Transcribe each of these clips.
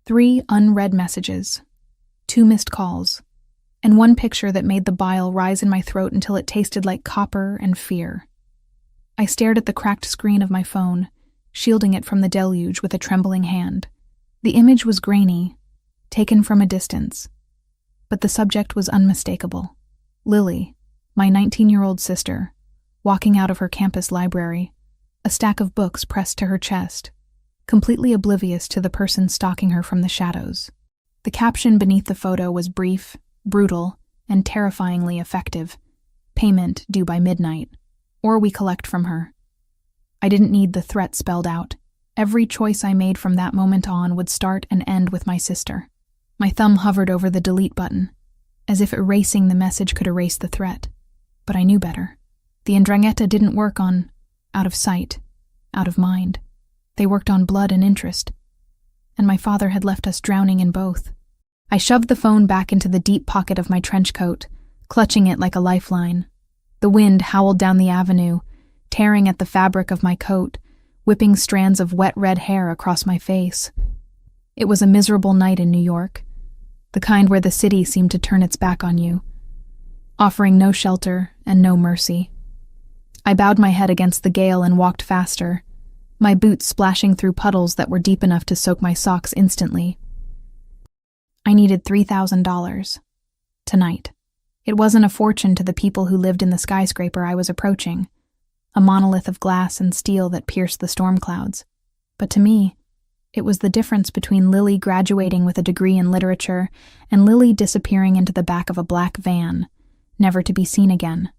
3 unread messages, 2 missed calls, and 1 picture that made the bile rise in my throat until it tasted like copper and fear. I stared at the cracked screen of my phone, shielding it from the deluge with a trembling hand. The image was grainy, taken from a distance, but the subject was unmistakable. Lily, my 19-year-old sister, walking out of her campus library, a stack of books pressed to her chest, completely oblivious to the person stalking her from the shadows. The caption beneath the photo was brief, brutal, and terrifyingly effective. Payment due by midnight, or we collect from her. I didn't need the threat spelled out. Every choice I made from that moment on would start and end with my sister. My thumb hovered over the delete button, as if erasing the message could erase the threat. But I knew better. The 'Ndrangheta didn't work on out of sight, out of mind. They worked on blood and interest, and my father had left us drowning in both. I shoved the phone back into the deep pocket of my trench coat, clutching it like a lifeline. The wind howled down the avenue, tearing at the fabric of my coat, whipping strands of wet red hair across my face. It was a miserable night in New York, the kind where the city seemed to turn its back on you, offering no shelter and no mercy. I bowed my head against the gale and walked faster, my boots splashing through puddles that were deep enough to soak my socks instantly. I needed $3,000. Tonight. It wasn't a fortune to the people who lived in the skyscraper I was approaching, a monolith of glass and steel that pierced the storm clouds. But to me, it was the difference between Lily graduating with a degree in literature and Lily disappearing into the back of a black van, never to be seen again.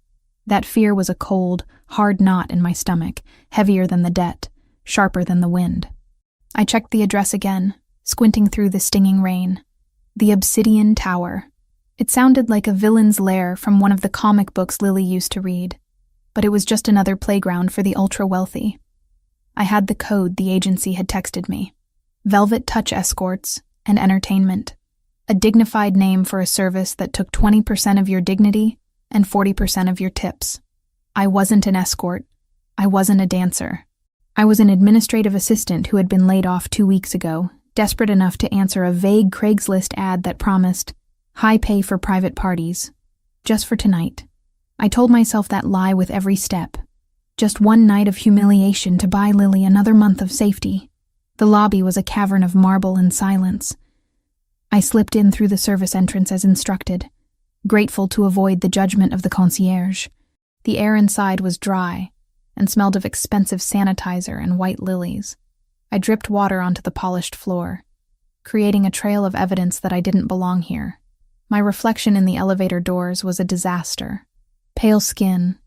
That fear was a cold, hard knot in my stomach, heavier than the debt, sharper than the wind. I checked the address again, squinting through the stinging rain. The Obsidian Tower. It sounded like a villain's lair from one of the comic books Lily used to read, but it was just another playground for the ultra-wealthy. I had the code the agency had texted me. Velvet Touch Escorts and Entertainment. A dignified name for a service that took 20% of your dignity and 40% of your tips. I wasn't an escort. I wasn't a dancer. I was an administrative assistant who had been laid off 2 weeks ago, desperate enough to answer a vague Craigslist ad that promised high pay for private parties. Just for tonight. I told myself that lie with every step. Just one night of humiliation to buy Lily another month of safety. The lobby was a cavern of marble and silence. I slipped in through the service entrance as instructed, grateful to avoid the judgment of the concierge. The air inside was dry and smelled of expensive sanitizer and white lilies. I dripped water onto the polished floor, creating a trail of evidence that I didn't belong here. My reflection in the elevator doors was a disaster. Pale skin,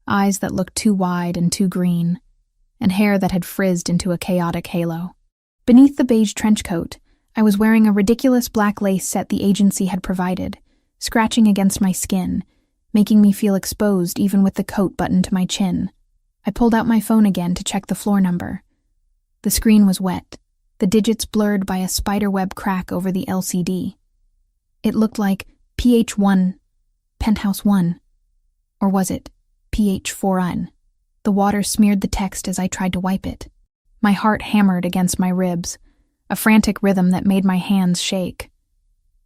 eyes that looked too wide and too green, and hair that had frizzed into a chaotic halo. Beneath the beige trench coat, I was wearing a ridiculous black lace set the agency had provided, scratching against my skin, making me feel exposed even with the coat buttoned to my chin. I pulled out my phone again to check the floor number. The screen was wet, the digits blurred by a spiderweb crack over the LCD. It looked like PH1, Penthouse 1. Or was it PH4N? The water smeared the text as I tried to wipe it. My heart hammered against my ribs, a frantic rhythm that made my hands shake.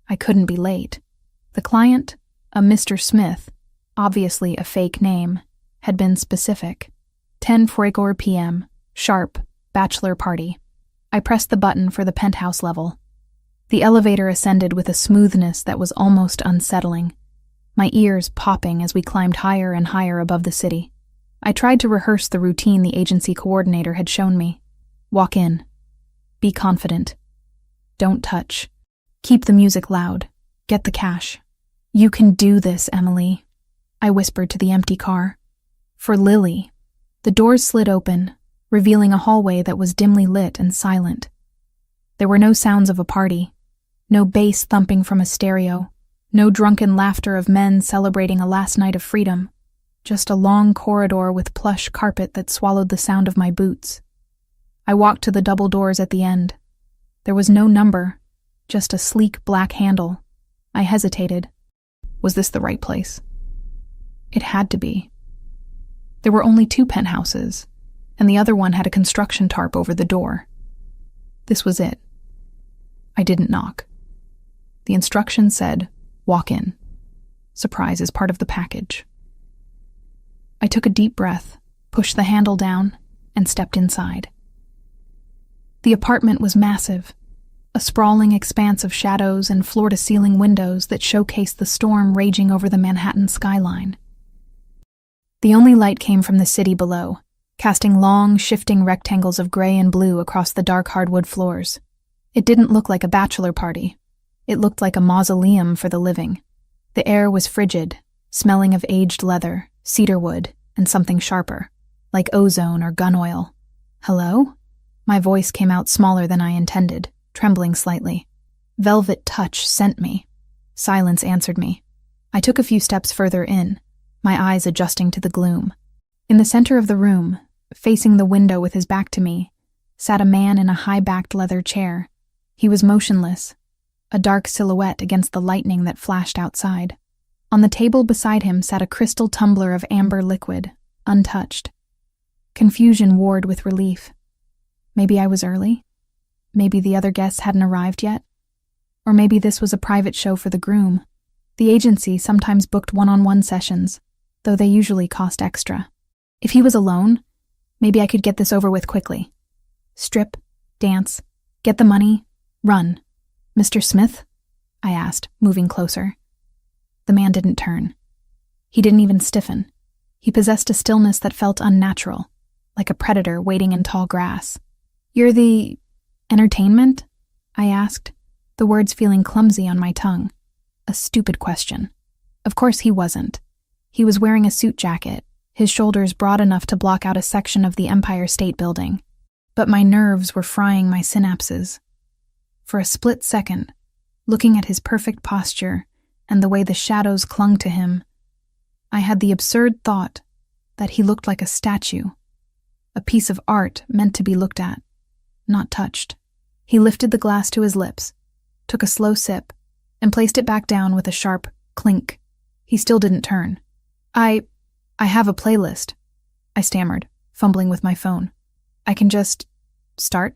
I couldn't be late. The client, a Mr. Smith, obviously a fake name, had been specific. 10:44 p.m., sharp, bachelor party. I pressed the button for the penthouse level. The elevator ascended with a smoothness that was almost unsettling, my ears popping as we climbed higher and higher above the city. I tried to rehearse the routine the agency coordinator had shown me. Walk in. Be confident. Don't touch. Keep the music loud. Get the cash. You can do this, Emily, I whispered to the empty car. For Lily. The doors slid open, revealing a hallway that was dimly lit and silent. There were no sounds of a party, no bass thumping from a stereo, no drunken laughter of men celebrating a last night of freedom, just a long corridor with plush carpet that swallowed the sound of my boots. I walked to the double doors at the end. There was no number, just a sleek black handle. I hesitated. Was this the right place? It had to be. There were only 2 penthouses, and the other one had a construction tarp over the door. This was it. I didn't knock. The instructions said, "Walk in. Surprise is part of the package." I took a deep breath, pushed the handle down, and stepped inside. The apartment was massive, a sprawling expanse of shadows and floor-to-ceiling windows that showcased the storm raging over the Manhattan skyline. The only light came from the city below, casting long, shifting rectangles of gray and blue across the dark hardwood floors. It didn't look like a bachelor party. It looked like a mausoleum for the living. The air was frigid, smelling of aged leather, cedarwood, and something sharper, like ozone or gun oil. "Hello?" My voice came out smaller than I intended, trembling slightly. Velvet touch sent me. Silence answered me. I took a few steps further in, my eyes adjusting to the gloom. In the center of the room, facing the window with his back to me, sat a man in a high-backed leather chair. He was motionless, a dark silhouette against the lightning that flashed outside. On the table beside him sat a crystal tumbler of amber liquid, untouched. Confusion warred with relief. Maybe I was early? Maybe the other guests hadn't arrived yet? Or maybe this was a private show for the groom. The agency sometimes booked one-on-one sessions, though they usually cost extra. If he was alone, maybe I could get this over with quickly. Strip, dance, get the money, run. "Mr. Smith?" I asked, moving closer. The man didn't turn. He didn't even stiffen. He possessed a stillness that felt unnatural, like a predator waiting in tall grass. "You're the entertainment?" I asked, the words feeling clumsy on my tongue. A stupid question. Of course he wasn't. He was wearing a suit jacket, his shoulders broad enough to block out a section of the Empire State Building. But my nerves were frying my synapses. For a split second, looking at his perfect posture and the way the shadows clung to him, I had the absurd thought that he looked like a statue, a piece of art meant to be looked at, not touched. He lifted the glass to his lips, took a slow sip, and placed it back down with a sharp clink. He still didn't turn. I have a playlist," I stammered, fumbling with my phone. "I can just start?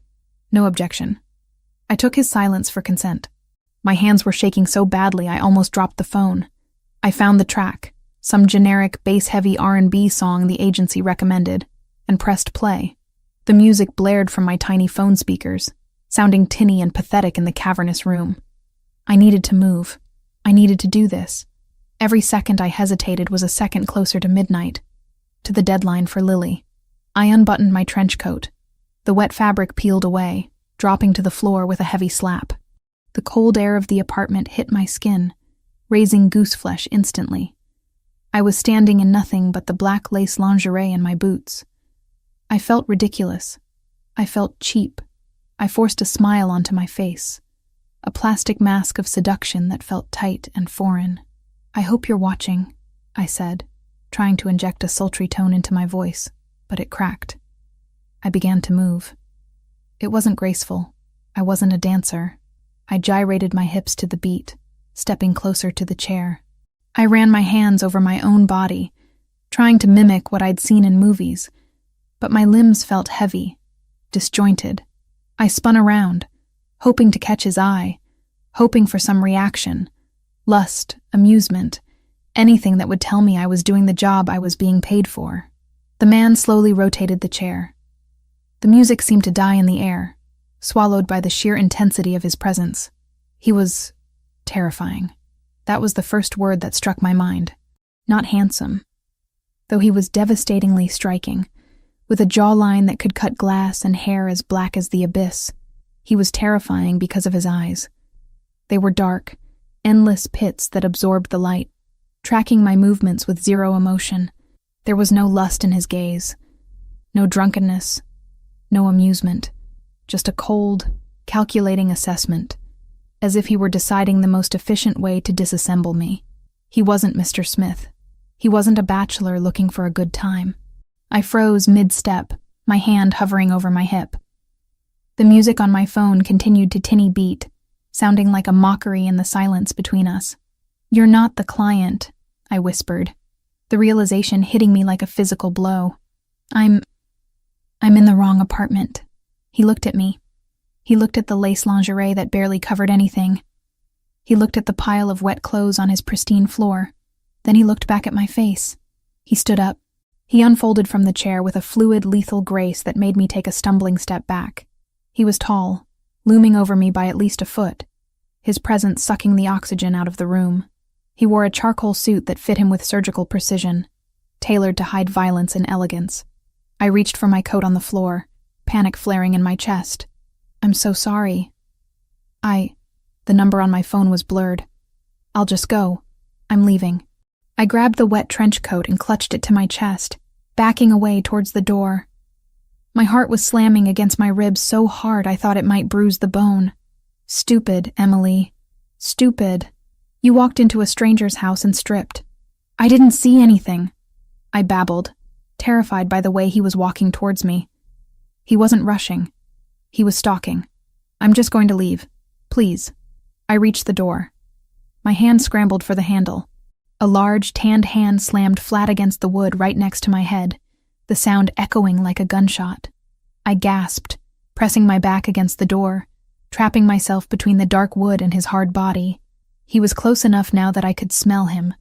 No objection." I took his silence for consent. My hands were shaking so badly I almost dropped the phone. I found the track, some generic bass-heavy R&B song the agency recommended, and pressed play. The music blared from my tiny phone speakers, sounding tinny and pathetic in the cavernous room. I needed to move. I needed to do this. Every second I hesitated was a second closer to midnight, to the deadline for Lily. I unbuttoned my trench coat. The wet fabric peeled away, dropping to the floor with a heavy slap. The cold air of the apartment hit my skin, raising gooseflesh instantly. I was standing in nothing but the black lace lingerie and my boots. I felt ridiculous. I felt cheap. I forced a smile onto my face, a plastic mask of seduction that felt tight and foreign. "I hope you're watching," I said, trying to inject a sultry tone into my voice, but it cracked. I began to move. It wasn't graceful. I wasn't a dancer. I gyrated my hips to the beat, stepping closer to the chair. I ran my hands over my own body, trying to mimic what I'd seen in movies, but my limbs felt heavy, disjointed. I spun around, hoping to catch his eye, hoping for some reaction, lust, amusement, anything that would tell me I was doing the job I was being paid for. The man slowly rotated the chair. The music seemed to die in the air, swallowed by the sheer intensity of his presence. He was terrifying. That was the first word that struck my mind. Not handsome, though he was devastatingly striking, with a jawline that could cut glass and hair as black as the abyss. He was terrifying because of his eyes. They were dark, endless pits that absorbed the light, tracking my movements with zero emotion. There was no lust in his gaze, no drunkenness, no amusement, just a cold, calculating assessment, as if he were deciding the most efficient way to disassemble me. He wasn't Mr. Smith. He wasn't a bachelor looking for a good time. I froze mid-step, my hand hovering over my hip. The music on my phone continued to tinny beat, sounding like a mockery in the silence between us. "You're not the client," I whispered, the realization hitting me like a physical blow. I'm in the wrong apartment." He looked at me. He looked at the lace lingerie that barely covered anything. He looked at the pile of wet clothes on his pristine floor. Then he looked back at my face. He stood up. He unfolded from the chair with a fluid, lethal grace that made me take a stumbling step back. He was tall, looming over me by at least a foot, his presence sucking the oxygen out of the room. He wore a charcoal suit that fit him with surgical precision, tailored to hide violence and elegance. I reached for my coat on the floor, panic flaring in my chest. "I'm so sorry." The number on my phone was blurred. "I'll just go. I'm leaving." I grabbed the wet trench coat and clutched it to my chest, backing away towards the door. My heart was slamming against my ribs so hard I thought it might bruise the bone. "Stupid, Emily. Stupid. You walked into a stranger's house and stripped." "I didn't see anything," I babbled, terrified by the way he was walking towards me. He wasn't rushing. He was stalking. "I'm just going to leave. Please." I reached the door. My hand scrambled for the handle. A large, tanned hand slammed flat against the wood right next to my head, the sound echoing like a gunshot. I gasped, pressing my back against the door, trapping myself between the dark wood and his hard body. He was close enough now that I could smell him.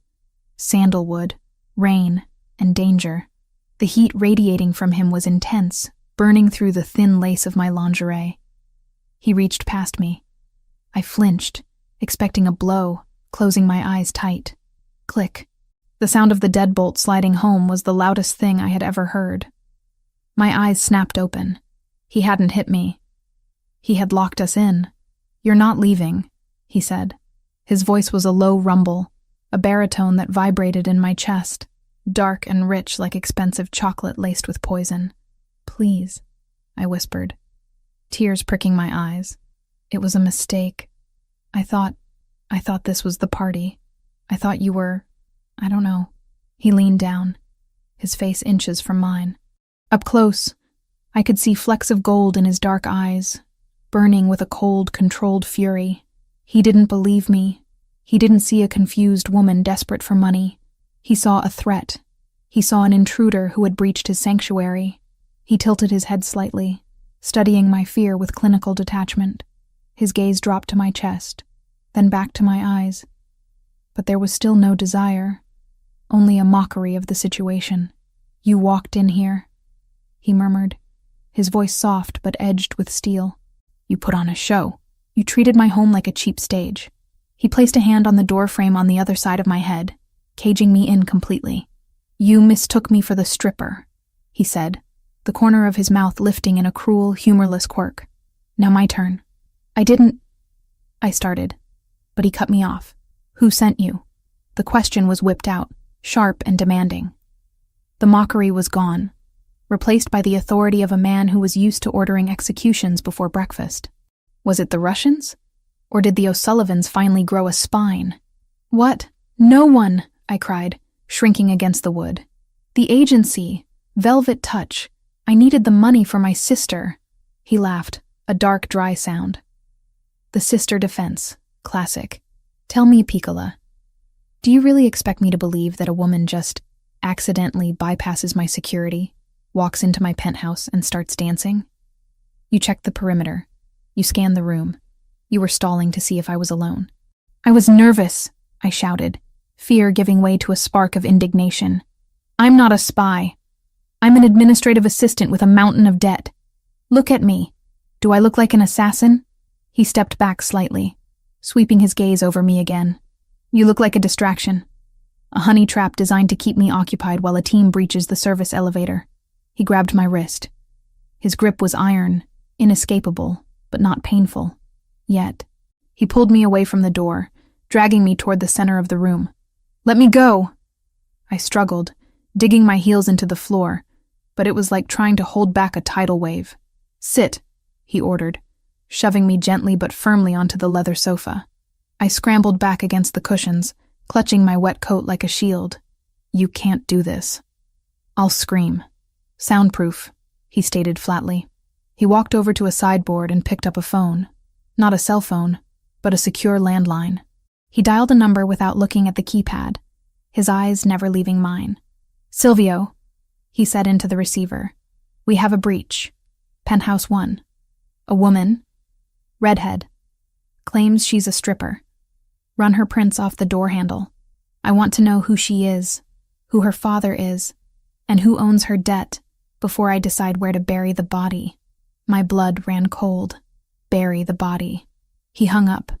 Sandalwood, rain, and danger. The heat radiating from him was intense, burning through the thin lace of my lingerie. He reached past me. I flinched, expecting a blow, closing my eyes tight. Click. The sound of the deadbolt sliding home was the loudest thing I had ever heard. My eyes snapped open. He hadn't hit me. He had locked us in. "You're not leaving," he said. His voice was a low rumble, a baritone that vibrated in my chest, dark and rich like expensive chocolate laced with poison. "Please," I whispered, tears pricking my eyes. It was a mistake. I thought this was the party. I thought you were, I don't know." He leaned down, his face inches from mine. Up close, I could see flecks of gold in his dark eyes, burning with a cold, controlled fury. He didn't believe me. He didn't see a confused woman desperate for money. He saw a threat. He saw an intruder who had breached his sanctuary. He tilted his head slightly, studying my fear with clinical detachment. His gaze dropped to my chest, then back to my eyes. But there was still no desire, only a mockery of the situation. "You walked in here," he murmured, his voice soft but edged with steel. "You put on a show. You treated my home like a cheap stage." He placed a hand on the door frame on the other side of my head, caging me in completely. "You mistook me for the stripper," he said, the corner of his mouth lifting in a cruel, humorless quirk. "Now my turn." I started, but he cut me off. "Who sent you?" The question was whipped out, sharp and demanding. The mockery was gone, replaced by the authority of a man who was used to ordering executions before breakfast. Was it the Russians? Or did the O'Sullivans finally grow a spine? "What? No one!" I cried, shrinking against the wood. "The agency. Velvet Touch. I needed the money for my sister." He laughed, a dark, dry sound. "The sister defense. Classic. Tell me, Piccola, do you really expect me to believe that a woman just accidentally bypasses my security, walks into my penthouse, and starts dancing? You checked the perimeter. You scanned the room. You were stalling to see if I was alone." "I was nervous," I shouted, fear giving way to a spark of indignation. "I'm not a spy. I'm an administrative assistant with a mountain of debt. Look at me. Do I look like an assassin?" He stepped back slightly, sweeping his gaze over me again. "You look like a distraction. A honey trap designed to keep me occupied while a team breaches the service elevator." He grabbed my wrist. His grip was iron, inescapable, but not painful. Yet. He pulled me away from the door, dragging me toward the center of the room. "Let me go!" I struggled, digging my heels into the floor, but it was like trying to hold back a tidal wave. "Sit," he ordered, shoving me gently but firmly onto the leather sofa. I scrambled back against the cushions, clutching my wet coat like a shield. "You can't do this." "I'll scream." "Soundproof," he stated flatly. He walked over to a sideboard and picked up a phone. Not a cell phone, but a secure landline. He dialed a number without looking at the keypad, his eyes never leaving mine. "Silvio," he said into the receiver. "We have a breach. Penthouse 1. A woman, Redhead. Claims she's a stripper. Run her prints off the door handle. I want to know who she is, who her father is, and who owns her debt before I decide where to bury the body. My blood ran cold. Bury the body. He hung up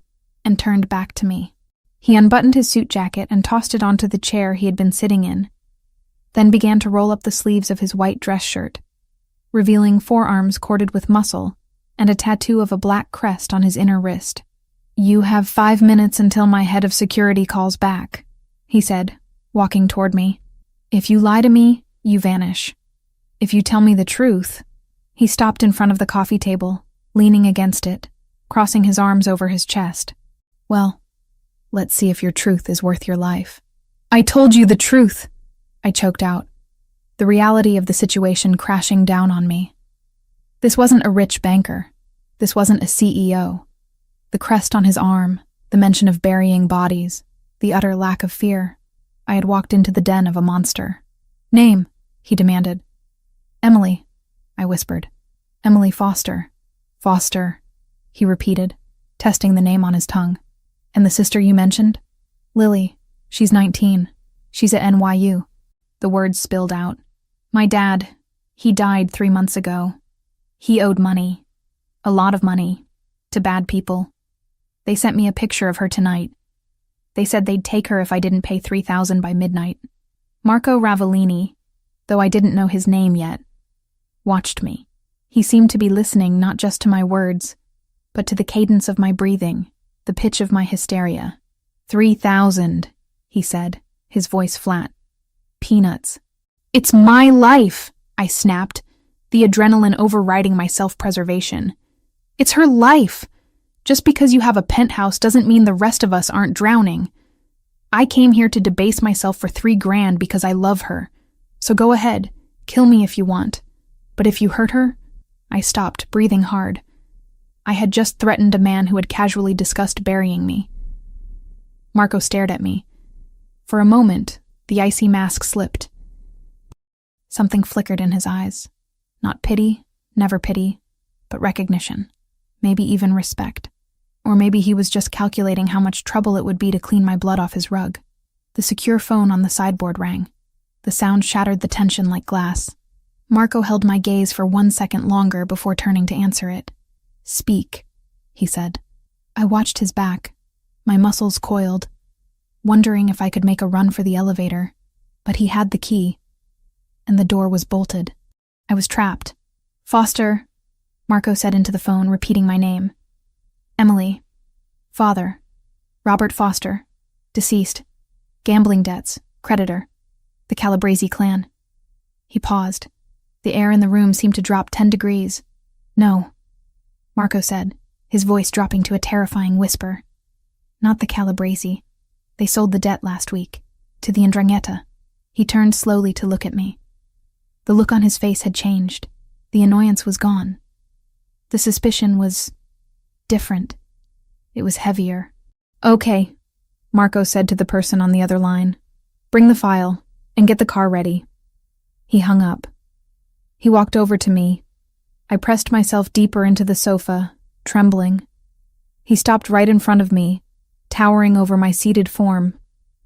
and turned back to me. He unbuttoned his suit jacket and tossed it onto the chair he had been sitting in, then began to roll up the sleeves of his white dress shirt, revealing forearms corded with muscle and a tattoo of a black crest on his inner wrist. "You have 5 minutes until my head of security calls back," he said, walking toward me. "If you lie to me, you vanish. If you tell me the truth—" He stopped in front of the coffee table, leaning against it, crossing his arms over his chest. "Well, let's see if your truth is worth your life." "I told you the truth," I choked out, the reality of the situation crashing down on me. This wasn't a rich banker. This wasn't a CEO. The crest on his arm, the mention of burying bodies, the utter lack of fear. I had walked into the den of a monster. "Name," he demanded. "Emily," I whispered. "Emily Foster." "Foster," he repeated, testing the name on his tongue. "And the sister you mentioned?" "Lily. She's 19. She's at NYU. The words spilled out. "My dad, he died 3 months ago. He owed money. A lot of money. To bad people. They sent me a picture of her tonight. They said they'd take her if I didn't pay $3,000 by midnight." Marco Ravellini, though I didn't know his name yet, watched me. He seemed to be listening not just to my words, but to the cadence of my breathing, the pitch of my hysteria. "3,000, he said, his voice flat. "Peanuts." "It's my life," I snapped, the adrenaline overriding my self-preservation. "It's her life. Just because you have a penthouse doesn't mean the rest of us aren't drowning. I came here to debase myself for $3,000 because I love her. So go ahead, kill me if you want. But if you hurt her—" I stopped, breathing hard. I had just threatened a man who had casually discussed burying me. Marco stared at me. For a moment, the icy mask slipped. Something flickered in his eyes. Not pity, never pity, but recognition. Maybe even respect. Or maybe he was just calculating how much trouble it would be to clean my blood off his rug. The secure phone on the sideboard rang. The sound shattered the tension like glass. Marco held my gaze for 1 second longer before turning to answer it. "Speak," he said. I watched his back, my muscles coiled, wondering if I could make a run for the elevator, but he had the key, and the door was bolted. I was trapped. "Foster," Marco said into the phone, repeating my name. "Emily. Father. Robert Foster. Deceased. Gambling debts. Creditor. The Calabrese clan." He paused. The air in the room seemed to drop 10 degrees. "No," Marco said, his voice dropping to a terrifying whisper. "Not the Calabrese. They sold the debt last week. To the 'Ndrangheta. He turned slowly to look at me. The look on his face had changed. The annoyance was gone. The suspicion was different. It was heavier. "Okay," Marco said to the person on the other line. "Bring the file, and get the car ready." He hung up. He walked over to me. I pressed myself deeper into the sofa, trembling. He stopped right in front of me, towering over my seated form.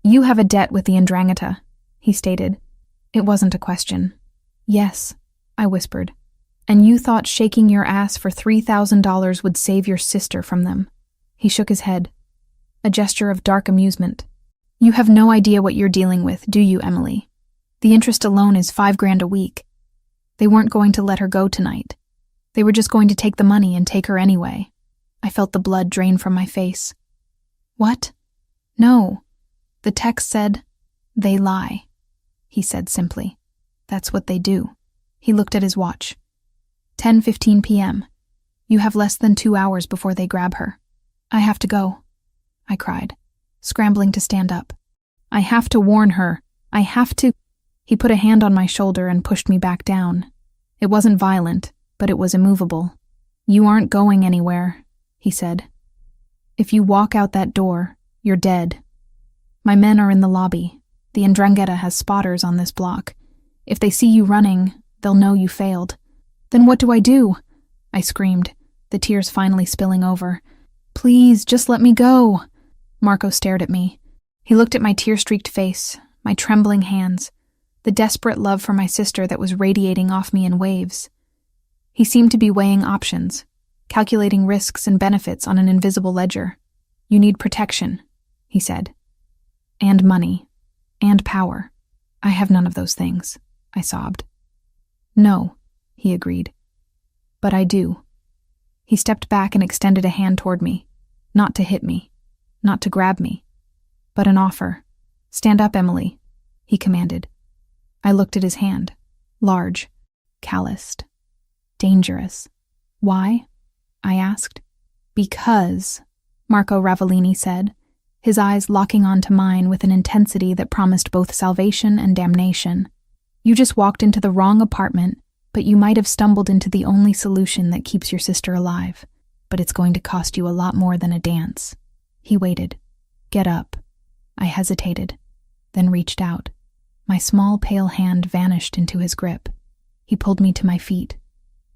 "You have a debt with the 'Ndrangheta," he stated. It wasn't a question. "Yes," I whispered. "And you thought shaking your ass for $3,000 would save your sister from them." He shook his head, a gesture of dark amusement. "You have no idea what you're dealing with, do you, Emily? The interest alone is $5,000 a week. They weren't going to let her go tonight. They were just going to take the money and take her anyway." I felt the blood drain from my face. "What? No. The text said, 'They lie,'" he said simply. "That's what they do." He looked at his watch. 10:15 p.m. You have less than 2 hours before they grab her. "I have to go," I cried, scrambling to stand up. "I have to warn her. I have to—" He put a hand on my shoulder and pushed me back down. It wasn't violent, but it was immovable. "You aren't going anywhere," he said. "If you walk out that door, you're dead. My men are in the lobby. The 'Ndrangheta has spotters on this block. If they see you running, they'll know you failed." "Then what do I do?" I screamed, the tears finally spilling over. "Please, just let me go." Marco stared at me. He looked at my tear-streaked face, my trembling hands, the desperate love for my sister that was radiating off me in waves. He seemed to be weighing options, calculating risks and benefits on an invisible ledger. "You need protection," he said. "And money. And power. I have none of those things," I sobbed. "No," he agreed. "But I do." He stepped back and extended a hand toward me, not to hit me, not to grab me, but an offer. "Stand up, Emily," he commanded. I looked at his hand, large, calloused, dangerous. "Why?" I asked. "Because," Marco Ravellini said, his eyes locking onto mine with an intensity that promised both salvation and damnation. "You just walked into the wrong apartment, but you might have stumbled into the only solution that keeps your sister alive. But it's going to cost you a lot more than a dance." He waited. "Get up." I hesitated, then reached out. My small, pale hand vanished into his grip. He pulled me to my feet,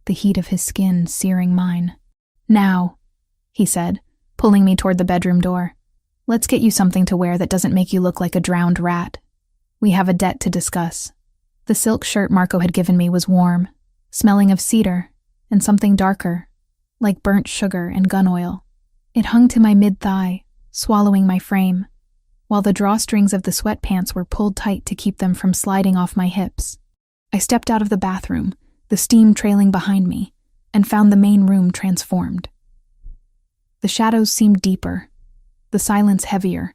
the heat of his skin searing mine. "Now," he said, pulling me toward the bedroom door. "Let's get you something to wear that doesn't make you look like a drowned rat. We have a debt to discuss." The silk shirt Marco had given me was warm, smelling of cedar and something darker, like burnt sugar and gun oil. It hung to my mid-thigh, swallowing my frame, while the drawstrings of the sweatpants were pulled tight to keep them from sliding off my hips. I stepped out of the bathroom, the steam trailing behind me, and found the main room transformed. The shadows seemed deeper, the silence heavier,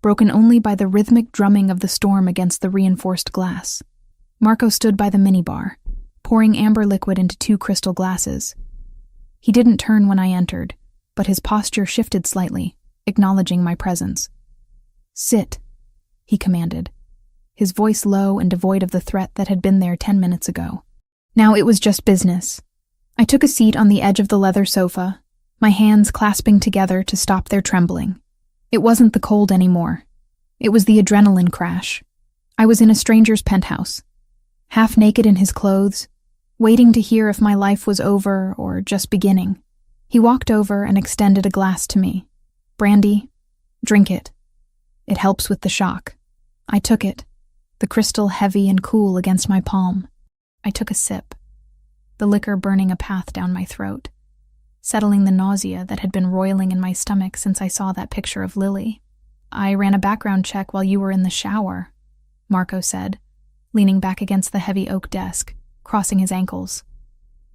broken only by the rhythmic drumming of the storm against the reinforced glass. Marco stood by the minibar, pouring amber liquid into 2 crystal glasses. He didn't turn when I entered, but his posture shifted slightly, acknowledging my presence. "Sit," he commanded, his voice low and devoid of the threat that had been there 10 minutes ago. Now it was just business. I took a seat on the edge of the leather sofa, my hands clasping together to stop their trembling. It wasn't the cold anymore. It was the adrenaline crash. I was in a stranger's penthouse, half naked in his clothes, waiting to hear if my life was over or just beginning. He walked over and extended a glass to me. "Brandy, drink it. It helps with the shock." I took it, the crystal heavy and cool against my palm. I took a sip, the liquor burning a path down my throat, settling the nausea that had been roiling in my stomach since I saw that picture of Lily. "I ran a background check while you were in the shower," Marco said, leaning back against the heavy oak desk, crossing his ankles.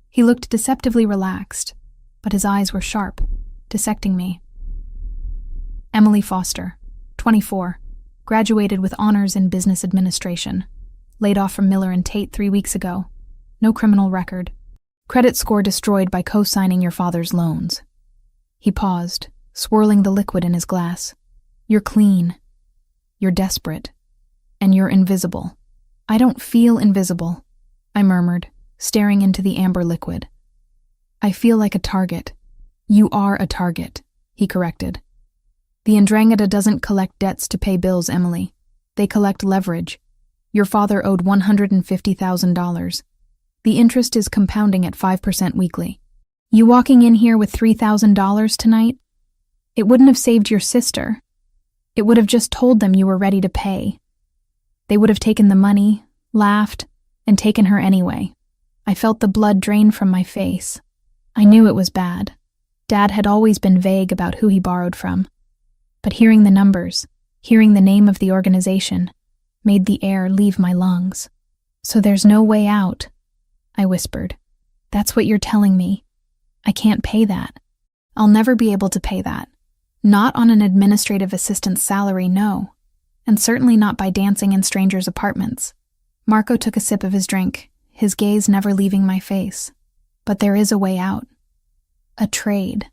He looked deceptively relaxed, but his eyes were sharp, dissecting me. "Emily Foster, 24, graduated with honors in business administration, laid off from Miller and Tate 3 weeks ago, no criminal record. Credit score destroyed by co-signing your father's loans." He paused, swirling the liquid in his glass. "You're clean. You're desperate. And you're invisible." "I don't feel invisible," I murmured, staring into the amber liquid. "I feel like a target." "You are a target," he corrected. "The Ndrangheta doesn't collect debts to pay bills, Emily. They collect leverage. Your father owed $150,000. The interest is compounding at 5% weekly. You walking in here with $3,000 tonight? It wouldn't have saved your sister. It would have just told them you were ready to pay. They would have taken the money, laughed, and taken her anyway." I felt the blood drain from my face. I knew it was bad. Dad had always been vague about who he borrowed from. But hearing the numbers, hearing the name of the organization, made the air leave my lungs. "So there's no way out," I whispered. "That's what you're telling me. I can't pay that. I'll never be able to pay that. Not on an administrative assistant's salary, no. And certainly not by dancing in strangers' apartments." Marco took a sip of his drink, his gaze never leaving my face. "But there is a way out. A trade."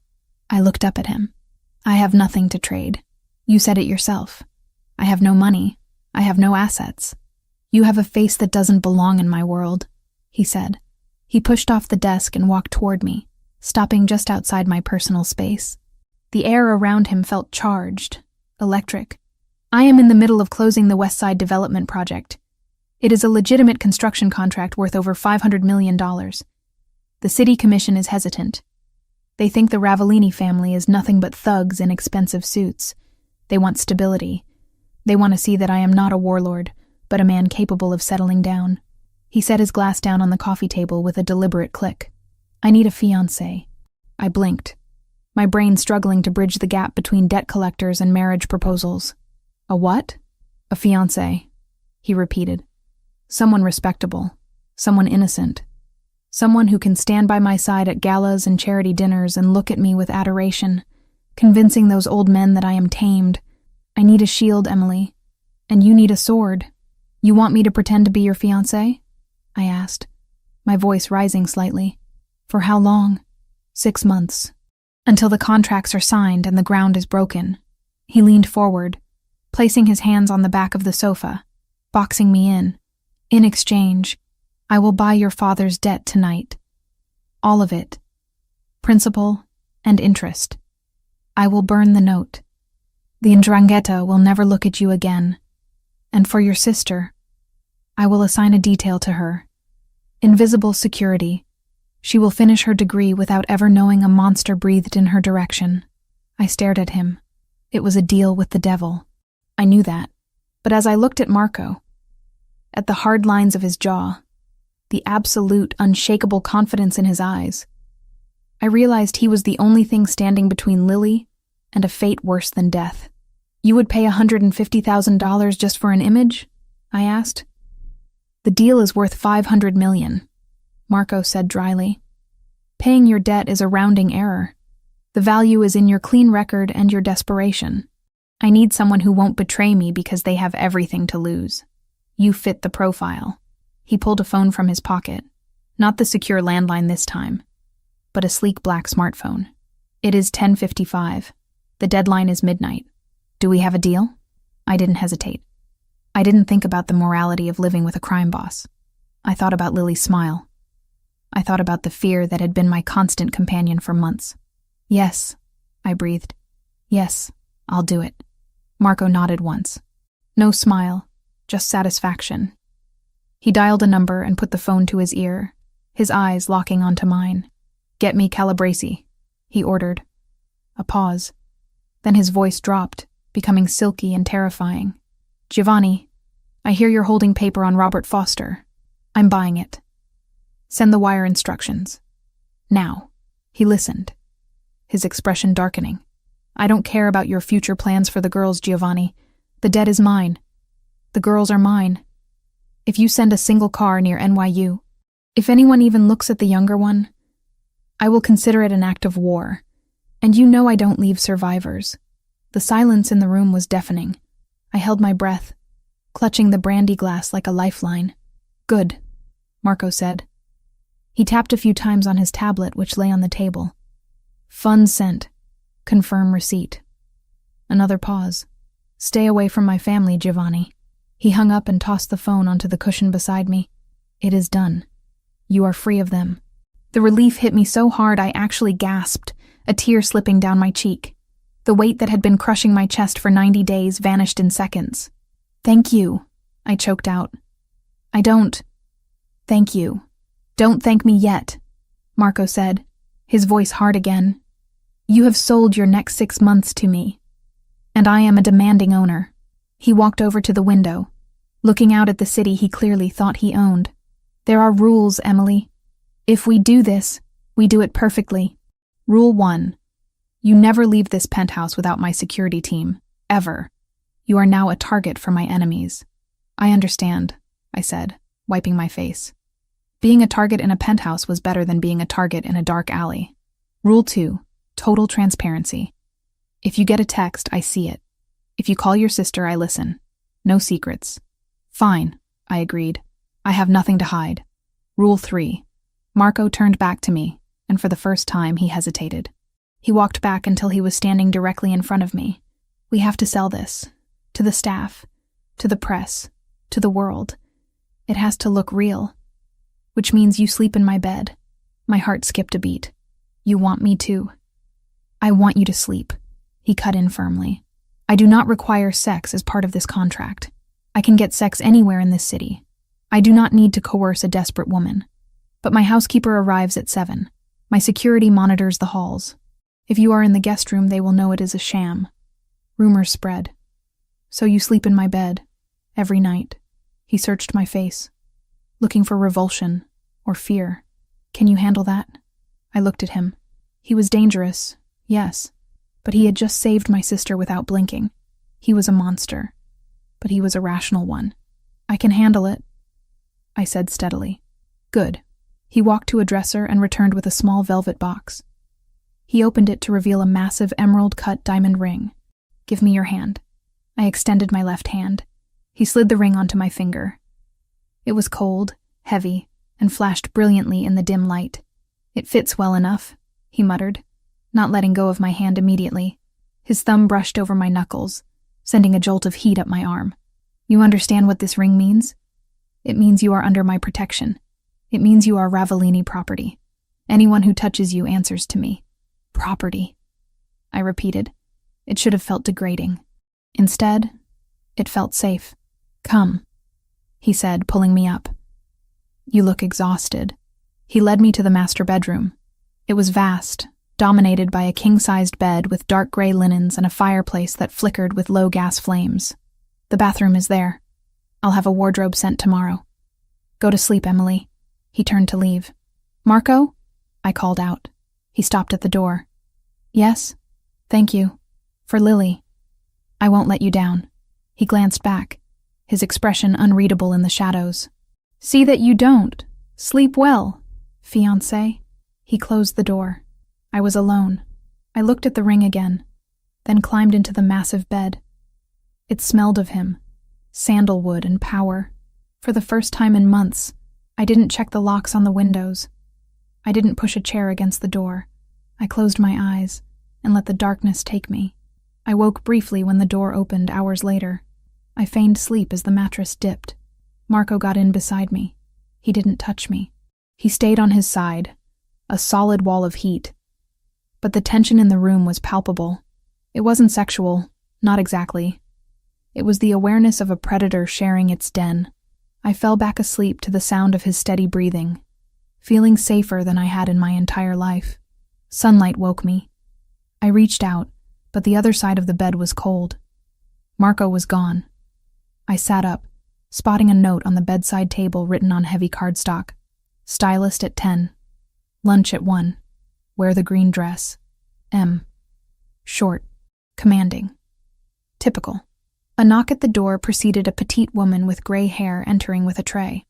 I looked up at him. "I have nothing to trade. You said it yourself. I have no money. I have no assets. You have a face that doesn't belong in my world," he said. He pushed off the desk and walked toward me, stopping just outside my personal space. The air around him felt charged, electric. "I am in the middle of closing the West Side Development Project. It is a legitimate construction contract worth over $500 million. The City Commission is hesitant. They think the Ravellini family is nothing but thugs in expensive suits. They want stability. They want to see that I am not a warlord, but a man capable of settling down. He set his glass down on the coffee table with a deliberate click. I need a fiancé. I blinked, my brain struggling to bridge the gap between debt collectors and marriage proposals. A what? A fiancé, he repeated. Someone respectable, someone innocent, someone who can stand by my side at galas and charity dinners and look at me with adoration, convincing those old men that I am tamed. I need a shield, Emily, and you need a sword. You want me to pretend to be your fiancé? I asked, my voice rising slightly. For how long? 6 months. Until the contracts are signed and the ground is broken. He leaned forward, placing his hands on the back of the sofa, boxing me in. In exchange, I will buy your father's debt tonight. All of it. Principal and interest. I will burn the note. The 'Ndrangheta will never look at you again. And for your sister, I will assign a detail to her. Invisible security. She will finish her degree without ever knowing a monster breathed in her direction. I stared at him. It was a deal with the devil. I knew that. But as I looked at Marco, at the hard lines of his jaw, the absolute, unshakable confidence in his eyes, I realized he was the only thing standing between Lily and a fate worse than death. You would pay $150,000 just for an image? I asked. The deal is worth $500 million, Marco said dryly. Paying your debt is a rounding error. The value is in your clean record and your desperation. I need someone who won't betray me because they have everything to lose. You fit the profile. He pulled a phone from his pocket. Not the secure landline this time, but a sleek black smartphone. It is 10:55. The deadline is midnight. Do we have a deal? I didn't hesitate. I didn't think about the morality of living with a crime boss. I thought about Lily's smile. I thought about the fear that had been my constant companion for months. Yes, I breathed. Yes, I'll do it. Marco nodded once. No smile, just satisfaction. He dialed a number and put the phone to his ear, his eyes locking onto mine. Get me Calabresi, he ordered. A pause. Then his voice dropped, becoming silky and terrifying. Giovanni, I hear you're holding paper on Robert Foster. I'm buying it. Send the wire instructions. Now. He listened, his expression darkening. I don't care about your future plans for the girls, Giovanni. The debt is mine. The girls are mine. If you send a single car near NYU, if anyone even looks at the younger one, I will consider it an act of war. And you know I don't leave survivors. The silence in the room was deafening. I held my breath, clutching the brandy glass like a lifeline. Good, Marco said. He tapped a few times on his tablet, which lay on the table. Funds sent. Confirm receipt. Another pause. Stay away from my family, Giovanni. He hung up and tossed the phone onto the cushion beside me. It is done. You are free of them. The relief hit me so hard I actually gasped, a tear slipping down my cheek. The weight that had been crushing my chest for 90 days vanished in seconds. Thank you, I choked out. I don't. Thank you. Don't thank me yet, Marco said, his voice hard again. You have sold your next 6 months to me, and I am a demanding owner. He walked over to the window, looking out at the city he clearly thought he owned. There are rules, Emily. If we do this, we do it perfectly. Rule 1. You never leave this penthouse without my security team, ever. You are now a target for my enemies. I understand, I said, wiping my face. Being a target in a penthouse was better than being a target in a dark alley. Rule 2. Total transparency. If you get a text, I see it. If you call your sister, I listen. No secrets. Fine, I agreed. I have nothing to hide. Rule 3. Marco turned back to me, and for the first time he hesitated. He walked back until he was standing directly in front of me. We have to sell this. To the staff. To the press. To the world. It has to look real. Which means you sleep in my bed. My heart skipped a beat. You want me to. I want you to sleep. He cut in firmly. I do not require sex as part of this contract. I can get sex anywhere in this city. I do not need to coerce a desperate woman. But my housekeeper arrives at 7. My security monitors the halls. If you are in the guest room, they will know it is a sham. Rumors spread. So you sleep in my bed, every night. He searched my face, looking for revulsion or fear. Can you handle that? I looked at him. He was dangerous, yes, but he had just saved my sister without blinking. He was a monster, but he was a rational one. I can handle it, I said steadily. Good. He walked to a dresser and returned with a small velvet box. He opened it to reveal a massive emerald-cut diamond ring. Give me your hand. I extended my left hand. He slid the ring onto my finger. It was cold, heavy, and flashed brilliantly in the dim light. It fits well enough, he muttered, not letting go of my hand immediately. His thumb brushed over my knuckles, sending a jolt of heat up my arm. You understand what this ring means? It means you are under my protection. It means you are Ravellini property. Anyone who touches you answers to me. Property, I repeated. It should have felt degrading. Instead, it felt safe. Come, he said, pulling me up. You look exhausted. He led me to the master bedroom. It was vast, dominated by a king-sized bed with dark gray linens and a fireplace that flickered with low gas flames. The bathroom is there. I'll have a wardrobe sent tomorrow. Go to sleep, Emily. He turned to leave. Marco? I called out. He stopped at the door. Yes? Thank you. For Lily. I won't let you down. He glanced back, his expression unreadable in the shadows. See that you don't. Sleep well, fiancé. He closed the door. I was alone. I looked at the ring again, then climbed into the massive bed. It smelled of him, sandalwood and power. For the first time in months, I didn't check the locks on the windows. I didn't push a chair against the door. I closed my eyes and let the darkness take me. I woke briefly when the door opened hours later. I feigned sleep as the mattress dipped. Marco got in beside me. He didn't touch me. He stayed on his side, a solid wall of heat. But the tension in the room was palpable. It wasn't sexual, not exactly. It was the awareness of a predator sharing its den. I fell back asleep to the sound of his steady breathing, feeling safer than I had in my entire life. Sunlight woke me. I reached out, but the other side of the bed was cold. Marco was gone. I sat up, spotting a note on the bedside table written on heavy cardstock. Stylist at 10. Lunch at 1. Wear the green dress. M. Short. Commanding. Typical. A knock at the door preceded a petite woman with gray hair entering with a tray.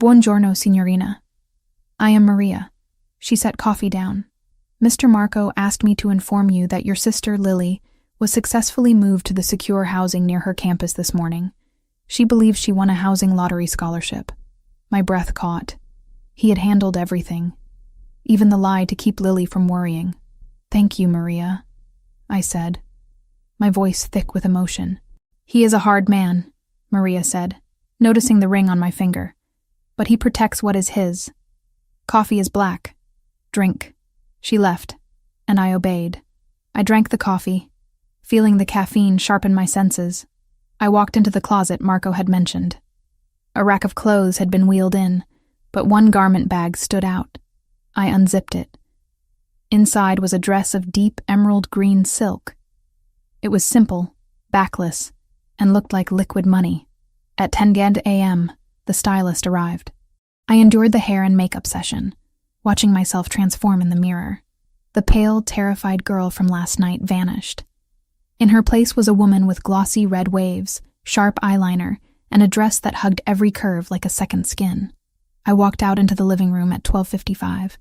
Buongiorno, signorina. I am Maria. She set coffee down. Mr. Marco asked me to inform you that your sister, Lily, was successfully moved to the secure housing near her campus this morning. She believes she won a housing lottery scholarship. My breath caught. He had handled everything, even the lie to keep Lily from worrying. Thank you, Maria, I said, my voice thick with emotion. He is a hard man, Maria said, noticing the ring on my finger. But he protects what is his. Coffee is black. Drink. She left, and I obeyed. I drank the coffee, feeling the caffeine sharpen my senses. I walked into the closet Marco had mentioned. A rack of clothes had been wheeled in, but one garment bag stood out. I unzipped it. Inside was a dress of deep emerald green silk. It was simple, backless, and looked like liquid money. At 10 a.m., the stylist arrived. I endured the hair and makeup session, watching myself transform in the mirror. The pale, terrified girl from last night vanished. In her place was a woman with glossy red waves, sharp eyeliner, and a dress that hugged every curve like a second skin. I walked out into the living room at 12:55.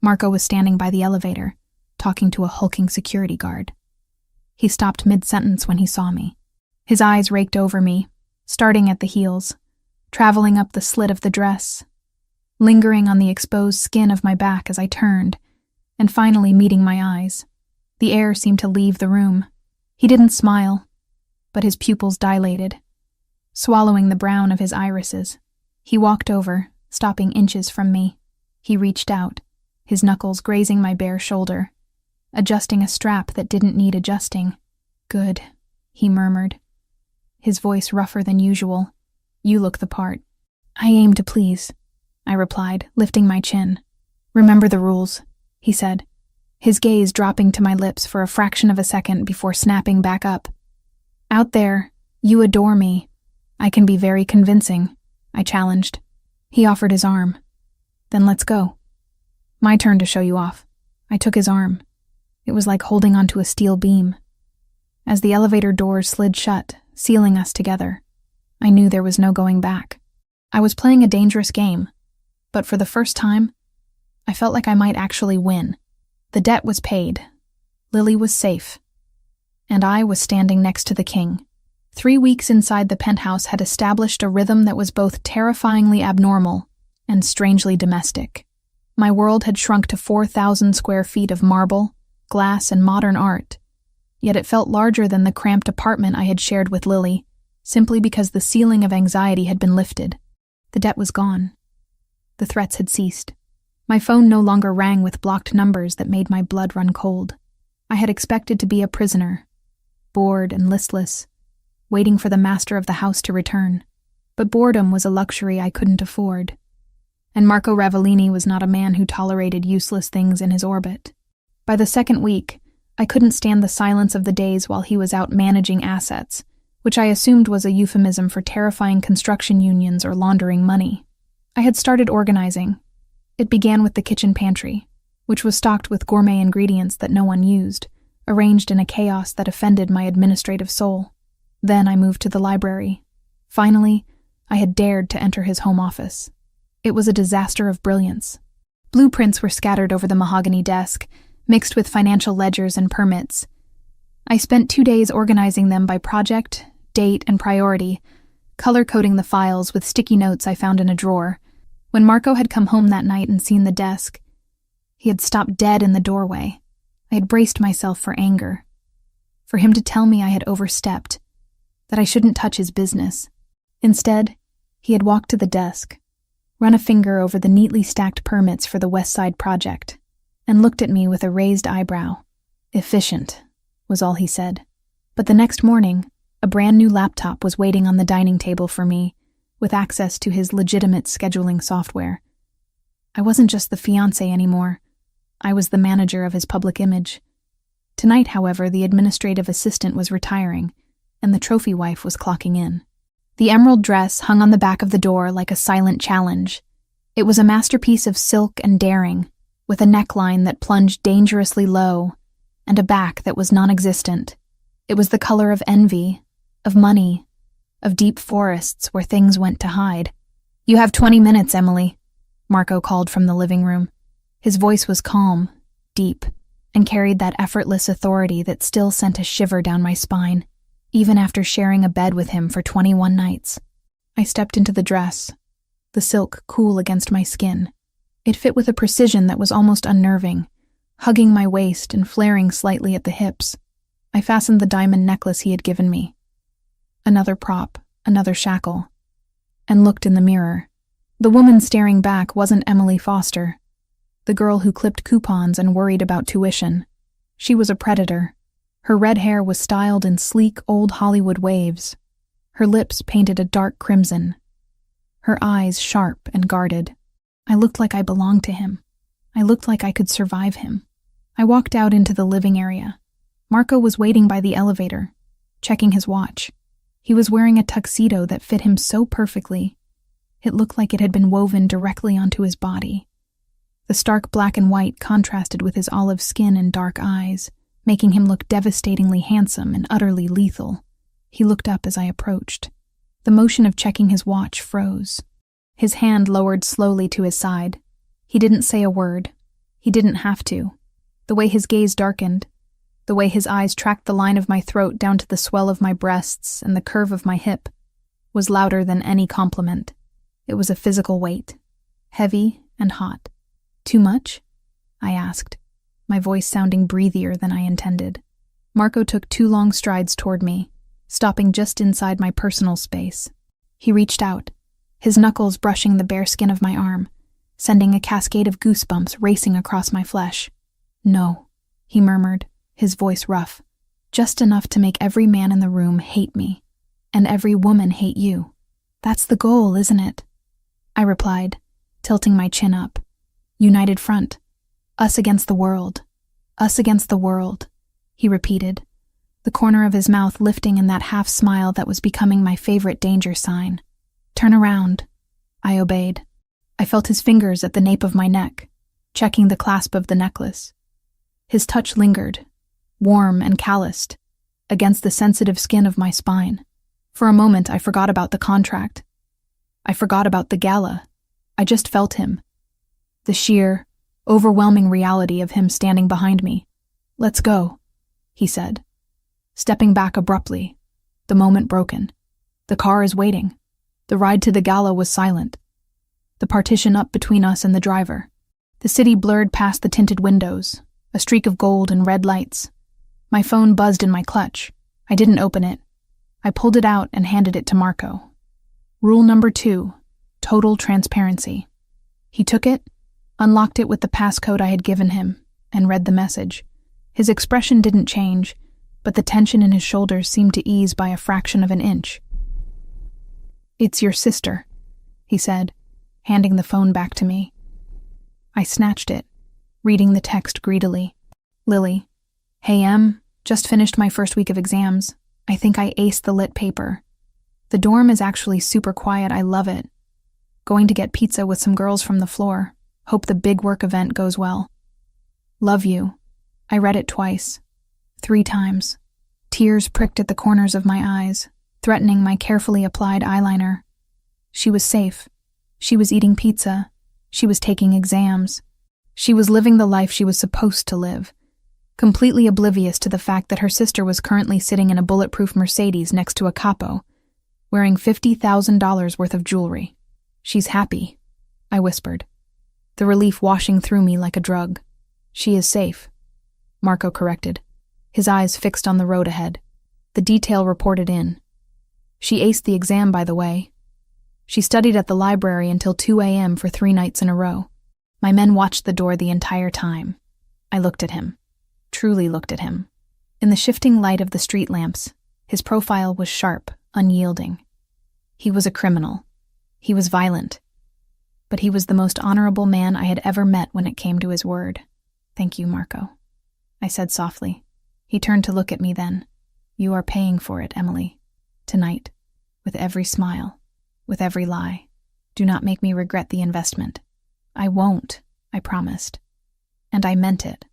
Marco was standing by the elevator, talking to a hulking security guard. He stopped mid-sentence when he saw me. His eyes raked over me, starting at the heels, traveling up the slit of the dress, lingering on the exposed skin of my back as I turned, and finally meeting my eyes. The air seemed to leave the room. He didn't smile, but his pupils dilated, swallowing the brown of his irises. He walked over, stopping inches from me. He reached out, his knuckles grazing my bare shoulder, adjusting a strap that didn't need adjusting. Good, he murmured, his voice rougher than usual. You look the part. I aim to please, I replied, lifting my chin. Remember the rules. he said, his gaze dropping to my lips for a fraction of a second before snapping back up. Out there, you adore me. I can be very convincing, I challenged. He offered his arm. Then let's go. My turn to show you off. I took his arm. It was like holding onto a steel beam. As the elevator doors slid shut, sealing us together, I knew there was no going back. I was playing a dangerous game, but for the first time, I felt like I might actually win. The debt was paid. Lily was safe. And I was standing next to the king. 3 weeks inside the penthouse had established a rhythm that was both terrifyingly abnormal and strangely domestic. My world had shrunk to 4,000 square feet of marble, glass, and modern art, yet it felt larger than the cramped apartment I had shared with Lily, simply because the ceiling of anxiety had been lifted. The debt was gone. The threats had ceased. My phone no longer rang with blocked numbers that made my blood run cold. I had expected to be a prisoner, bored and listless, waiting for the master of the house to return. But boredom was a luxury I couldn't afford. And Marco Ravellini was not a man who tolerated useless things in his orbit. By the second week, I couldn't stand the silence of the days while he was out managing assets, which I assumed was a euphemism for terrifying construction unions or laundering money. I had started organizing. It began with the kitchen pantry, which was stocked with gourmet ingredients that no one used, arranged in a chaos that offended my administrative soul. Then I moved to the library. Finally, I had dared to enter his home office. It was a disaster of brilliance. Blueprints were scattered over the mahogany desk, mixed with financial ledgers and permits. I spent 2 days organizing them by project, date, and priority, color-coding the files with sticky notes I found in a drawer. When Marco had come home that night and seen the desk, he had stopped dead in the doorway. I had braced myself for anger. For him to tell me I had overstepped, that I shouldn't touch his business. Instead, he had walked to the desk, run a finger over the neatly stacked permits for the West Side project, and looked at me with a raised eyebrow. Efficient, was all he said. But the next morning, a brand new laptop was waiting on the dining table for me, with access to his legitimate scheduling software. I wasn't just the fiancé anymore. I was the manager of his public image. Tonight, however, the administrative assistant was retiring, and the trophy wife was clocking in. The emerald dress hung on the back of the door like a silent challenge. It was a masterpiece of silk and daring, with a neckline that plunged dangerously low, and a back that was non-existent. It was the color of envy, of money, of deep forests where things went to hide. "You have 20 minutes, Emily," Marco called from the living room. His voice was calm, deep, and carried that effortless authority that still sent a shiver down my spine, even after sharing a bed with him for 21 nights. I stepped into the dress, the silk cool against my skin. It fit with a precision that was almost unnerving, hugging my waist and flaring slightly at the hips. I fastened the diamond necklace he had given me. Another prop, another shackle, and looked in the mirror. The woman staring back wasn't Emily Foster, the girl who clipped coupons and worried about tuition. She was a predator. Her red hair was styled in sleek old Hollywood waves. Her lips painted a dark crimson. Her eyes sharp and guarded. I looked like I belonged to him. I looked like I could survive him. I walked out into the living area. Marco was waiting by the elevator, checking his watch. He was wearing a tuxedo that fit him so perfectly. It looked like it had been woven directly onto his body. The stark black and white contrasted with his olive skin and dark eyes, making him look devastatingly handsome and utterly lethal. He looked up as I approached. The motion of checking his watch froze. His hand lowered slowly to his side. He didn't say a word. He didn't have to. The way his gaze darkened, the way his eyes tracked the line of my throat down to the swell of my breasts and the curve of my hip, was louder than any compliment. It was a physical weight, heavy and hot. "Too much?" I asked, my voice sounding breathier than I intended. Marco took 2 long strides toward me, stopping just inside my personal space. He reached out, his knuckles brushing the bare skin of my arm, sending a cascade of goosebumps racing across my flesh. "No," he murmured, his voice rough, "just enough to make every man in the room hate me, and every woman hate you. That's the goal, isn't it?" I replied, tilting my chin up. "United front. Us against the world. Us against the world, he repeated, the corner of his mouth lifting in that half smile that was becoming my favorite danger sign. Turn around. I obeyed. I felt his fingers at the nape of my neck, checking the clasp of the necklace. His touch lingered, warm and calloused, against the sensitive skin of my spine. For a moment, I forgot about the contract. I forgot about the gala. I just felt him. The sheer, overwhelming reality of him standing behind me. Let's go, he said, stepping back abruptly, the moment broken. The car is waiting. The ride to the gala was silent. The partition up between us and the driver. The city blurred past the tinted windows, a streak of gold and red lights. My phone buzzed in my clutch. I didn't open it. I pulled it out and handed it to Marco. Rule number 2, total transparency. He took it, unlocked it with the passcode I had given him, and read the message. His expression didn't change, but the tension in his shoulders seemed to ease by a fraction of an inch. It's your sister, he said, handing the phone back to me. I snatched it, reading the text greedily. Lily. Hey Em, just finished my first week of exams. I think I aced the lit paper. The dorm is actually super quiet, I love it. Going to get pizza with some girls from the floor. Hope the big work event goes well. Love you. I read it twice. 3 times. Tears pricked at the corners of my eyes, threatening my carefully applied eyeliner. She was safe. She was eating pizza. She was taking exams. She was living the life she was supposed to live, completely oblivious to the fact that her sister was currently sitting in a bulletproof Mercedes next to a capo, wearing $50,000 worth of jewelry. She's happy, I whispered, the relief washing through me like a drug. She is safe, Marco corrected, his eyes fixed on the road ahead. The detail reported in. She aced the exam, by the way. She studied at the library until 2 a.m. for 3 nights in a row. My men watched the door the entire time. I looked at him, truly looked at him. In the shifting light of the street lamps, his profile was sharp, unyielding. He was a criminal. He was violent. But he was the most honorable man I had ever met when it came to his word. Thank you, Marco, I said softly. He turned to look at me then. You are paying for it, Emily. Tonight. With every smile. With every lie. Do not make me regret the investment. I won't, I promised. And I meant it.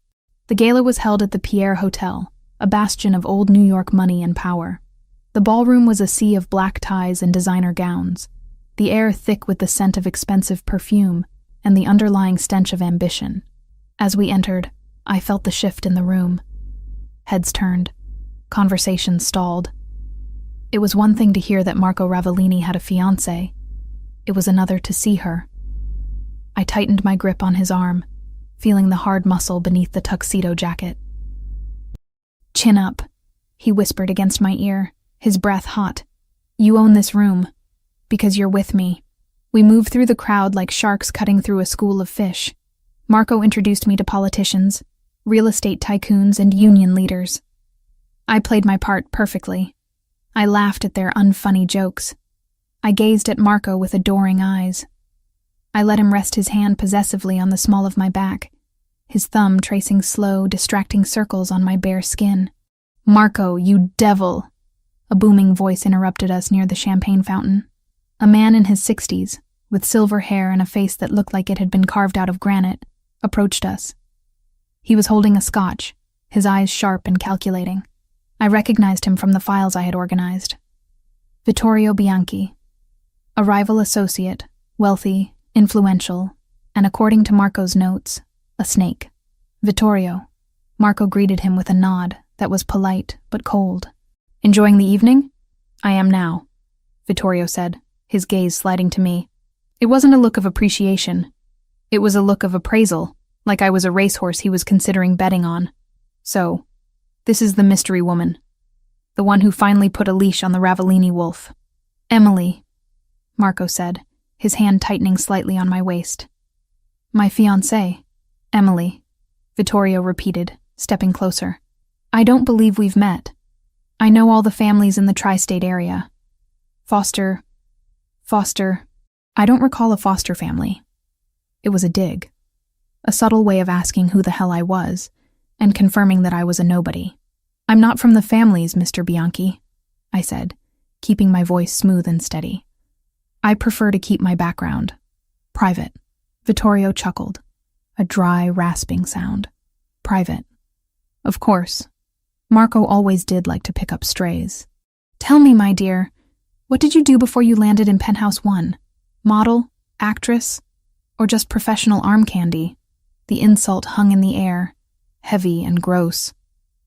The gala was held at the Pierre Hotel, a bastion of old New York money and power. The ballroom was a sea of black ties and designer gowns, the air thick with the scent of expensive perfume and the underlying stench of ambition. As we entered, I felt the shift in the room. Heads turned. Conversations stalled. It was one thing to hear that Marco Ravellini had a fiancée. It was another to see her. I tightened my grip on his arm, feeling the hard muscle beneath the tuxedo jacket. Chin up, he whispered against my ear, his breath hot. You own this room, because you're with me. We moved through the crowd like sharks cutting through a school of fish. Marco introduced me to politicians, real estate tycoons, and union leaders. I played my part perfectly. I laughed at their unfunny jokes. I gazed at Marco with adoring eyes. I let him rest his hand possessively on the small of my back, his thumb tracing slow, distracting circles on my bare skin. Marco, you devil! A booming voice interrupted us near the champagne fountain. A man in his 60s, with silver hair and a face that looked like it had been carved out of granite, approached us. He was holding a scotch, his eyes sharp and calculating. I recognized him from the files I had organized. Vittorio Bianchi, a rival associate, wealthy, influential, and according to Marco's notes, a snake. Vittorio. Marco greeted him with a nod that was polite but cold. Enjoying the evening? I am now, Vittorio said, his gaze sliding to me. It wasn't a look of appreciation. It was a look of appraisal, like I was a racehorse he was considering betting on. So, this is the mystery woman. The one who finally put a leash on the Ravellini wolf. Emily, Marco said, his hand tightening slightly on my waist. My fiancée, Emily, Vittorio repeated, stepping closer. I don't believe we've met. I know all the families in the tri-state area. Foster. I don't recall a foster family. It was a dig. a subtle way of asking who the hell I was, and confirming that I was a nobody. "I'm not from the families, Mr. Bianchi," I said, keeping my voice smooth and steady. "I prefer to keep my background private." Vittorio chuckled, a dry, rasping sound. "Private. Of course. Marco always did like to pick up strays. Tell me, my dear, what did you do before you landed in Penthouse 1? Model? Actress? Or just professional arm candy?" The insult hung in the air, heavy and gross.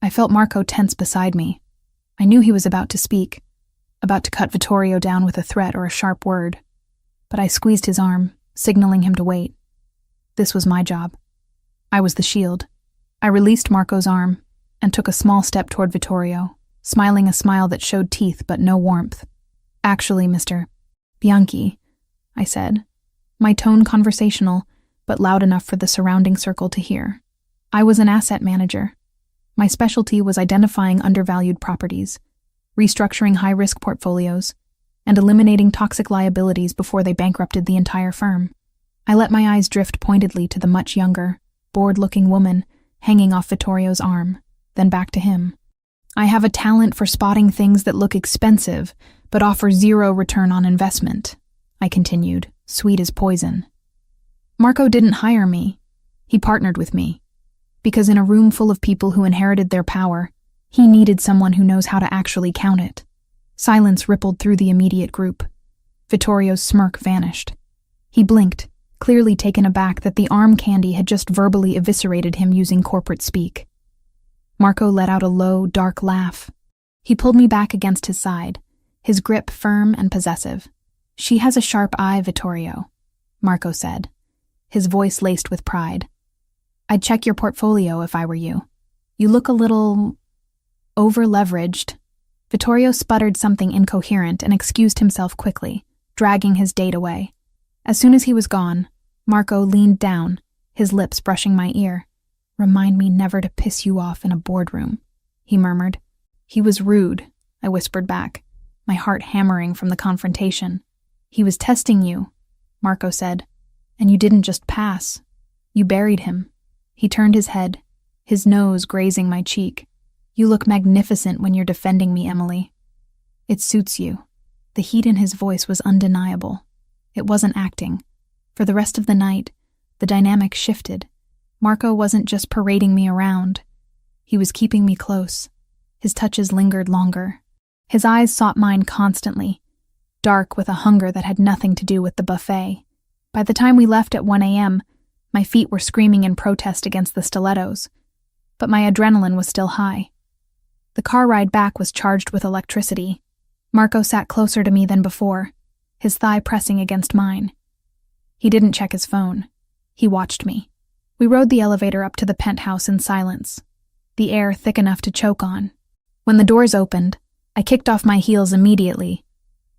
I felt Marco tense beside me. I knew he was about to speak, about to cut Vittorio down with a threat or a sharp word. But I squeezed his arm, signaling him to wait. This was my job. I was the shield. I released Marco's arm and took a small step toward Vittorio, smiling a smile that showed teeth but no warmth. "Actually, Mr. Bianchi," I said, my tone conversational, but loud enough for the surrounding circle to hear. "I was an asset manager. My specialty was identifying undervalued properties, restructuring high-risk portfolios, and eliminating toxic liabilities before they bankrupted the entire firm." I let my eyes drift pointedly to the much younger, bored-looking woman hanging off Vittorio's arm, then back to him. "I have a talent for spotting things that look expensive but offer zero return on investment," I continued, sweet as poison. "Marco didn't hire me. He partnered with me. Because in a room full of people who inherited their power, he needed someone who knows how to actually count it." Silence rippled through the immediate group. Vittorio's smirk vanished. He blinked, clearly taken aback that the arm candy had just verbally eviscerated him using corporate speak. Marco let out a low, dark laugh. He pulled me back against his side, his grip firm and possessive. "She has a sharp eye, Vittorio," Marco said, his voice laced with pride. "I'd check your portfolio if I were you. You look a little over-leveraged." Vittorio sputtered something incoherent and excused himself quickly, dragging his date away. As soon as he was gone, Marco leaned down, his lips brushing my ear. "Remind me never to piss you off in a boardroom," he murmured. "He was rude," I whispered back, my heart hammering from the confrontation. "He was testing you," Marco said, "and you didn't just pass. You buried him." He turned his head, his nose grazing my cheek. "You look magnificent when you're defending me, Emily. It suits you." The heat in his voice was undeniable. It wasn't acting. For the rest of the night, the dynamic shifted. Marco wasn't just parading me around. He was keeping me close. His touches lingered longer. His eyes sought mine constantly, dark with a hunger that had nothing to do with the buffet. By the time we left at 1 a.m., my feet were screaming in protest against the stilettos, but my adrenaline was still high. The car ride back was charged with electricity. Marco sat closer to me than before, his thigh pressing against mine. He didn't check his phone. He watched me. We rode the elevator up to the penthouse in silence, the air thick enough to choke on. When the doors opened, I kicked off my heels immediately,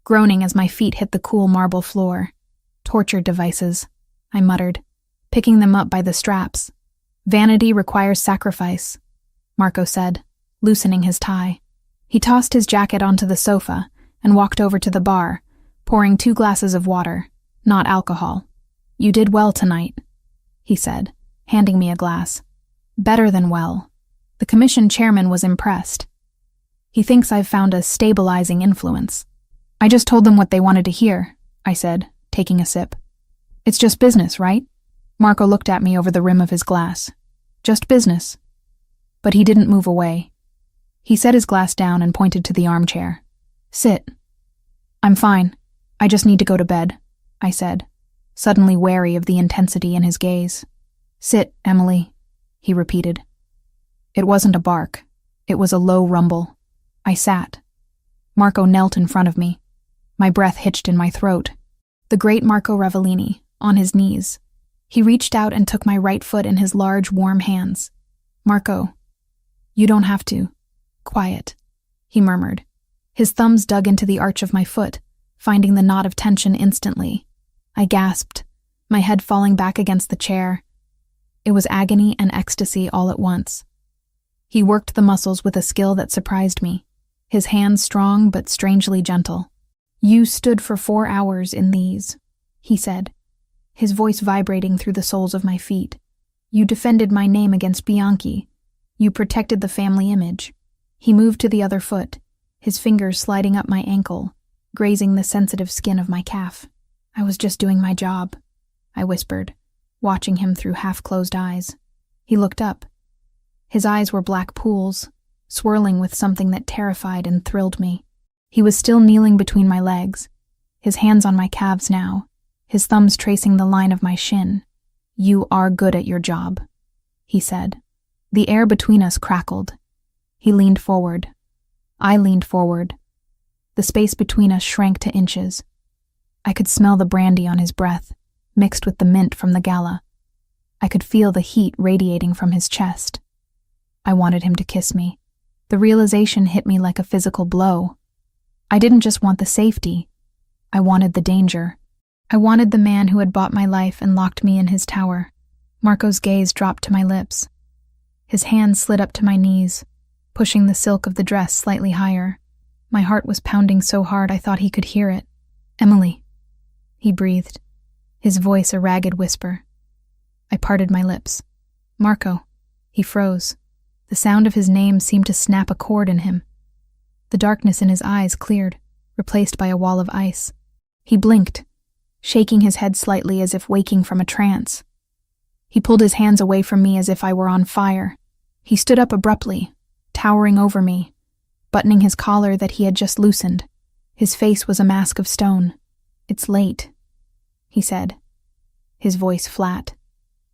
groaning as my feet hit the cool marble floor. "Torture devices," I muttered, picking them up by the straps. "Vanity requires sacrifice," Marco said, loosening his tie. He tossed his jacket onto the sofa and walked over to the bar, pouring 2 glasses of water, not alcohol. "You did well tonight," he said, handing me a glass. "Better than well." The commission chairman was impressed. "He thinks I've found a stabilizing influence." "I just told them what they wanted to hear," I said, taking a sip. "It's just business, right?" Marco looked at me over the rim of his glass. "Just business." But he didn't move away. He set his glass down and pointed to the armchair. "Sit." "I'm fine. I just need to go to bed," I said, suddenly wary of the intensity in his gaze. "Sit, Emily," he repeated. It wasn't a bark. It was a low rumble. I sat. Marco knelt in front of me. My breath hitched in my throat. The great Marco Revellini, on his knees. He reached out and took my right foot in his large, warm hands. "Marco, you don't have to. Quiet," he murmured. His thumbs dug into the arch of my foot, finding the knot of tension instantly. I gasped, my head falling back against the chair. It was agony and ecstasy all at once. He worked the muscles with a skill that surprised me, his hands strong but strangely gentle. "You stood for 4 hours in these," he said, his voice vibrating through the soles of my feet. You defended my name against Bianchi. You protected the family image." He moved to the other foot, his fingers sliding up my ankle, grazing the sensitive skin of my calf. "I was just doing my job," I whispered, watching him through half-closed eyes. He looked up. His eyes were black pools, swirling with something that terrified and thrilled me. He was still kneeling between my legs, his hands on my calves now, his thumbs tracing the line of my shin. "You are good at your job," he said. The air between us crackled. He leaned forward. I leaned forward. The space between us shrank to inches. I could smell the brandy on his breath, mixed with the mint from the gala. I could feel the heat radiating from his chest. I wanted him to kiss me. The realization hit me like a physical blow. I didn't just want the safety. I wanted the danger. I wanted the man who had bought my life and locked me in his tower. Marco's gaze dropped to my lips. His hand slid up to my knees, pushing the silk of the dress slightly higher. My heart was pounding so hard I thought he could hear it. "Emily," he breathed, his voice a ragged whisper. I parted my lips. "Marco." He froze. The sound of his name seemed to snap a chord in him. The darkness in his eyes cleared, replaced by a wall of ice. He blinked, shaking his head slightly as if waking from a trance. He pulled his hands away from me as if I were on fire. He stood up abruptly, towering over me, buttoning his collar that he had just loosened. His face was a mask of stone. "It's late," he said, his voice flat,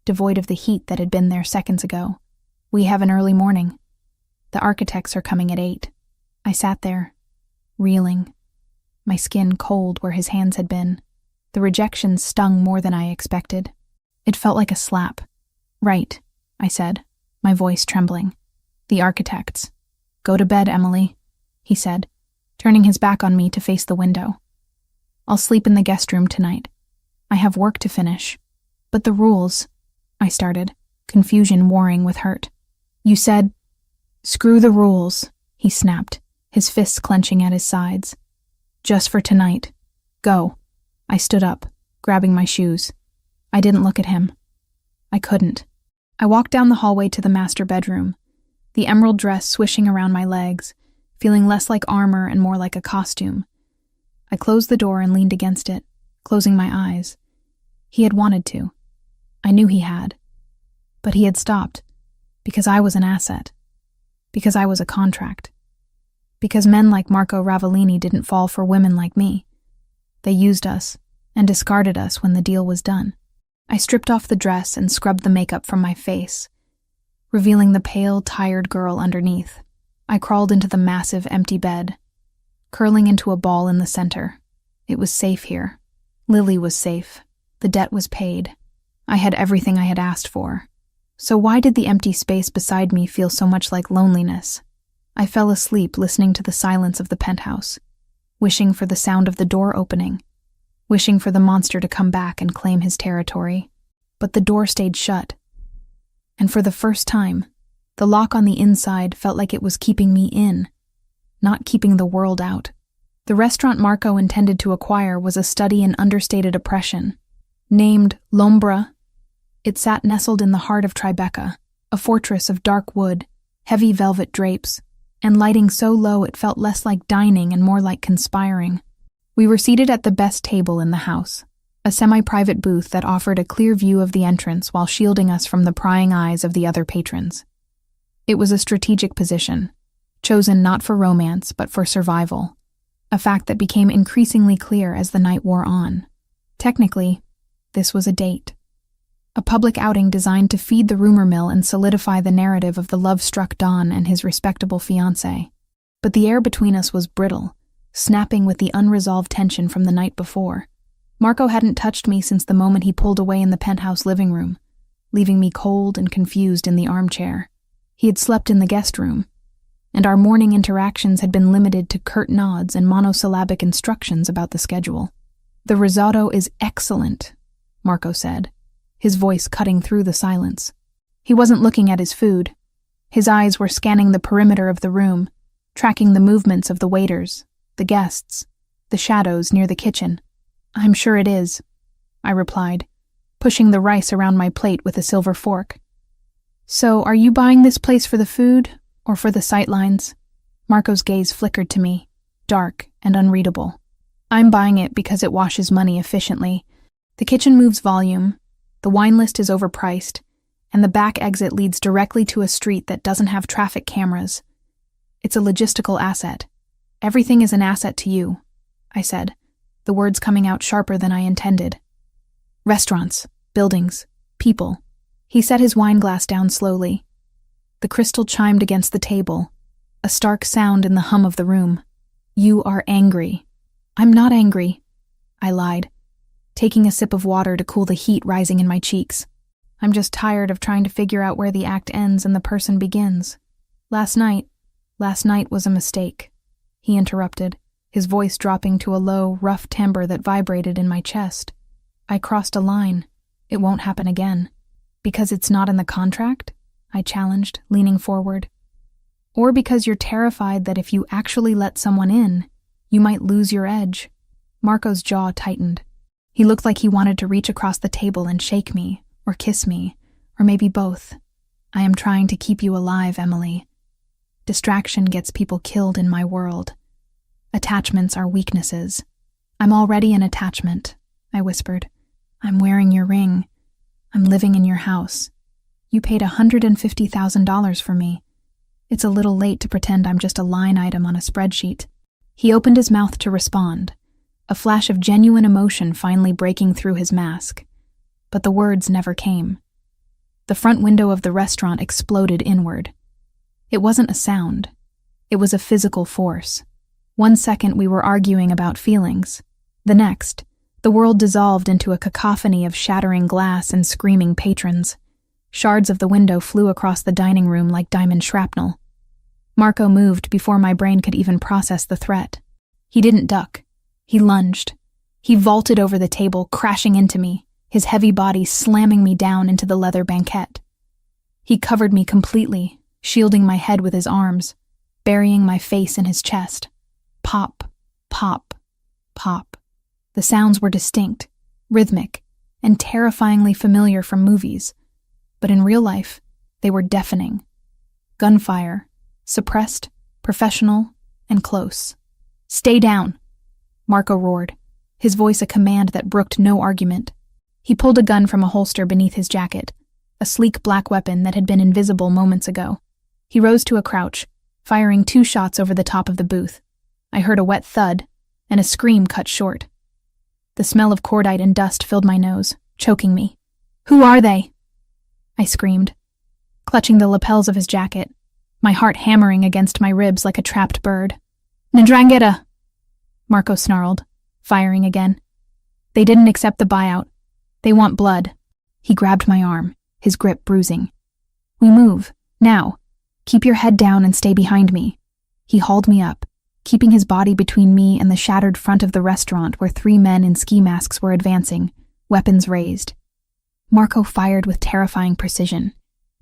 devoid of the heat that had been there seconds ago. "We have an early morning. The architects are coming at 8. I sat there, reeling, my skin cold where his hands had been. The rejection stung more than I expected. It felt like a slap. "Right," I said, my voice trembling. "The architects. Go to bed, Emily," he said, turning his back on me to face the window. "I'll sleep in the guest room tonight. I have work to finish." "But the rules," I started, confusion warring with hurt. "You said—" "Screw the rules," he snapped, his fists clenching at his sides. "Just for tonight. Go." I stood up, grabbing my shoes. I didn't look at him. I couldn't. I walked down the hallway to the master bedroom, the emerald dress swishing around my legs, feeling less like armor and more like a costume. I closed the door and leaned against it, closing my eyes. He had wanted to. I knew he had. But he had stopped, because I was an asset. Because I was a contract. Because men like Marco Ravellini didn't fall for women like me. They used us and discarded us when the deal was done. I stripped off the dress and scrubbed the makeup from my face, revealing the pale, tired girl underneath. I crawled into the massive, empty bed, curling into a ball in the center. It was safe here. Lily was safe. The debt was paid. I had everything I had asked for. So why did the empty space beside me feel so much like loneliness? I fell asleep listening to the silence of the penthouse, wishing for the sound of the door opening, wishing for the monster to come back and claim his territory. But the door stayed shut. And for the first time, the lock on the inside felt like it was keeping me in, not keeping the world out. The restaurant Marco intended to acquire was a study in understated oppression. Named L'Ombra, it sat nestled in the heart of Tribeca, a fortress of dark wood, heavy velvet drapes, and lighting so low it felt less like dining and more like conspiring. We were seated at the best table in the house, a semi-private booth that offered a clear view of the entrance while shielding us from the prying eyes of the other patrons. It was a strategic position, chosen not for romance but for survival, a fact that became increasingly clear as the night wore on. Technically, this was a date. A public outing designed to feed the rumor mill and solidify the narrative of the love-struck Don and his respectable fiancé. But the air between us was brittle, snapping with the unresolved tension from the night before. Marco hadn't touched me since the moment he pulled away in the penthouse living room, leaving me cold and confused in the armchair. He had slept in the guest room, and our morning interactions had been limited to curt nods and monosyllabic instructions about the schedule. "The risotto is excellent," Marco said, his voice cutting through the silence. He wasn't looking at his food. His eyes were scanning the perimeter of the room, tracking the movements of the waiters, the guests, the shadows near the kitchen. "I'm sure it is," I replied, pushing the rice around my plate with a silver fork. So, are you buying this place for the food or for the sightlines? Marco's gaze flickered to me, dark and unreadable. I'm buying it because it washes money efficiently. The kitchen moves volume, the wine list is overpriced, and the back exit leads directly to a street that doesn't have traffic cameras. It's a logistical asset. Everything is an asset to you, I said, the words coming out sharper than I intended. Restaurants, buildings, people. He set his wine glass down slowly. The crystal chimed against the table, a stark sound in the hum of the room. You are angry. I'm not angry, I lied, taking a sip of water to cool the heat rising in my cheeks. I'm just tired of trying to figure out where the act ends and the person begins. Last night was a mistake, he interrupted, his voice dropping to a low, rough timbre that vibrated in my chest. I crossed a line. It won't happen again. Because it's not in the contract? I challenged, leaning forward. Or because you're terrified that if you actually let someone in, you might lose your edge. Marco's jaw tightened. He looked like he wanted to reach across the table and shake me, or kiss me, or maybe both. I am trying to keep you alive, Emily. Distraction gets people killed in my world. Attachments are weaknesses. I'm already an attachment, I whispered. I'm wearing your ring. I'm living in your house. You paid $150,000 for me. It's a little late to pretend I'm just a line item on a spreadsheet. He opened his mouth to respond, a flash of genuine emotion finally breaking through his mask. But the words never came. The front window of the restaurant exploded inward. It wasn't a sound. It was a physical force. 1 second we were arguing about feelings. The next, the world dissolved into a cacophony of shattering glass and screaming patrons. Shards of the window flew across the dining room like diamond shrapnel. Marco moved before my brain could even process the threat. He didn't duck. He lunged. He vaulted over the table, crashing into me, his heavy body slamming me down into the leather banquette. He covered me completely, shielding my head with his arms, burying my face in his chest. Pop, pop, pop. The sounds were distinct, rhythmic, and terrifyingly familiar from movies. But in real life, they were deafening. Gunfire, suppressed, professional, and close. Stay down, Marco roared, his voice a command that brooked no argument. He pulled a gun from a holster beneath his jacket, a sleek black weapon that had been invisible moments ago. He rose to a crouch, firing 2 shots over the top of the booth. I heard a wet thud, and a scream cut short. The smell of cordite and dust filled my nose, choking me. Who are they? I screamed, clutching the lapels of his jacket, my heart hammering against my ribs like a trapped bird. Ndrangheta, Marco snarled, firing again. They didn't accept the buyout. They want blood. He grabbed my arm, his grip bruising. We move, now. Keep your head down and stay behind me. He hauled me up, keeping his body between me and the shattered front of the restaurant where 3 men in ski masks were advancing, weapons raised. Marco fired with terrifying precision,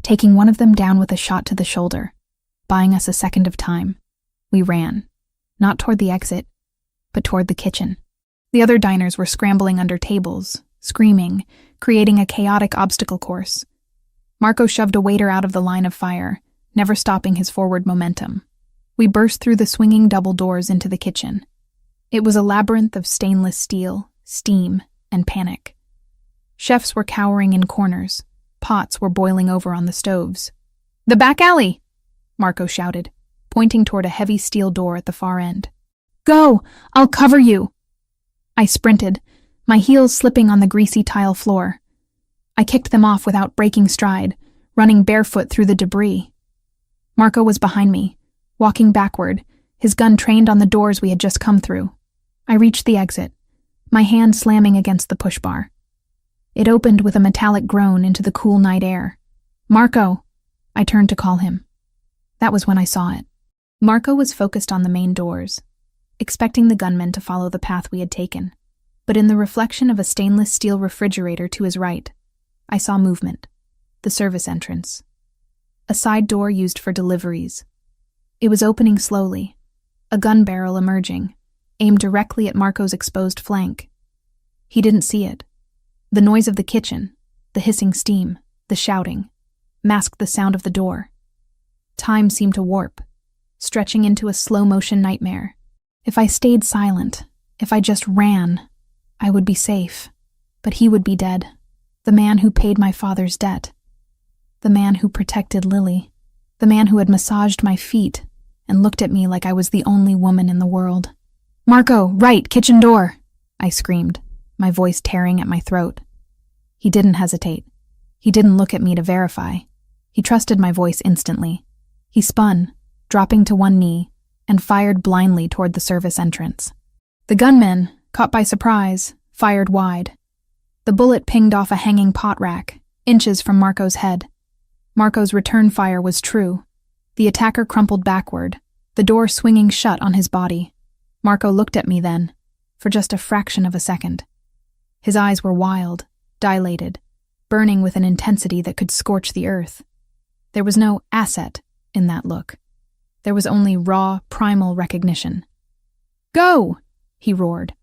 taking one of them down with a shot to the shoulder, buying us a second of time. We ran, not toward the exit, but toward the kitchen. The other diners were scrambling under tables, screaming, creating a chaotic obstacle course. Marco shoved a waiter out of the line of fire, never stopping his forward momentum. We burst through the swinging double doors into the kitchen. It was a labyrinth of stainless steel, steam, and panic. Chefs were cowering in corners. Pots were boiling over on the stoves. "The back alley!" Marco shouted, pointing toward a heavy steel door at the far end. "Go! I'll cover you!" I sprinted, my heels slipping on the greasy tile floor. I kicked them off without breaking stride, running barefoot through the debris. Marco was behind me, walking backward, his gun trained on the doors we had just come through. I reached the exit, my hand slamming against the push bar. It opened with a metallic groan into the cool night air. "Marco!" I turned to call him. That was when I saw it. Marco was focused on the main doors, expecting the gunman to follow the path we had taken. But in the reflection of a stainless steel refrigerator to his right, I saw movement. The service entrance. A side door used for deliveries. It was opening slowly, a gun barrel emerging, aimed directly at Marco's exposed flank. He didn't see it. The noise of the kitchen, the hissing steam, the shouting. masked the sound of the door. Time seemed to warp, stretching into a slow-motion nightmare. If I stayed silent, if I just ran, I would be safe. But he would be dead. The man who paid my father's debt. The man who protected Lily. The man who had massaged my feet and looked at me like I was the only woman in the world. "Marco, right, kitchen door!" I screamed, my voice tearing at my throat. He didn't hesitate. He didn't look at me to verify. He trusted my voice instantly. He spun, dropping to one knee, and fired blindly toward the service entrance. The gunman, caught by surprise, fired wide. The bullet pinged off a hanging pot rack, inches from Marco's head. Marco's return fire was true. The attacker crumpled backward, the door swinging shut on his body. Marco looked at me then, for just a fraction of a second. His eyes were wild, dilated, burning with an intensity that could scorch the earth. There was no asset in that look. There was only raw, primal recognition. "Go!" he roared.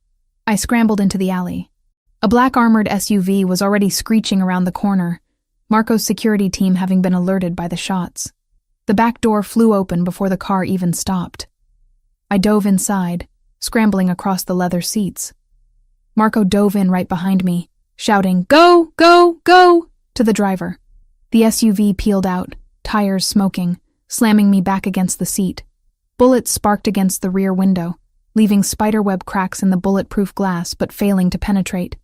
I scrambled into the alley. A black-armored SUV was already screeching around the corner, Marco's security team having been alerted by the shots. The back door flew open before the car even stopped. I dove inside, scrambling across the leather seats. Marco dove in right behind me, shouting, "Go, go, go!" to the driver. The SUV peeled out, tires smoking, slamming me back against the seat. Bullets sparked against the rear window, leaving spiderweb cracks in the bulletproof glass but failing to penetrate.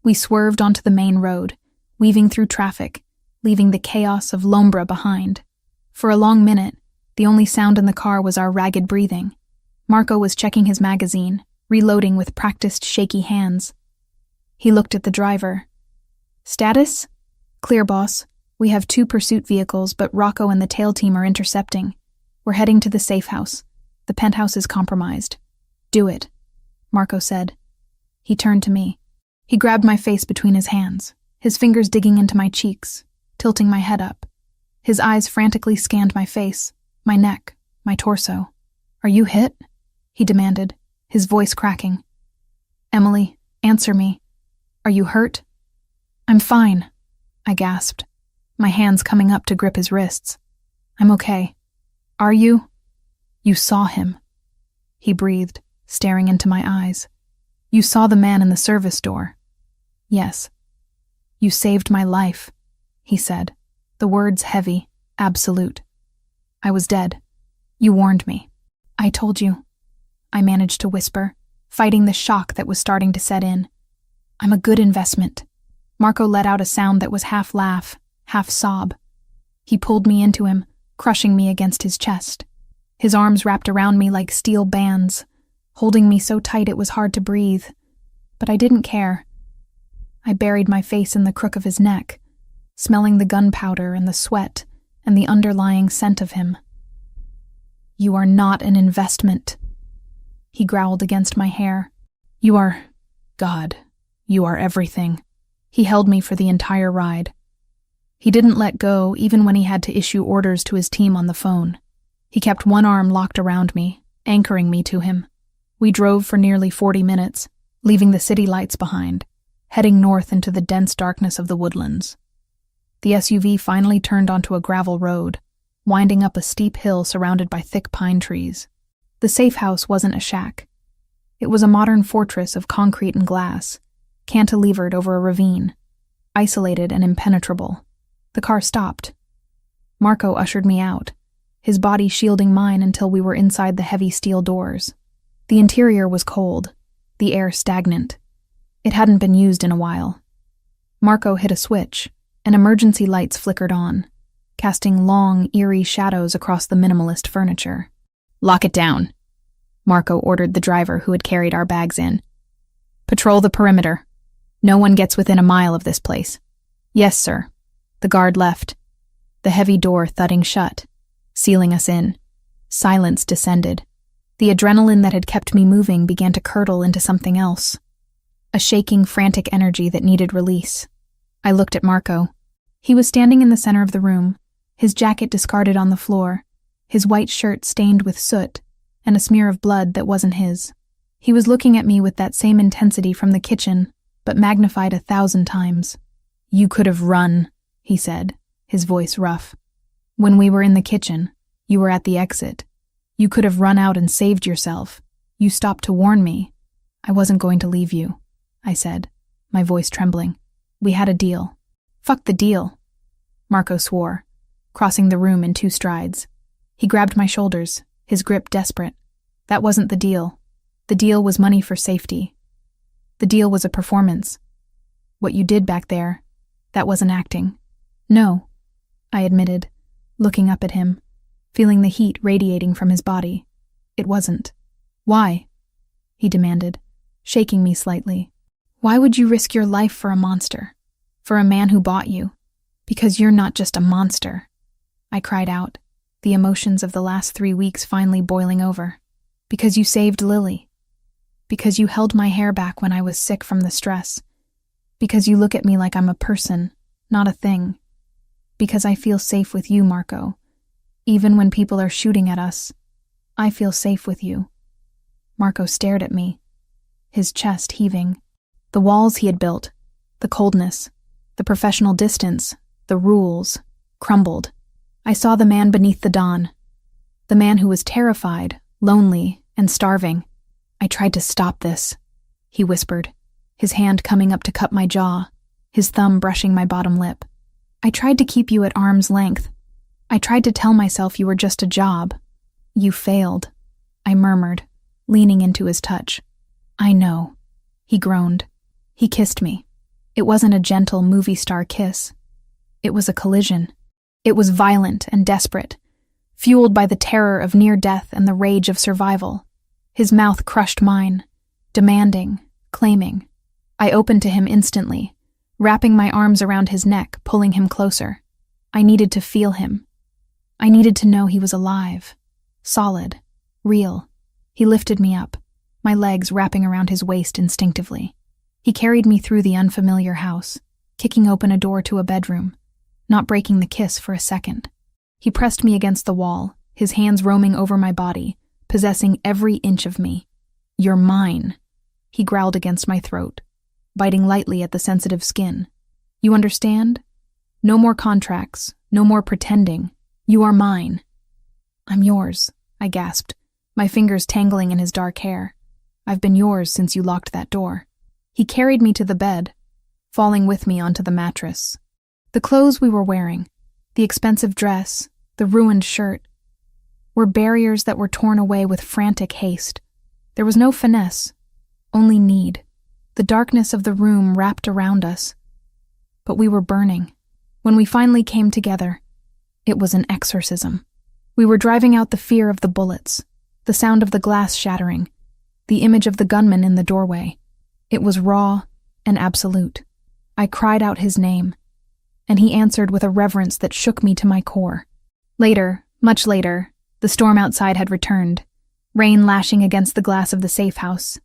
We swerved onto the main road, weaving through traffic, leaving the chaos of Lombra behind. For a long minute, the only sound in the car was our ragged breathing. Marco was checking his magazine, reloading with practiced shaky hands. He looked at the driver. "Status? Clear, boss. We have 2 pursuit vehicles, but Rocco and the tail team are intercepting. We're heading to the safe house. The penthouse is compromised." "Do it," Marco said. He turned to me. He grabbed my face between his hands, his fingers digging into my cheeks, tilting my head up. His eyes frantically scanned my face, my neck, my torso. "Are you hit?" he demanded, his voice cracking. "Emily, answer me. Are you hurt?" "I'm fine," I gasped, my hands coming up to grip his wrists. "I'm okay. Are you?" "You saw him," he breathed, staring into my eyes. "You saw the man in the service door." "Yes." "You saved my life," he said, the words heavy, absolute. "I was dead. You warned me." "I told you," I managed to whisper, fighting the shock that was starting to set in. "I'm a good investment." Marco let out a sound that was half laugh, half sob. He pulled me into him, crushing me against his chest. His arms wrapped around me like steel bands, holding me so tight it was hard to breathe. But I didn't care. I buried my face in the crook of his neck, smelling the gunpowder and the sweat and the underlying scent of him. "You are not an investment," he growled against my hair. "You are... God, you are everything." He held me for the entire ride. He didn't let go even when he had to issue orders to his team on the phone. He kept one arm locked around me, anchoring me to him. We drove for nearly 40 minutes, leaving the city lights behind, heading north into the dense darkness of the woodlands. The SUV finally turned onto a gravel road, winding up a steep hill surrounded by thick pine trees. The safe house wasn't a shack. It was a modern fortress of concrete and glass, cantilevered over a ravine, isolated and impenetrable. The car stopped. Marco ushered me out, his body shielding mine until we were inside the heavy steel doors. The interior was cold, the air stagnant. It hadn't been used in a while. Marco hit a switch, and emergency lights flickered on, casting long, eerie shadows across the minimalist furniture. "Lock it down," Marco ordered the driver who had carried our bags in. "Patrol the perimeter. No one gets within a mile of this place." "Yes, sir." The guard left, the heavy door thudding shut, sealing us in. Silence descended. The adrenaline that had kept me moving began to curdle into something else. A shaking, frantic energy that needed release. I looked at Marco. He was standing in the center of the room, his jacket discarded on the floor, his white shirt stained with soot, and a smear of blood that wasn't his. He was looking at me with that same intensity from the kitchen, but magnified 1,000 times. "You could have run," he said, his voice rough. "When we were in the kitchen, you were at the exit. You could have run out and saved yourself. You stopped to warn me. I wasn't going to leave you," I said, my voice trembling. "We had a deal." "Fuck the deal," Marco swore, crossing the room in 2 strides. He grabbed my shoulders, his grip desperate. "That wasn't the deal. The deal was money for safety. The deal was a performance. What you did back there, that wasn't acting." "No," I admitted, looking up at him, feeling the heat radiating from his body. "It wasn't." "Why?" he demanded, shaking me slightly. "Why would you risk your life for a monster? For a man who bought you? Because you're not just a monster," I cried out, the emotions of the last 3 weeks finally boiling over. "Because you saved Lily. Because you held my hair back when I was sick from the stress. Because you look at me like I'm a person, not a thing. Because I feel safe with you, Marco. Even when people are shooting at us, I feel safe with you." Marco stared at me, his chest heaving. The walls he had built, the coldness, the professional distance, the rules, crumbled. I saw the man beneath the dawn, the man who was terrified, lonely, and starving. "I tried to stop this," he whispered, his hand coming up to cut my jaw, his thumb brushing my bottom lip. "I tried to keep you at arm's length. I tried to tell myself you were just a job. You failed," I murmured, leaning into his touch. "I know," he groaned. He kissed me. It wasn't a gentle movie star kiss. It was a collision. It was violent and desperate, fueled by the terror of near death and the rage of survival. His mouth crushed mine, demanding, claiming. I opened to him instantly, wrapping my arms around his neck, pulling him closer. I needed to feel him. I needed to know he was alive, solid, real. He lifted me up, my legs wrapping around his waist instinctively. He carried me through the unfamiliar house, kicking open a door to a bedroom, not breaking the kiss for a second. He pressed me against the wall, his hands roaming over my body, possessing every inch of me. "You're mine," he growled against my throat, biting lightly at the sensitive skin. "You understand? No more contracts, no more pretending. You are mine." "I'm yours," I gasped, my fingers tangling in his dark hair. "I've been yours since you locked that door." He carried me to the bed, falling with me onto the mattress. The clothes we were wearing, the expensive dress, the ruined shirt, were barriers that were torn away with frantic haste. There was no finesse, only need. The darkness of the room wrapped around us. But we were burning. When we finally came together, it was an exorcism. We were driving out the fear of the bullets, the sound of the glass shattering, the image of the gunman in the doorway. It was raw and absolute. I cried out his name, and he answered with a reverence that shook me to my core. Later, much later, the storm outside had returned, rain lashing against the glass of the safe house.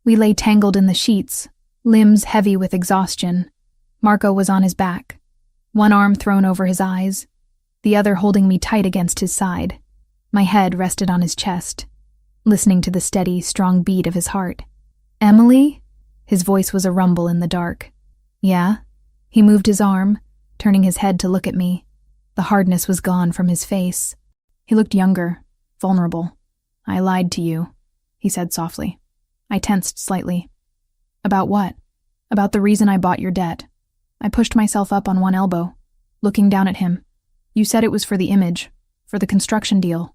We lay tangled in the sheets, limbs heavy with exhaustion. Marco was on his back, one arm thrown over his eyes, the other holding me tight against his side. My head rested on his chest, listening to the steady, strong beat of his heart. "Emily?" His voice was a rumble in the dark. "Yeah?" He moved his arm, turning his head to look at me. The hardness was gone from his face. He looked younger, vulnerable. "I lied to you," he said softly. I tensed slightly. "About what?" "About the reason I bought your debt." I pushed myself up on one elbow, looking down at him. "You said it was for the image, for the construction deal."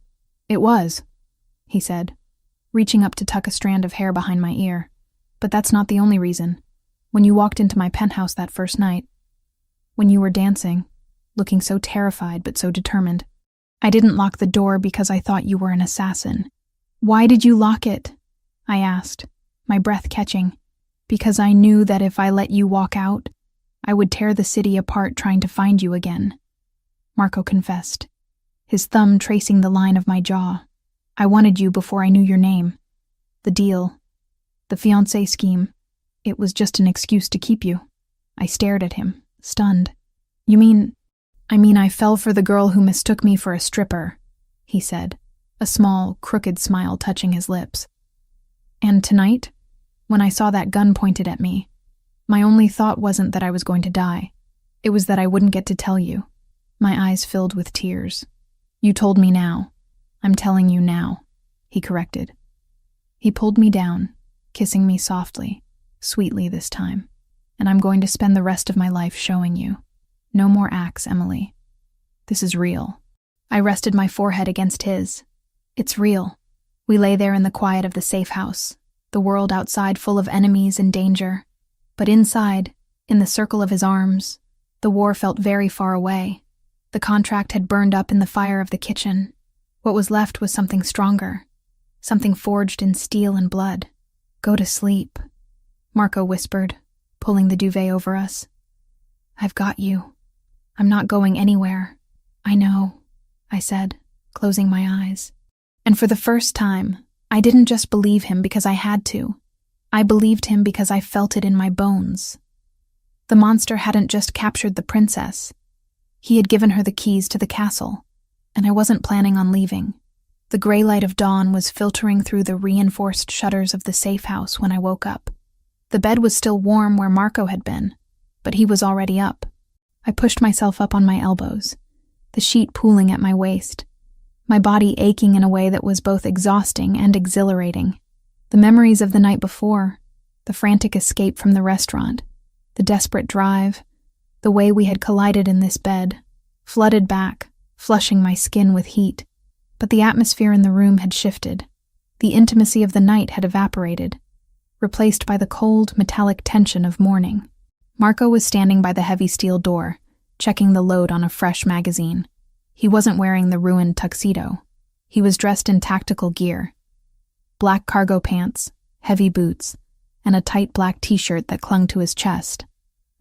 "It was," he said, reaching up to tuck a strand of hair behind my ear. "But that's not the only reason. When you walked into my penthouse that first night, when you were dancing, looking so terrified but so determined, I didn't lock the door because I thought you were an assassin." "Why did you lock it?" I asked, my breath catching. "Because I knew that if I let you walk out, I would tear the city apart trying to find you again," Marco confessed, his thumb tracing the line of my jaw. "I wanted you before I knew your name. The deal, the fiancé scheme, it was just an excuse to keep you." I stared at him, stunned. "You mean, I fell for the girl who mistook me for a stripper," he said, a small, crooked smile touching his lips. "And tonight, when I saw that gun pointed at me, my only thought wasn't that I was going to die. It was that I wouldn't get to tell you. My eyes filled with tears. "You told me now. I'm telling you now," he corrected. He pulled me down, kissing me softly, sweetly this time. "And I'm going to spend the rest of my life showing you. No more acts, Emily. This is real." I rested my forehead against his. "It's real." We lay there in the quiet of the safe house, the world outside full of enemies and danger. But inside, in the circle of his arms, the war felt very far away. The contract had burned up in the fire of the kitchen. What was left was something stronger, something forged in steel and blood. "Go to sleep," Marco whispered, pulling the duvet over us. "I've got you. I'm not going anywhere." "I know," I said, closing my eyes. And for the first time, I didn't just believe him because I had to. I believed him because I felt it in my bones. The monster hadn't just captured the princess. He had given her the keys to the castle, and I wasn't planning on leaving. The gray light of dawn was filtering through the reinforced shutters of the safe house when I woke up. The bed was still warm where Marco had been, but he was already up. I pushed myself up on my elbows, the sheet pooling at my waist, my body aching in a way that was both exhausting and exhilarating. The memories of the night before, the frantic escape from the restaurant, the desperate drive, the way we had collided in this bed, flooded back, flushing my skin with heat. But the atmosphere in the room had shifted. The intimacy of the night had evaporated, replaced by the cold, metallic tension of morning. Marco was standing by the heavy steel door, checking the load on a fresh magazine. He wasn't wearing the ruined tuxedo. He was dressed in tactical gear. Black cargo pants, heavy boots, and a tight black t-shirt that clung to his chest.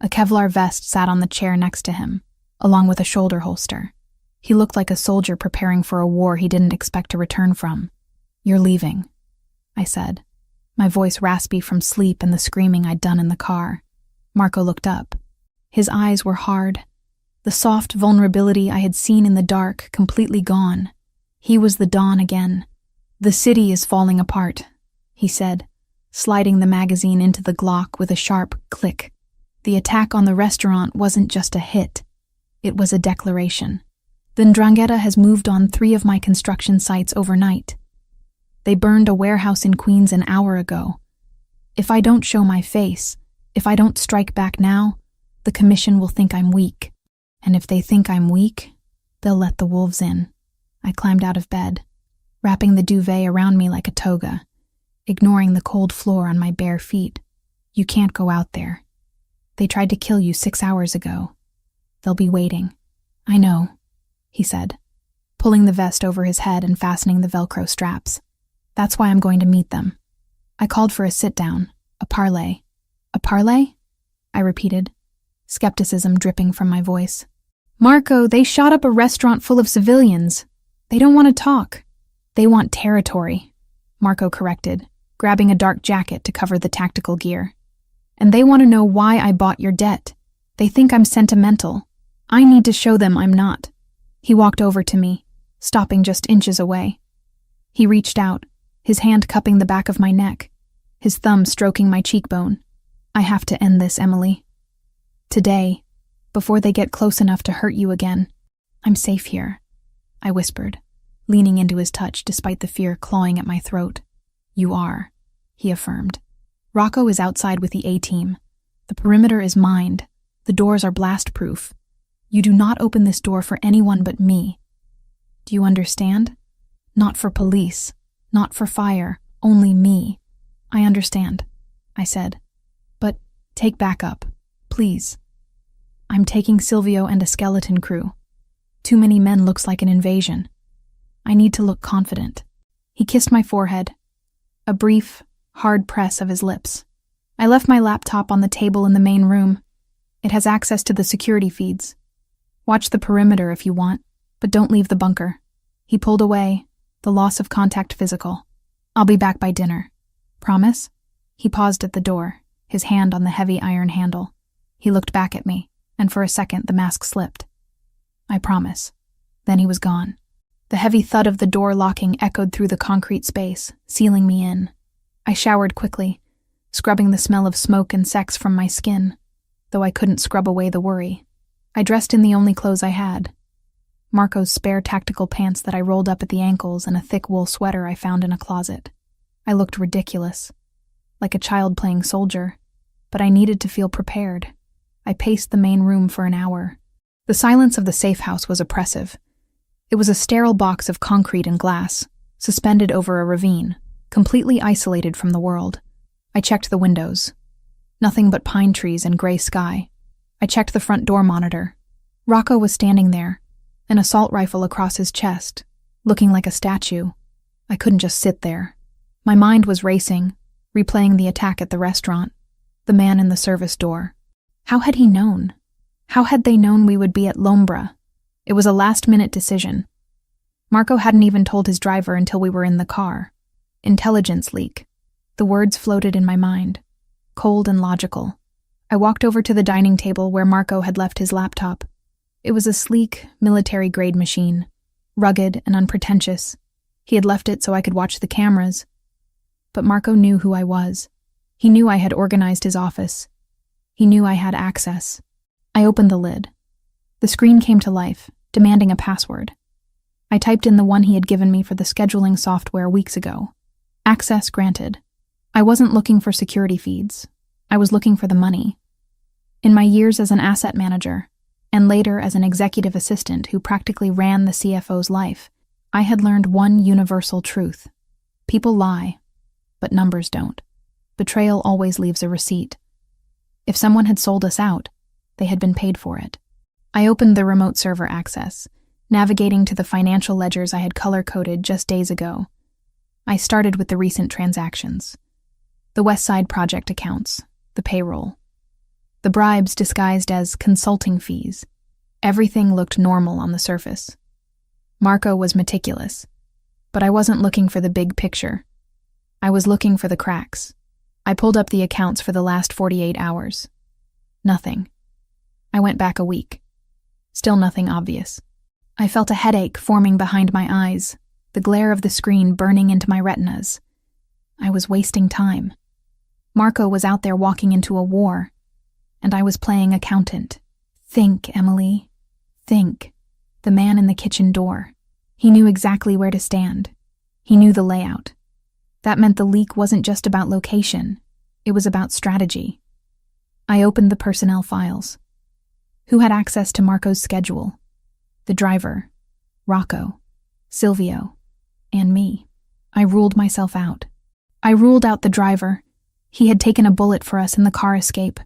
A Kevlar vest sat on the chair next to him, along with a shoulder holster. He looked like a soldier preparing for a war he didn't expect to return from. "You're leaving," I said, my voice raspy from sleep and the screaming I'd done in the car. Marco looked up. His eyes were hard, the soft vulnerability I had seen in the dark completely gone. He was the Dawn again. "The city is falling apart," he said, sliding the magazine into the Glock with a sharp click. "The attack on the restaurant wasn't just a hit. It was a declaration. The Ndrangheta has moved on 3 of my construction sites overnight. They burned a warehouse in Queens an hour ago. If I don't show my face, if I don't strike back now, the commission will think I'm weak. And if they think I'm weak, they'll let the wolves in." I climbed out of bed, wrapping the duvet around me like a toga, ignoring the cold floor on my bare feet. "You can't go out there. They tried to kill you 6 hours ago. They'll be waiting." "I know," he said, pulling the vest over his head and fastening the Velcro straps. "That's why I'm going to meet them." I called for a sit-down, a parley. "A parley?" I repeated, skepticism dripping from my voice. "Marco, they shot up a restaurant full of civilians. They don't want to talk. They want territory," Marco corrected, grabbing a dark jacket to cover the tactical gear. "And they want to know why I bought your debt. They think I'm sentimental. I need to show them I'm not." He walked over to me, stopping just inches away. He reached out, his hand cupping the back of my neck, his thumb stroking my cheekbone. "I have to end this, Emily. Today, before they get close enough to hurt you again. I'm safe here," I whispered, leaning into his touch despite the fear clawing at my throat. "You are," he affirmed. "Rocco is outside with the A-team. The perimeter is mined. The doors are blast-proof. You do not open this door for anyone but me. Do you understand? Not for police, not for fire, only me." "I understand," I said. "But take backup, please. I'm taking Silvio and a skeleton crew. Too many men looks like an invasion. I need to look confident." He kissed my forehead, a brief, hard press of his lips. I left my laptop on the table in the main room. It has access to the security feeds. "Watch the perimeter if you want, but don't leave the bunker." He pulled away, the loss of contact physical. "I'll be back by dinner. Promise?" He paused at the door, his hand on the heavy iron handle. He looked back at me, and for a second the mask slipped. "I promise." Then he was gone. The heavy thud of the door locking echoed through the concrete space, sealing me in. I showered quickly, scrubbing the smell of smoke and sex from my skin, though I couldn't scrub away the worry. I dressed in the only clothes I had, Marco's spare tactical pants that I rolled up at the ankles, and a thick wool sweater I found in a closet. I looked ridiculous, like a child playing soldier, but I needed to feel prepared. I paced the main room for an hour. The silence of the safe house was oppressive. It was a sterile box of concrete and glass, suspended over a ravine, completely isolated from the world. I checked the windows. Nothing but pine trees and gray sky. I checked the front door monitor. Rocco was standing there, an assault rifle across his chest, looking like a statue. I couldn't just sit there. My mind was racing, replaying the attack at the restaurant, the man in the service door. How had he known? How had they known we would be at Lombra? It was a last-minute decision. Marco hadn't even told his driver until we were in the car. Intelligence leak. The words floated in my mind, cold and logical. I walked over to the dining table where Marco had left his laptop. It was a sleek, military-grade machine, rugged and unpretentious. He had left it so I could watch the cameras. But Marco knew who I was. He knew I had organized his office. He knew I had access. I opened the lid. The screen came to life, demanding a password. I typed in the one he had given me for the scheduling software weeks ago. Access granted. I wasn't looking for security feeds. I was looking for the money. In my years as an asset manager, and later as an executive assistant who practically ran the CFO's life, I had learned one universal truth. People lie, but numbers don't. Betrayal always leaves a receipt. If someone had sold us out, they had been paid for it. I opened the remote server access, navigating to the financial ledgers I had color-coded just days ago. I started with the recent transactions. The West Side Project accounts, the payroll. The bribes disguised as consulting fees. Everything looked normal on the surface. Marco was meticulous, but I wasn't looking for the big picture. I was looking for the cracks. I pulled up the accounts for the last 48 hours. Nothing. I went back a week. Still nothing obvious. I felt a headache forming behind my eyes, the glare of the screen burning into my retinas. I was wasting time. Marco was out there walking into a war, and I was playing accountant. Think, Emily. Think. The man in the kitchen door. He knew exactly where to stand. He knew the layout. That meant the leak wasn't just about location. It was about strategy. I opened the personnel files. Who had access to Marco's schedule? The driver, Rocco, Silvio, and me. I ruled myself out. I ruled out the driver. He had taken a bullet for us in the car escape.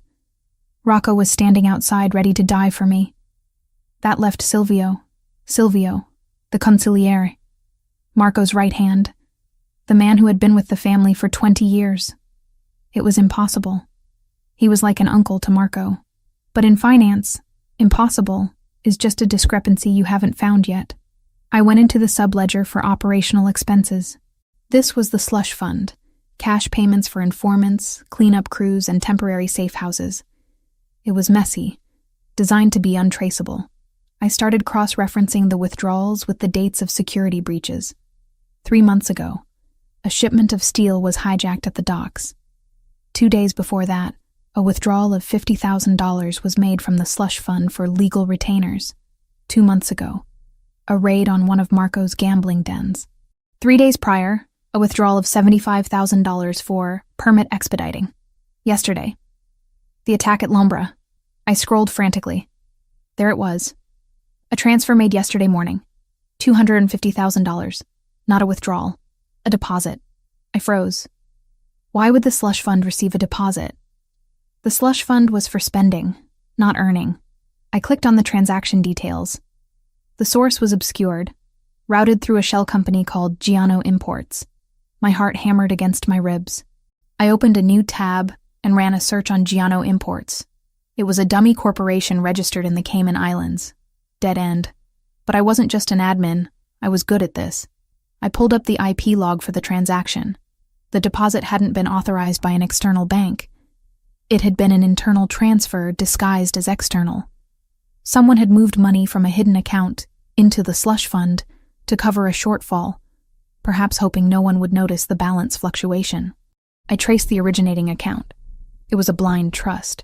Rocco was standing outside ready to die for me. That left Silvio, the consigliere, Marco's right hand, the man who had been with the family for 20 years. It was impossible. He was like an uncle to Marco. But in finance, impossible is just a discrepancy you haven't found yet. I went into the subledger for operational expenses. This was the slush fund, cash payments for informants, cleanup crews, and temporary safe houses. It was messy, designed to be untraceable. I started cross-referencing the withdrawals with the dates of security breaches. 3 months ago, a shipment of steel was hijacked at the docks. 2 days before that, a withdrawal of $50,000 was made from the slush fund for legal retainers. 2 months ago, a raid on one of Marco's gambling dens. 3 days prior, a withdrawal of $75,000 for permit expediting. Yesterday, the attack at Lombra. I scrolled frantically. There it was. A transfer made yesterday morning. $250,000. Not a withdrawal. A deposit. I froze. Why would the slush fund receive a deposit? The slush fund was for spending, not earning. I clicked on the transaction details. The source was obscured, routed through a shell company called Giano Imports. My heart hammered against my ribs. I opened a new tab and ran a search on Giano Imports. It was a dummy corporation registered in the Cayman Islands. Dead end. But I wasn't just an admin. I was good at this. I pulled up the IP log for the transaction. The deposit hadn't been authorized by an external bank. It had been an internal transfer disguised as external. Someone had moved money from a hidden account into the slush fund to cover a shortfall, perhaps hoping no one would notice the balance fluctuation. I traced the originating account. It was a blind trust.